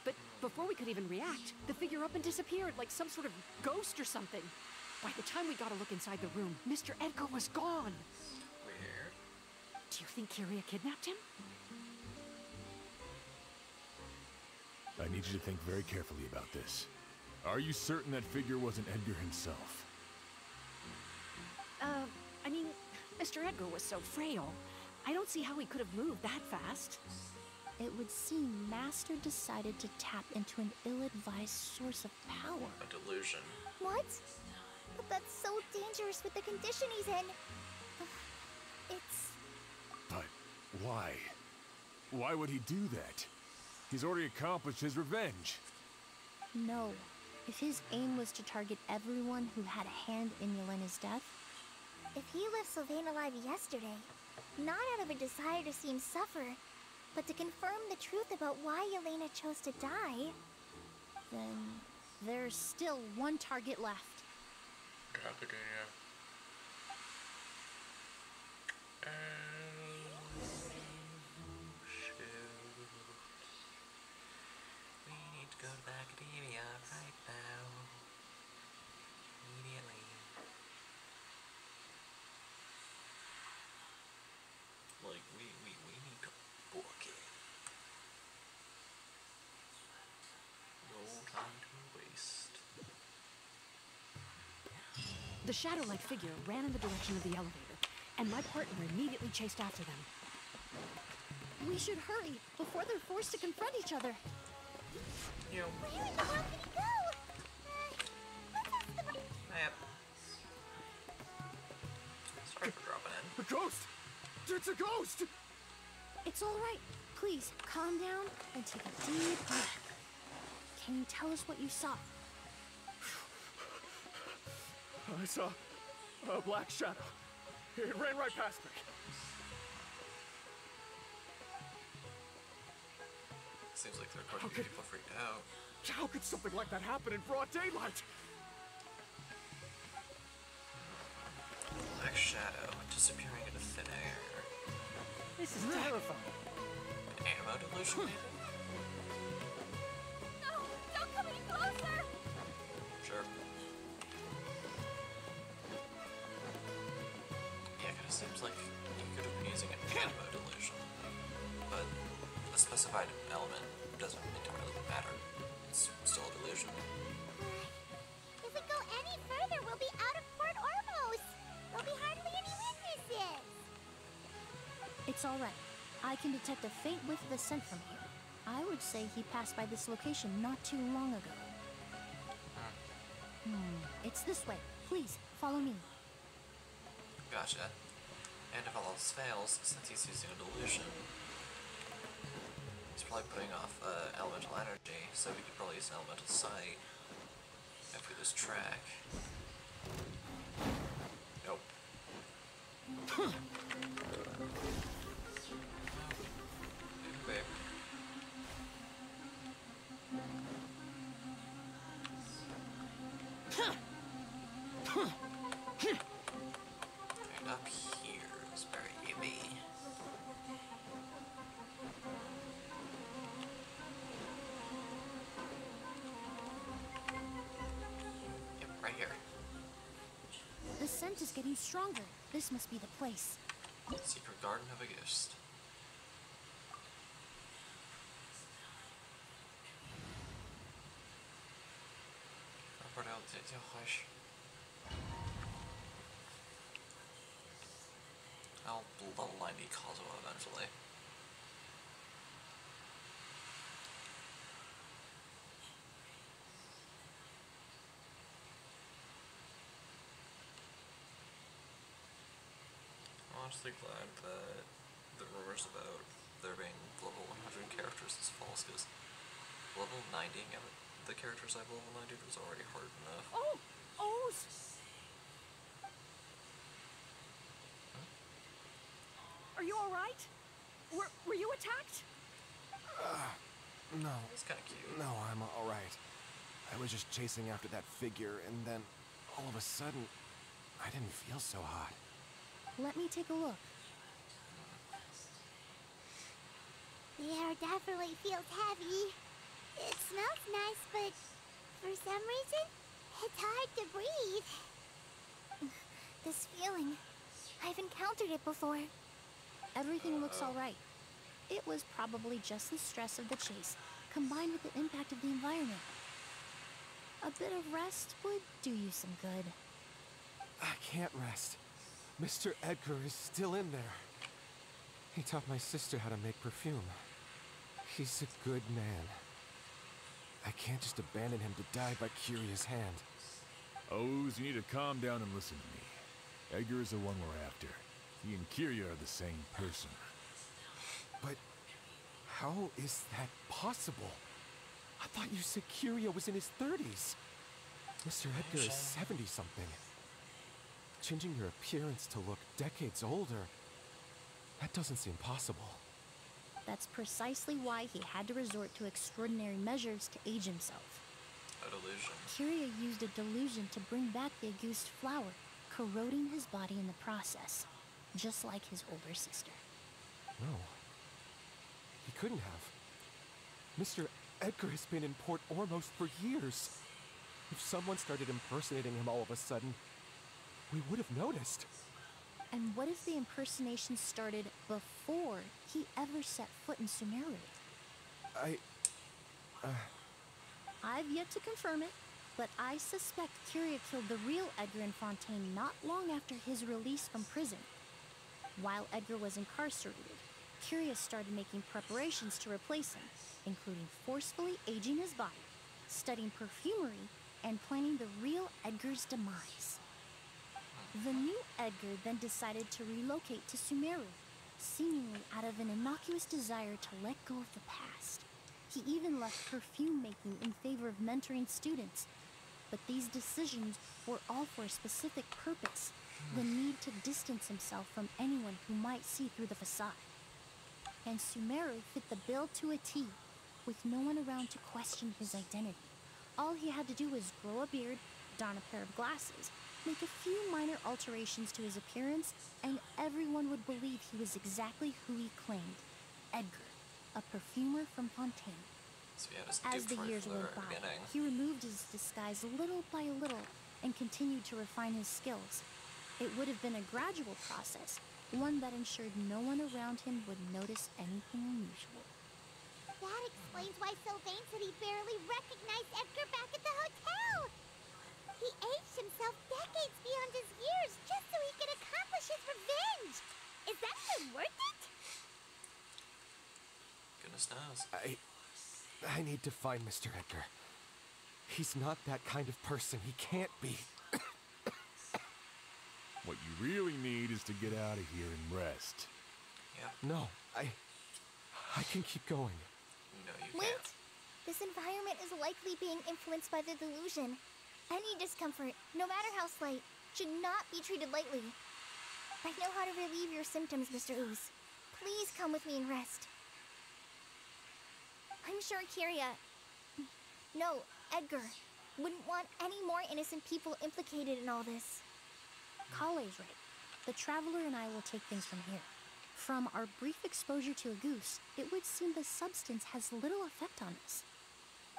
But before we could even react, the figure up and disappeared like some sort of ghost or something. By the time we got a look inside the room, Mr. Edgar was gone. Weird. Do you think Kyria kidnapped him? I need you to think very carefully about this. Are you certain that figure wasn't Edgar himself? I mean, Mr. Edgar was so frail. I don't see how he could have moved that fast. It would seem Master decided to tap into an ill-advised source of power. A delusion. What? But that's so dangerous with the condition he's in. It's... But why? Why would he do that? He's already accomplished his revenge. No. If his aim was to target everyone who had a hand in Yelena's death... If he left Sylvain alive yesterday, not out of a desire to see him suffer, but to confirm the truth about why Yelena chose to die... Then there's still one target left. Academia. We need to go to the academia right now. Immediately. Like, we need to book it. No time to waste. The shadow-like figure ran in the direction of the elevator, and my partner immediately chased after them. We should hurry before they're forced to confront each other. Yep. Where in the world did he go? Yep. Sorry for dropping in. A ghost! It's a ghost! It's all right. Please, calm down and take a deep breath. Can you tell us what you saw? I saw a black shadow. It ran right past me. Seems like there are quite a few people freaked out. How could something like that happen in broad daylight? Black shadow disappearing into thin air. This is terrifying. An animo delusion, maybe? No! Don't come any closer! Sure. Yeah, it kind of seems like you could have been using an animo delusion, but a specified element doesn't entirely matter. It's still a delusion. If we go any further, we'll be out of Port Ormos! There'll be hardly any witnesses! It's all right. I can detect a faint whiff of the scent from here. I would say he passed by this location not too long ago. It's this way. Please, follow me. Gotcha. And if all else fails, since he's using a delusion, he's probably putting off elemental energy, so we could probably use elemental sight if we lose track. Nope. Babe. And up here is where you be. Yep, right here. The scent is getting stronger. This must be the place. Secret garden of a ghost. I'll level 90 Kazuo eventually. I'm honestly glad that the rumors about there being level 100 characters is false, because level 90ing the characters I've level 90 was already hard enough. Oh! Oh! Are you alright? Were you attacked? No. It's kind of cute. No, I'm all right. I was just chasing after that figure, and then all of a sudden, I didn't feel so hot. Let me take a look. The air definitely feels heavy. It smells nice, but for some reason, it's hard to breathe. This feeling, I've encountered it before. Everything looks all right. It was probably just the stress of the chase, combined with the impact of the environment. A bit of rest would do you some good. I can't rest. Mr. Edgar is still in there. He taught my sister how to make perfume. He's a good man. I can't just abandon him to die by Kyria's hand. Oz, you need to calm down and listen to me. Edgar is the one we're after. He and Kyria are the same person. But how is that possible? I thought you said Kyria was in his 30s. Mr. Edgar is 70-something. Changing your appearance to look decades older, that doesn't seem possible. That's precisely why he had to resort to extraordinary measures to age himself. A delusion. Kyria used a delusion to bring back the Auguste flower, corroding his body in the process, just like his older sister. No. He couldn't have. Mr. Edgar has been in Port Ormos for years. If someone started impersonating him all of a sudden, we would have noticed. And what if the impersonation started before he ever set foot in Sumeru? I've yet to confirm it, but I suspect Kyria killed the real Edgar in Fontaine not long after his release from prison. While Edgar was incarcerated, Kyria started making preparations to replace him, including forcefully aging his body, studying perfumery, and planning the real Edgar's demise. The new Edgar then decided to relocate to Sumeru, seemingly out of an innocuous desire to let go of the past. He even left perfume making in favor of mentoring students. But these decisions were all for a specific purpose, the need to distance himself from anyone who might see through the facade. And Sumeru fit the bill to a T, with no one around to question his identity. All he had to do was grow a beard, don a pair of glasses, make a few minor alterations to his appearance, and everyone would believe he was exactly who he claimed, Edgar, a perfumer from Fontaine. So he had his As the dupe years from the went very by, beginning. he removed his disguise little by little and continued to refine his skills. It would have been a gradual process, one that ensured no one around him would notice anything unusual. That explains why Sylvain said he barely recognized Edgar back at the hotel. He aged himself decades beyond his years just so he could accomplish his revenge. Is that even worth it? Goodness knows. I need to find Mr. Edgar. He's not that kind of person. He can't be. What you really need is to get out of here and rest. Yep. No, I can keep going. No, you Wait! can't. This environment is likely being influenced by the delusion. Any discomfort, no matter how slight, should not be treated lightly. I know how to relieve your symptoms, Mr. Ooze. Please come with me and rest. I'm sure Kyria... No, Edgar wouldn't want any more innocent people implicated in all this. Kale's right. The Traveler and I will take things from here. From our brief exposure to a goose, it would seem the substance has little effect on us.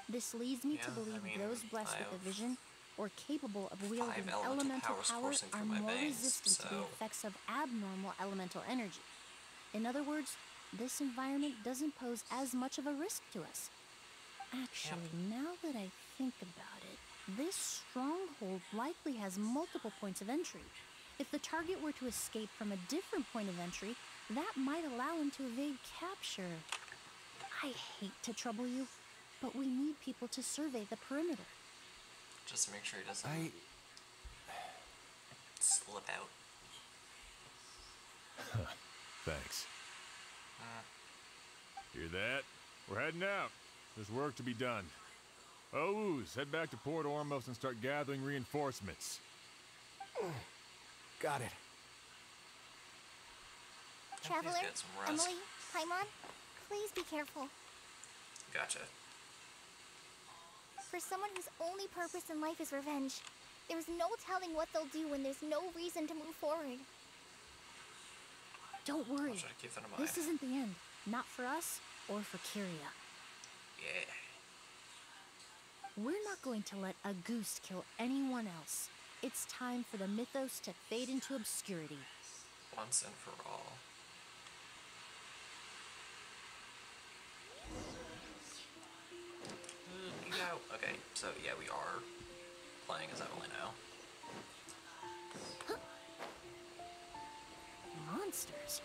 This leads me to believe those blessed with a vision or capable of wielding elemental power are more resistant to the effects of abnormal elemental energy. In other words, this environment doesn't pose as much of a risk to us. Actually, now that I think about it, this stronghold likely has multiple points of entry. If the target were to escape from a different point of entry, that might allow him to evade capture. I hate to trouble you, but we need people to survey the perimeter. Just to make sure he doesn't slip out. Thanks. Hear that? We're heading out. There's work to be done. Ooze, head back to Port Ormos and start gathering reinforcements. Got it. Traveler, get some rest. Emily, Paimon, please be careful. Gotcha. For someone whose only purpose in life is revenge, there's no telling what they'll do when there's no reason to move forward. Don't worry. I'll try to keep that in mind. This isn't the end. Not for us or for Kyria. Yeah. We're not going to let a goose kill anyone else. It's time for the mythos to fade into obscurity. Once and for all. Okay, so yeah, we are playing as Evelino. monsters.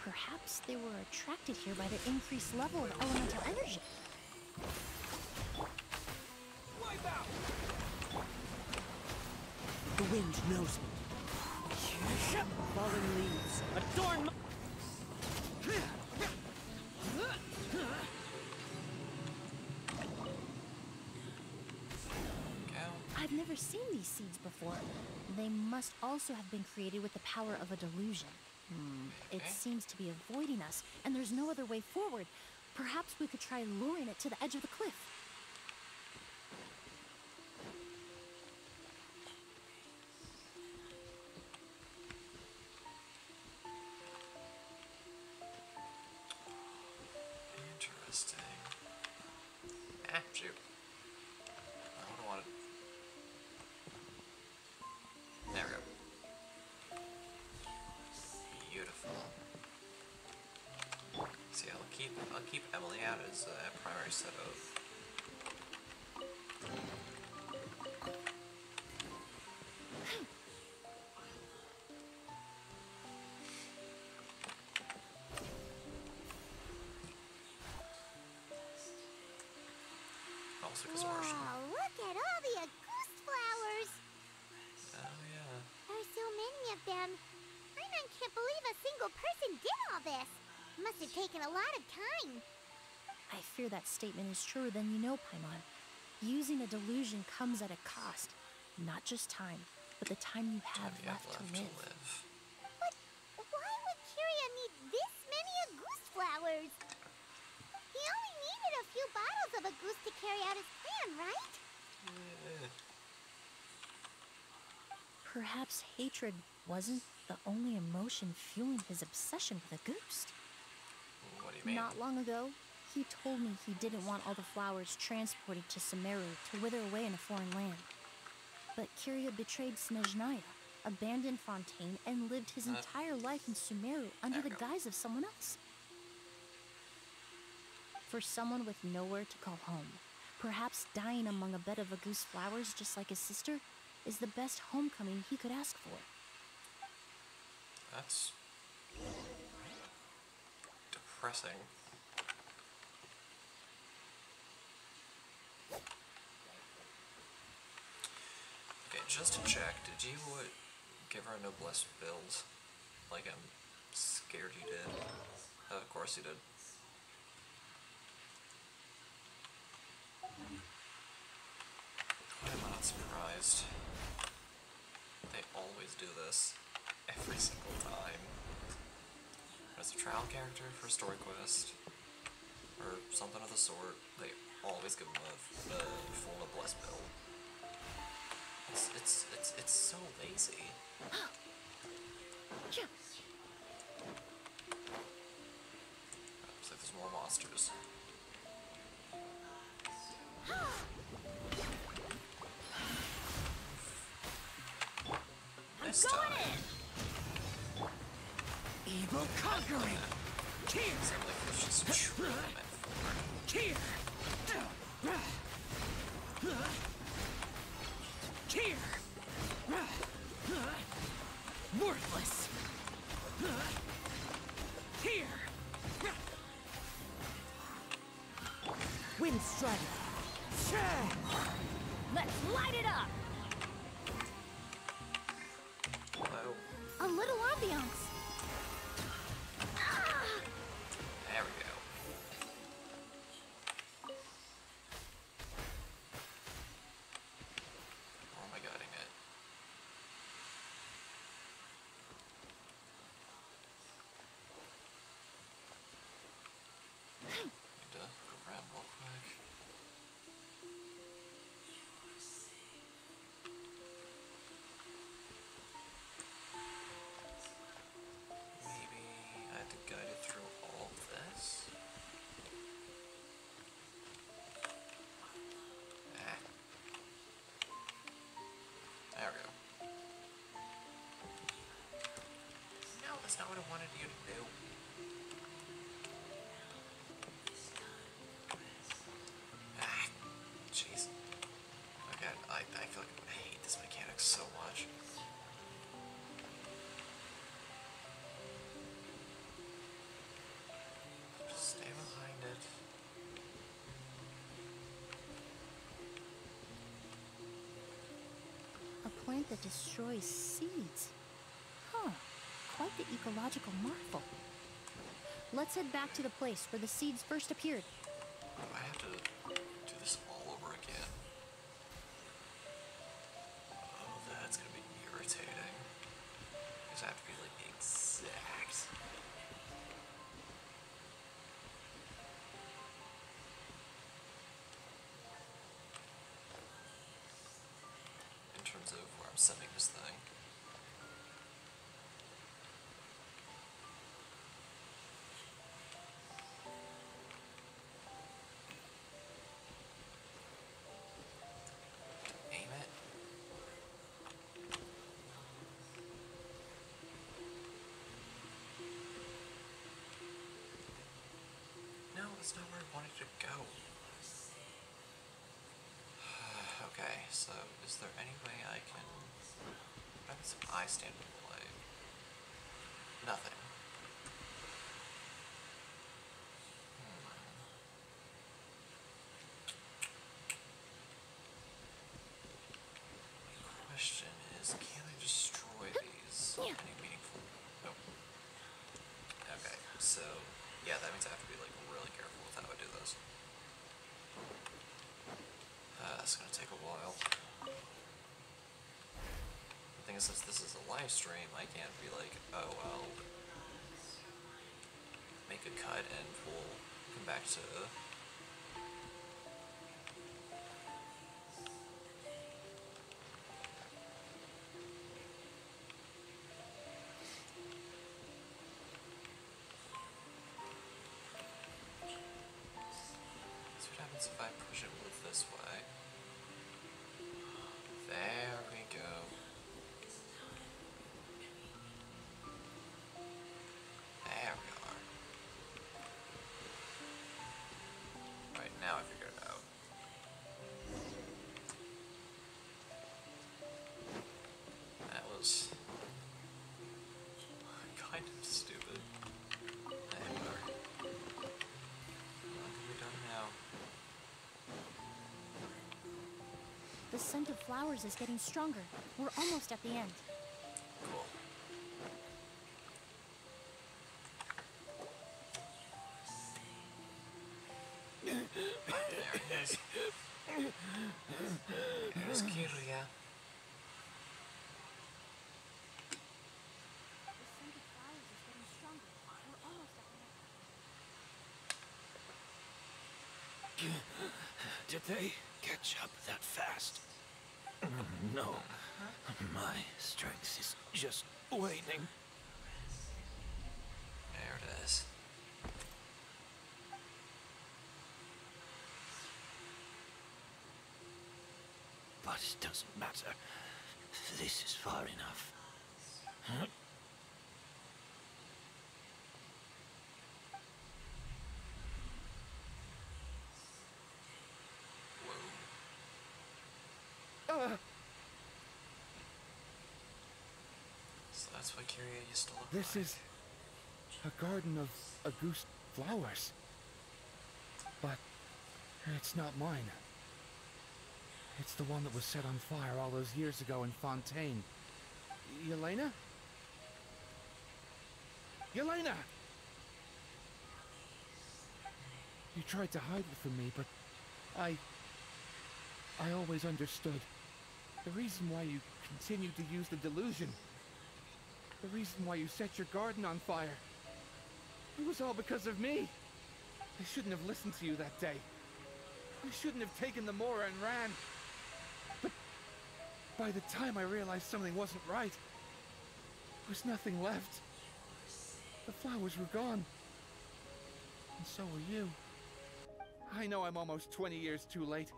Perhaps they were attracted here by the increased level of elemental energy. Wipe out! The wind knows me. Fallen leaves adorn my... I've never seen these seeds before. They must also have been created with the power of a delusion. It seems to be avoiding us, and there's no other way forward. Perhaps we could try luring it to the edge of the cliff. Interesting. Shoot. I don't want it. There we go. Beautiful. See, I'll keep Emily out as a primary set of. Also, because Wow, look at all the Auguste flowers! Oh, yeah. There's so many of them. Paimon can't believe a single person did all this. Must have taken a lot of time. I fear that statement is truer than you know, Paimon. Using a delusion comes at a cost. Not just time, but the time you have left to live. But why would Kiria need this many Auguste flowers? He only needed a few bottles of Auguste to carry out his plan, right? Perhaps hatred wasn't the only emotion fueling his obsession with Auguste. What do you mean? Not long ago, he told me he didn't want all the flowers transported to Sumeru to wither away in a foreign land. But Kiria betrayed Snezhnaya, abandoned Fontaine, and lived his entire life in Sumeru under the guise of someone else. For someone with nowhere to call home, perhaps dying among a bed of Auguste flowers just like his sister is the best homecoming he could ask for. That's depressing. Okay, just to check, did you give her a noblesse build? Like I'm scared you did. Of course you did. Why am I not surprised? They always do this. Every single time. As a trial character for a story quest, or something of the sort, they always give them a full noblesse build. It's so lazy. Looks like there's more monsters. This time. Evil conquering! Here! Here! Here! Worthless! Here! Wind strike! Let's light it up! Hello. A little ambiance. There we go. Or am I getting it? Need to grab real quick. Maybe I had to guide it through all of this. There we go. No, that's not what I wanted you to do. Jeez. Okay, I feel like I'm gonna hate this mechanic so much. that destroys seeds. Huh. Quite the ecological marvel. Let's head back to the place where the seeds first appeared. Do I have to do this all over again? Oh, that's gonna be irritating. Because I have to be like exact. In terms of where I'm sending this thing. Aim it. No, that's not where I wanted to go. Okay, so is there any way I can have some eye stand in the way? Nothing. Question is, can I destroy these? Any meaningful? Nope. Okay, so yeah, that means I have to be like really careful with how I do this. It's gonna take a while. The thing is, since this is a live stream, I can't be like, oh well, make a cut and we'll come back to. See what happens if I push it with this way. There we go. There we are. Right, now I figured it out. That was kind of stupid. There we are. What have we done now? The scent of flowers is getting stronger. We're almost at the end. Cool. There it is. There's Kiria. The scent of flowers is getting stronger. We're almost at the end. Did they catch up that fast? No. My strength is just waning. There it is. But it doesn't matter. This is far enough. So that's what Kiria used to look This like. is a garden of Auguste flowers. But it's not mine. It's the one that was set on fire all those years ago in Fontaine. Yelena? Yelena! You tried to hide it from me, but I always understood. The reason why you continued to use the delusion. The reason why you set your garden on fire. It was all because of me. I shouldn't have listened to you that day. I shouldn't have taken the Mora and ran. But by the time I realized something wasn't right, there was nothing left. The flowers were gone. And so were you. I know I'm almost 20 years too late.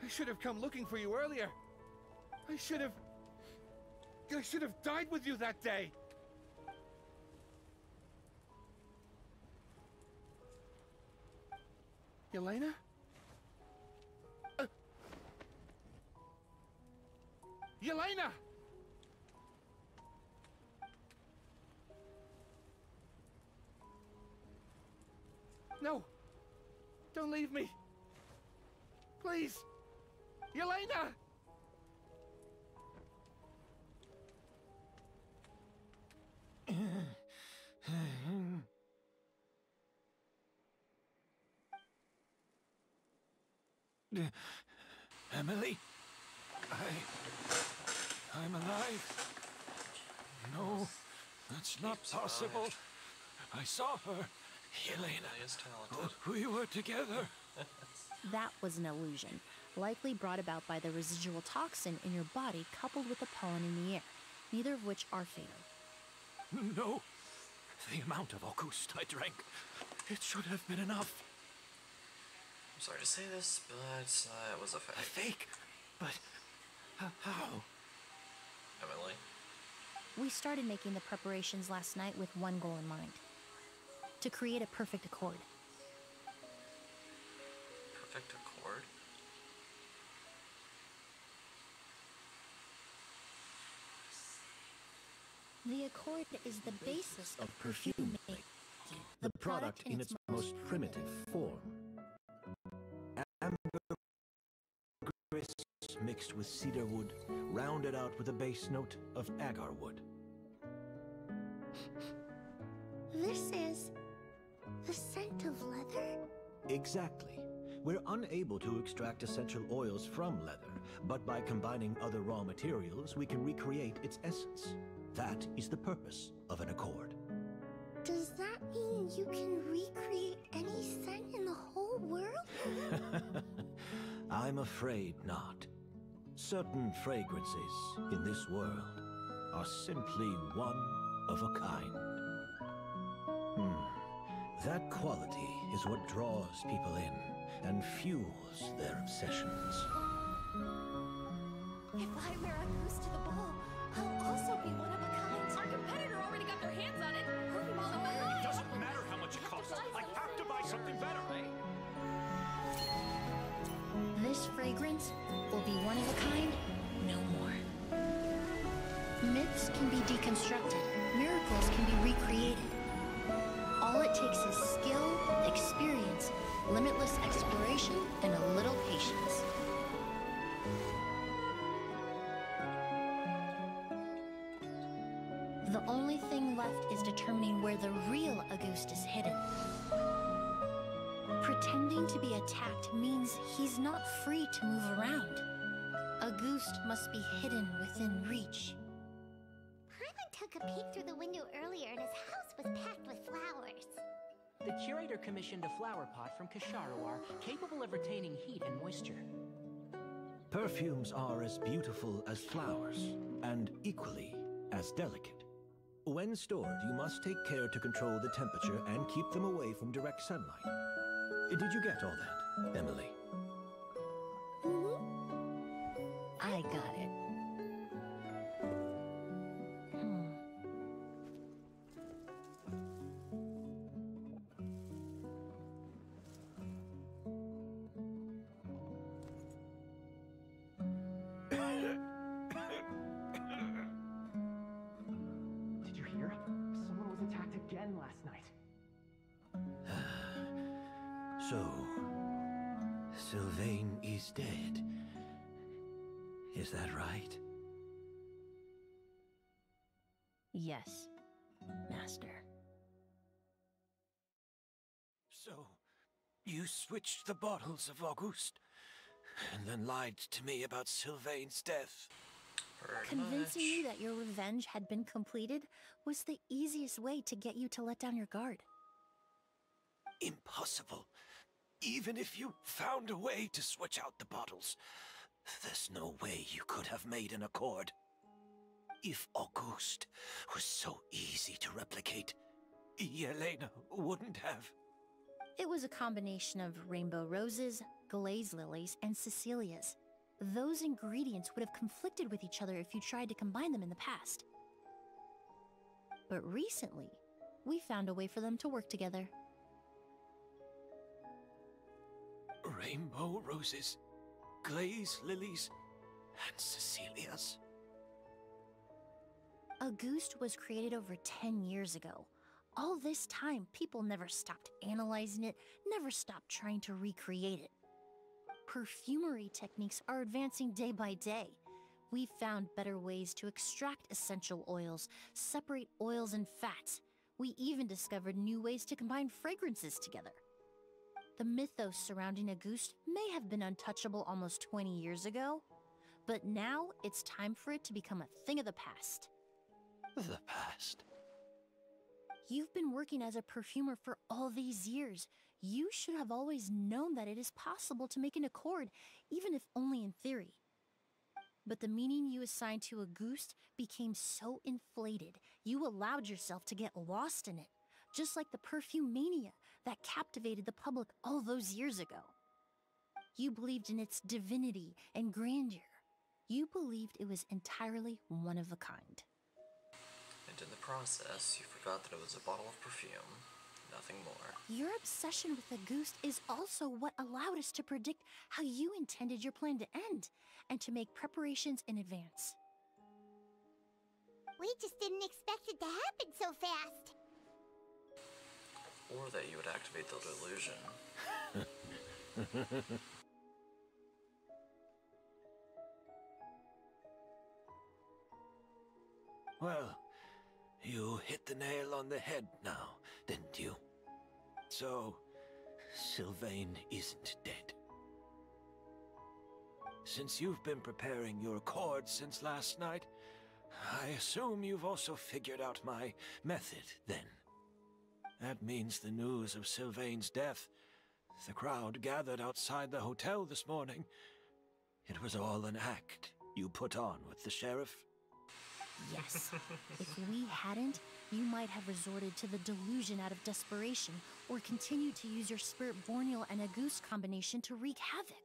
I should have come looking for you earlier. I should have died with you that day. Yelena? Yelena! No! Don't leave me! Please! Yelena! Emily? I'm alive. No, that's not possible. I saw her. Elena. We were together. That was an illusion, likely brought about by the residual toxin in your body coupled with the pollen in the air, neither of which are fatal. No. The amount of August I drank, it should have been enough. I'm sorry to say this, but it was a fake. A fake? But how? Emily? We started making the preparations last night with one goal in mind. To create a perfect accord. Perfect accord? The accord is the basis of perfume making. The product in its most primitive form. Ambergris mixed with cedar wood, rounded out with a base note of agar wood. This is the scent of leather? Exactly. We're unable to extract essential oils from leather, but by combining other raw materials, we can recreate its essence. That is the purpose of an accord. Does that mean you can recreate any scent in the whole world? I'm afraid not. Certain fragrances in this world are simply one of a kind. That quality is what draws people in and fuels their obsessions. If I wear a goose to the ball, I'll also be one of a kind. Our competitor already got their hands on it. It doesn't matter how much it costs. I have to buy something better. This fragrance will be one of a kind, no more. Myths can be deconstructed, miracles can be recreated. All it takes is skill, experience, limitless exploration, and a little patience. The only thing left is determining where the real Auguste is hidden. Pretending to be attacked means he's not free to move around. Auguste must be hidden within reach. Paimon took a peek through the window earlier and his house was packed with flowers. The curator commissioned a flower pot from Kasharawar capable of retaining heat and moisture. Perfumes are as beautiful as flowers, and equally as delicate. When stored, you must take care to control the temperature and keep them away from direct sunlight. Did you get all that, Emily? I got it. Did you hear? Someone was attacked again last night. So, Sylvain is dead. Is that right? Yes, Master. So, you switched the bottles of Auguste, and then lied to me about Sylvain's death. Convincing you that your revenge had been completed was the easiest way to get you to let down your guard. Impossible. Even if you found a way to switch out the bottles, there's no way you could have made an accord. If Auguste was so easy to replicate, Yelena wouldn't have. It was a combination of rainbow roses, glaze lilies, and Cecilias. Those ingredients would have conflicted with each other if you tried to combine them in the past. But recently, we found a way for them to work together. Rainbow roses, glaze lilies, and Cecilias. Auguste was created over 10 years ago. All this time, people never stopped analyzing it, never stopped trying to recreate it. Perfumery techniques are advancing day by day. We've found better ways to extract essential oils, separate oils and fats. We even discovered new ways to combine fragrances together. The mythos surrounding Auguste may have been untouchable almost 20 years ago, but now it's time for it to become a thing of the past. The past? You've been working as a perfumer for all these years. You should have always known that it is possible to make an accord, even if only in theory. But the meaning you assigned to Auguste became so inflated, you allowed yourself to get lost in it, just like the perfume mania that captivated the public all those years ago. You believed in its divinity and grandeur. You believed it was entirely one of a kind. And in the process, you forgot that it was a bottle of perfume, nothing more. Your obsession with Auguste is also what allowed us to predict how you intended your plan to end, and to make preparations in advance. We just didn't expect it to happen so fast. Or that you would activate the delusion. Well, you hit the nail on the head now, didn't you? So, Sylvain isn't dead. Since you've been preparing your accord since last night, I assume you've also figured out my method, then. That means the news of Sylvain's death, the crowd gathered outside the hotel this morning, it was all an act you put on with the sheriff? Yes. If we hadn't, you might have resorted to the delusion out of desperation, or continued to use your Spirit Borneal and Auguste combination to wreak havoc.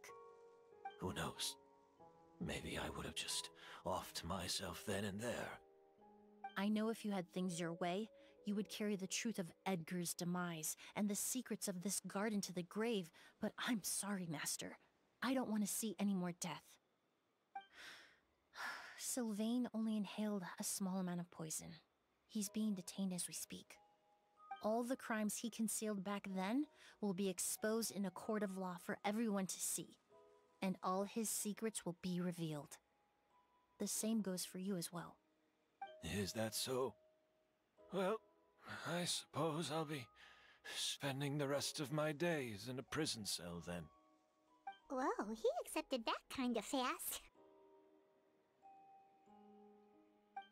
Who knows? Maybe I would have just offed myself then and there. I know if you had things your way, you would carry the truth of Edgar's demise and the secrets of this garden to the grave, but I'm sorry, Master. I don't want to see any more death. Sylvain only inhaled a small amount of poison. He's being detained as we speak. All the crimes he concealed back then will be exposed in a court of law for everyone to see, and all his secrets will be revealed. The same goes for you as well. Is that so? Well, I suppose I'll be spending the rest of my days in a prison cell then. Whoa, he accepted that kind of fast.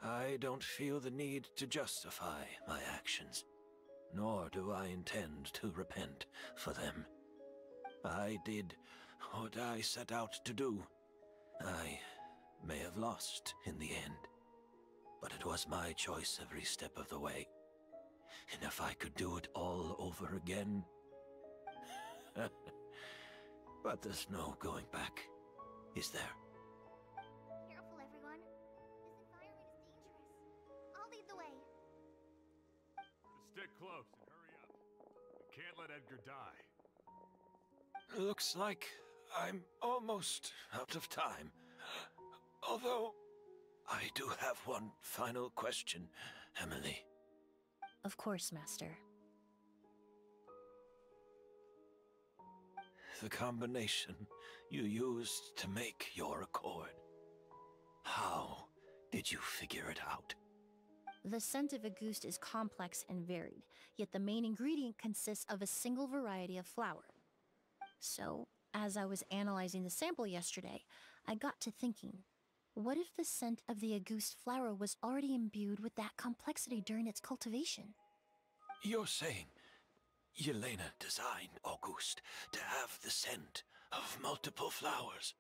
I don't feel the need to justify my actions, nor do I intend to repent for them. I did what I set out to do. I may have lost in the end, but it was my choice every step of the way. And if I could do it all over again... But there's no going back, is there? Careful, everyone. This environment is dangerous. I'll lead the way. Stick close and hurry up. We can't let Edgar die. Looks like I'm almost out of time. Although, I do have one final question, Emily. Of course, Master. The combination you used to make your accord. How did you figure it out? The scent of Auguste is complex and varied, yet the main ingredient consists of a single variety of flower. So, as I was analyzing the sample yesterday, I got to thinking, what if the scent of the Auguste flower was already imbued with that complexity during its cultivation? You're saying Yelena designed Auguste to have the scent of multiple flowers?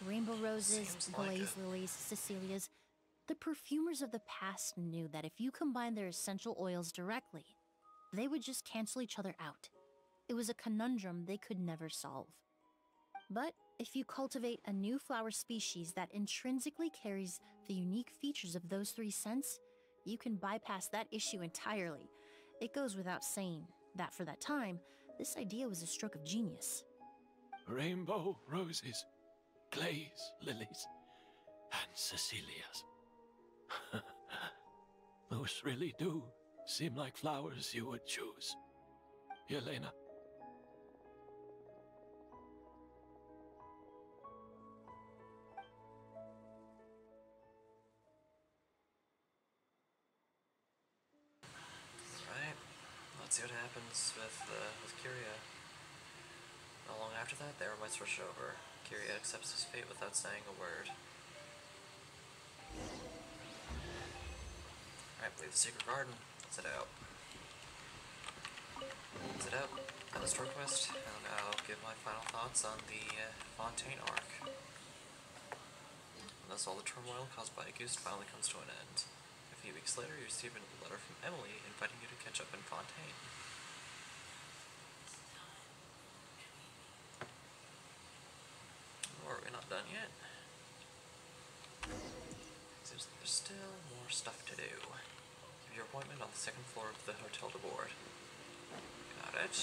Rainbow roses, Seems like glaze lilies, Cecilias. The perfumers of the past knew that if you combined their essential oils directly, they would just cancel each other out. It was a conundrum they could never solve. But if you cultivate a new flower species that intrinsically carries the unique features of those three scents, you can bypass that issue entirely. It goes without saying that for that time, this idea was a stroke of genius. Rainbow roses, glaze lilies, and Cecilias. Those really do seem like flowers you would choose, Yelena. Alright, let's see what happens with Kyria. Not long after that, the might switch over. Kiria accepts his fate without saying a word. Alright, leave the secret garden. Let's head out. Let's head out. Got the story quest, and I'll give my final thoughts on the Fontaine arc. And thus all the turmoil caused by Auguste finally comes to an end. A few weeks later, you receive a letter from Emily inviting you to catch up in Fontaine. Or are we not done yet? Seems like there's still more stuff to do. Give your appointment on the second floor of the Hotel de Board. Got it.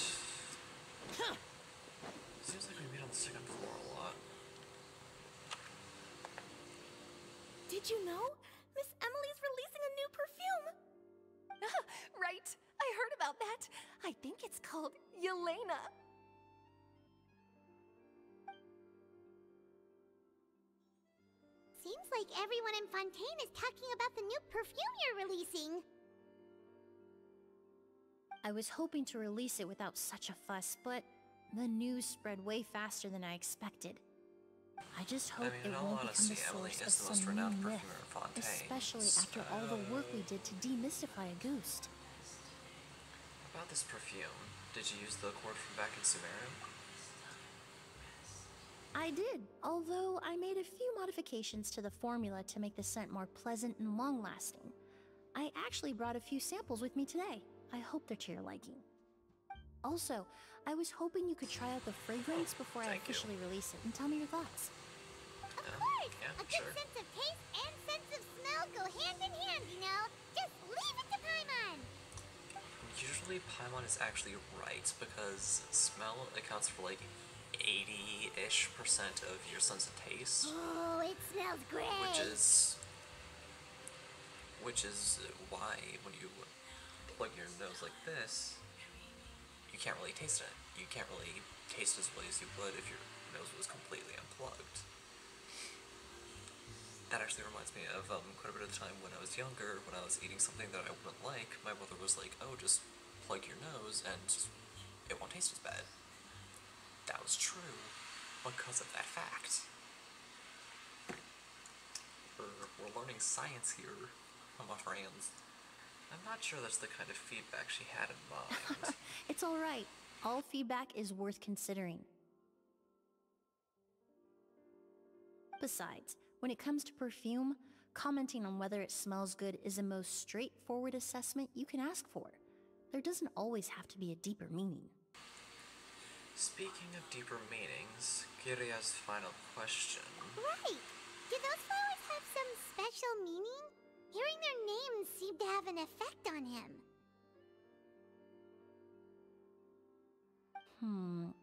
Seems like we meet on the second floor a lot. Did you know? Miss Emily's releasing a new perfume! Right, I heard about that. I think it's called Yelena. Seems like everyone in Fontaine is talking about the new perfume you're releasing. I was hoping to release it without such a fuss, but the news spread way faster than I expected. I just hope it won't become the source of some new myth, especially after all the work we did to demystify Auguste. About this perfume, did you use the accord from back in Sumeru? I did, although I made a few modifications to the formula to make the scent more pleasant and long-lasting. I actually brought a few samples with me today. I hope they're to your liking. Also, I was hoping you could try out the fragrance before I officially release it and tell me your thoughts. Of course! A good sense of taste and sense of smell go hand in hand, you know? Just leave it to Paimon! Usually Paimon is actually right, because smell accounts for like 80-ish% of your sense of taste. Oh, it smells great! Which is why when you plug your nose like this, you can't really taste it. You can't really taste as well as you would if your nose was completely unplugged. That actually reminds me of quite a bit of the time when I was younger, when I was eating something that I wouldn't like, my mother was like, oh, just plug your nose and it won't taste as bad. That was true because of that fact. We're learning science here, my friends. I'm not sure that's the kind of feedback she had in mind. It's alright. All feedback is worth considering. Besides, when it comes to perfume, commenting on whether it smells good is the most straightforward assessment you can ask for. There doesn't always have to be a deeper meaning. Speaking of deeper meanings, Kiria's final question. Right! Do those flowers have some special meaning? Hearing their names seemed to have an effect on him.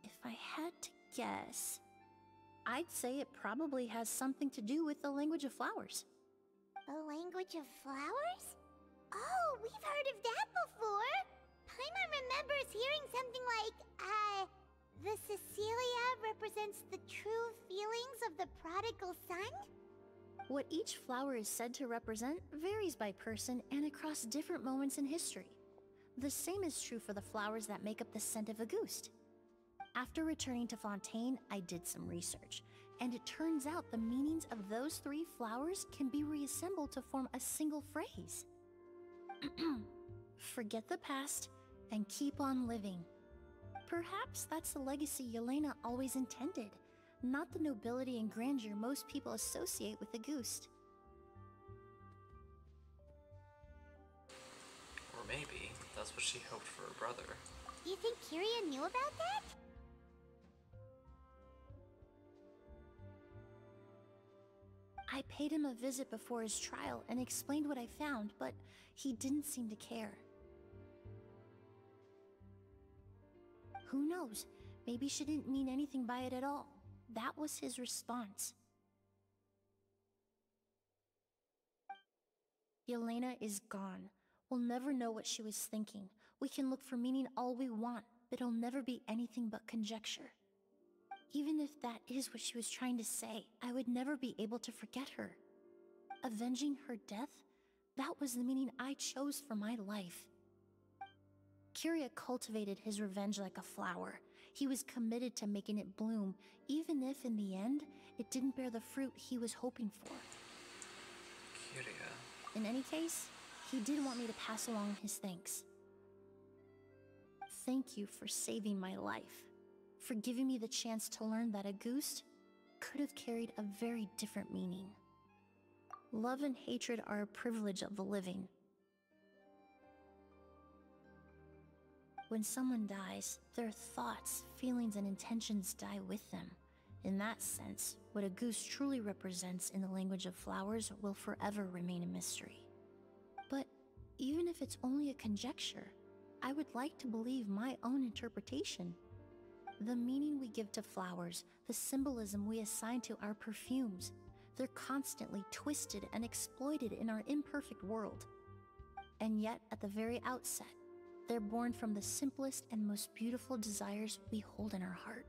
If I had to guess, I'd say it probably has something to do with the language of flowers. A language of flowers? Oh, we've heard of that before! Paimon remembers hearing something like, the Cecilia represents the true feelings of the prodigal son? What each flower is said to represent varies by person and across different moments in history. The same is true for the flowers that make up the scent of Auguste. After returning to Fontaine, I did some research, and it turns out the meanings of those 3 flowers can be reassembled to form a single phrase. Forget the past and keep on living. Perhaps that's the legacy Yelena always intended, not the nobility and grandeur most people associate with Auguste. Or maybe that's what she hoped for her brother. You think Kiria knew about that? I paid him a visit before his trial and explained what I found, but he didn't seem to care. Who knows? Maybe she didn't mean anything by it at all. That was his response. Yelena is gone. We'll never know what she was thinking. We can look for meaning all we want, but it'll never be anything but conjecture. Even if that is what she was trying to say, I would never be able to forget her. Avenging her death? That was the meaning I chose for my life. Kiria cultivated his revenge like a flower. He was committed to making it bloom, even if in the end, it didn't bear the fruit he was hoping for. Curia. In any case, he did want me to pass along his thanks. Thank you for saving my life, for giving me the chance to learn that a goose could have carried a very different meaning. Love and hatred are a privilege of the living. When someone dies, their thoughts, feelings, and intentions die with them. In that sense, what a goose truly represents in the language of flowers will forever remain a mystery. But even if it's only a conjecture, I would like to believe my own interpretation. The meaning we give to flowers, the symbolism we assign to our perfumes, they're constantly twisted and exploited in our imperfect world. And yet, at the very outset, they're born from the simplest and most beautiful desires we hold in our heart.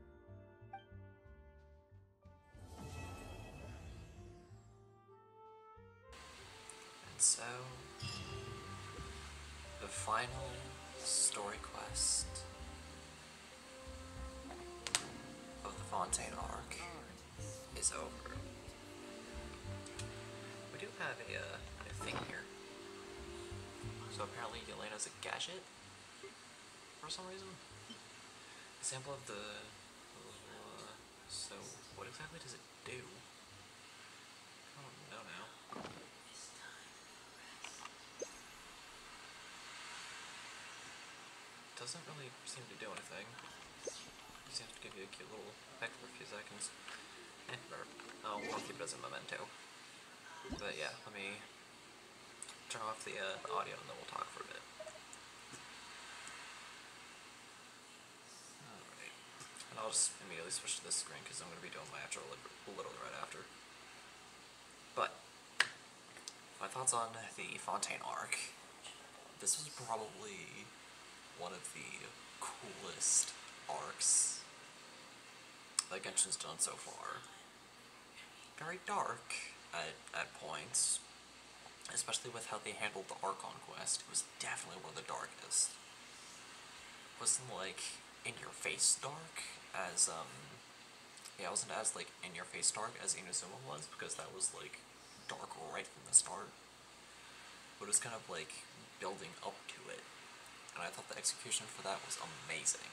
And so, the final story quest of the Fontaine arc is over. We do have a thing here. So apparently Yelena's a gadget for some reason. Example of the... so what exactly does it do? I don't know now. Doesn't really seem to do anything. Just have to give you a cute little peck for a few seconds. Whatever. Oh, we'll keep it as a memento. But yeah, let me turn off the audio and then we'll talk for a bit. Alright. And I'll just immediately switch to this screen because I'm going to be doing my outro literally right after. But, my thoughts on the Fontaine arc. This was probably one of the coolest arcs that Genshin's done so far. Very dark at points, especially with how they handled the Archon quest. It was definitely one of the darkest. It wasn't like in-your-face dark as, yeah, it wasn't as, like, in-your-face dark as Inazuma was, because that was, like, dark right from the start. But it was kind of, like, building up to it. And I thought the execution for that was amazing.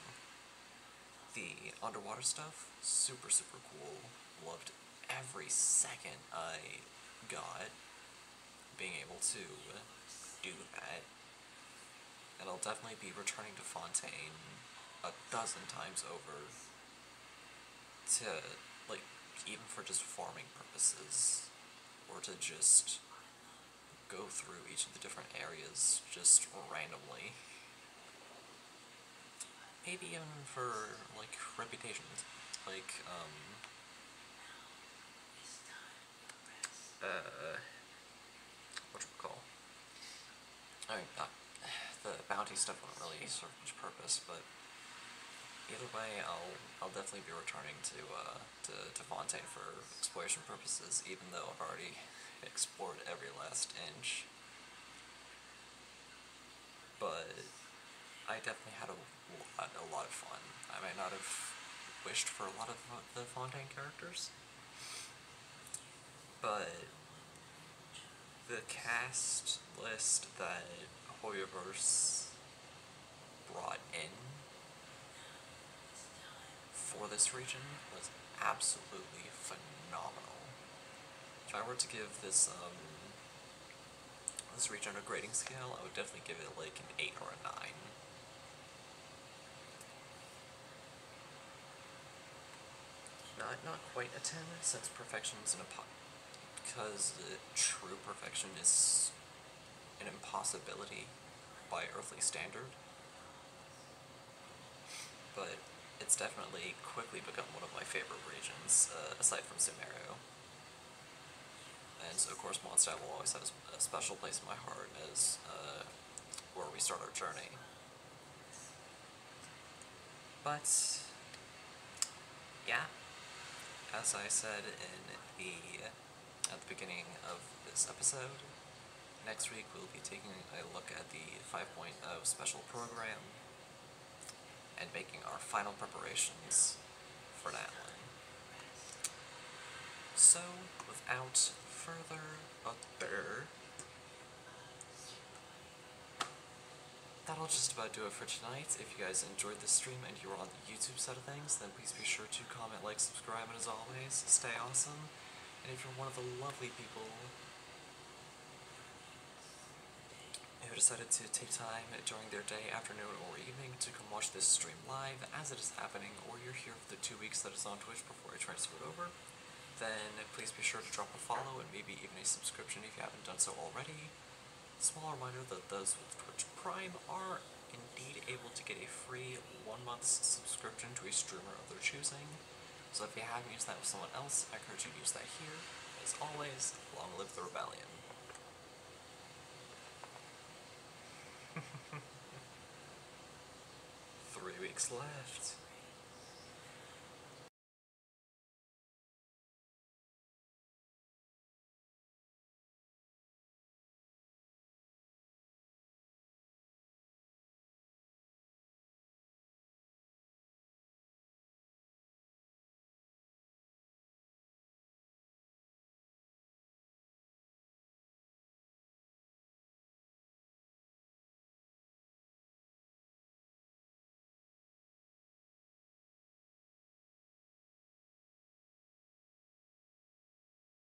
The underwater stuff, super, super cool. Loved every second I got being able to do that. And I'll definitely be returning to Fontaine a dozen times over to, like, even for just farming purposes, or to just go through each of the different areas just randomly. Maybe even for, like, reputations. Like, whatchamacall? I mean, the bounty stuff wouldn't really serve much purpose, but either way, I'll definitely be returning to Fontaine for exploration purposes, even though I've already explored every last inch. But I definitely had a lot of fun. I might not have wished for a lot of the Fontaine characters, but the cast list that Hoyoverse brought in for this region was absolutely phenomenal. If I were to give this this region a grading scale, I would definitely give it like an 8 or a 9. Not quite a 10, since perfection's because true perfection is an impossibility by earthly standard. But it's definitely quickly become one of my favorite regions, aside from Sumeru. And so, of course, Mondstadt will always have a special place in my heart as where we start our journey. But yeah, as I said at the beginning of this episode, next week we'll be taking a look at the 5.0 special program, and making our final preparations for that one. So, without further ado, that'll just about do it for tonight. If you guys enjoyed this stream and you were on the YouTube side of things, then please be sure to comment, like, subscribe, and as always, stay awesome. And if you're one of the lovely people who decided to take time during their day, afternoon, or evening to come watch this stream live as it is happening, or you're here for the 2 weeks that it's on Twitch before I transfer it over, then please be sure to drop a follow and maybe even a subscription if you haven't done so already. Small reminder that those with Twitch Prime are indeed able to get a free 1 month's subscription to a streamer of their choosing. So if you haven't used that with someone else, I encourage you to use that here. As always, long live the rebellion. 3 weeks left.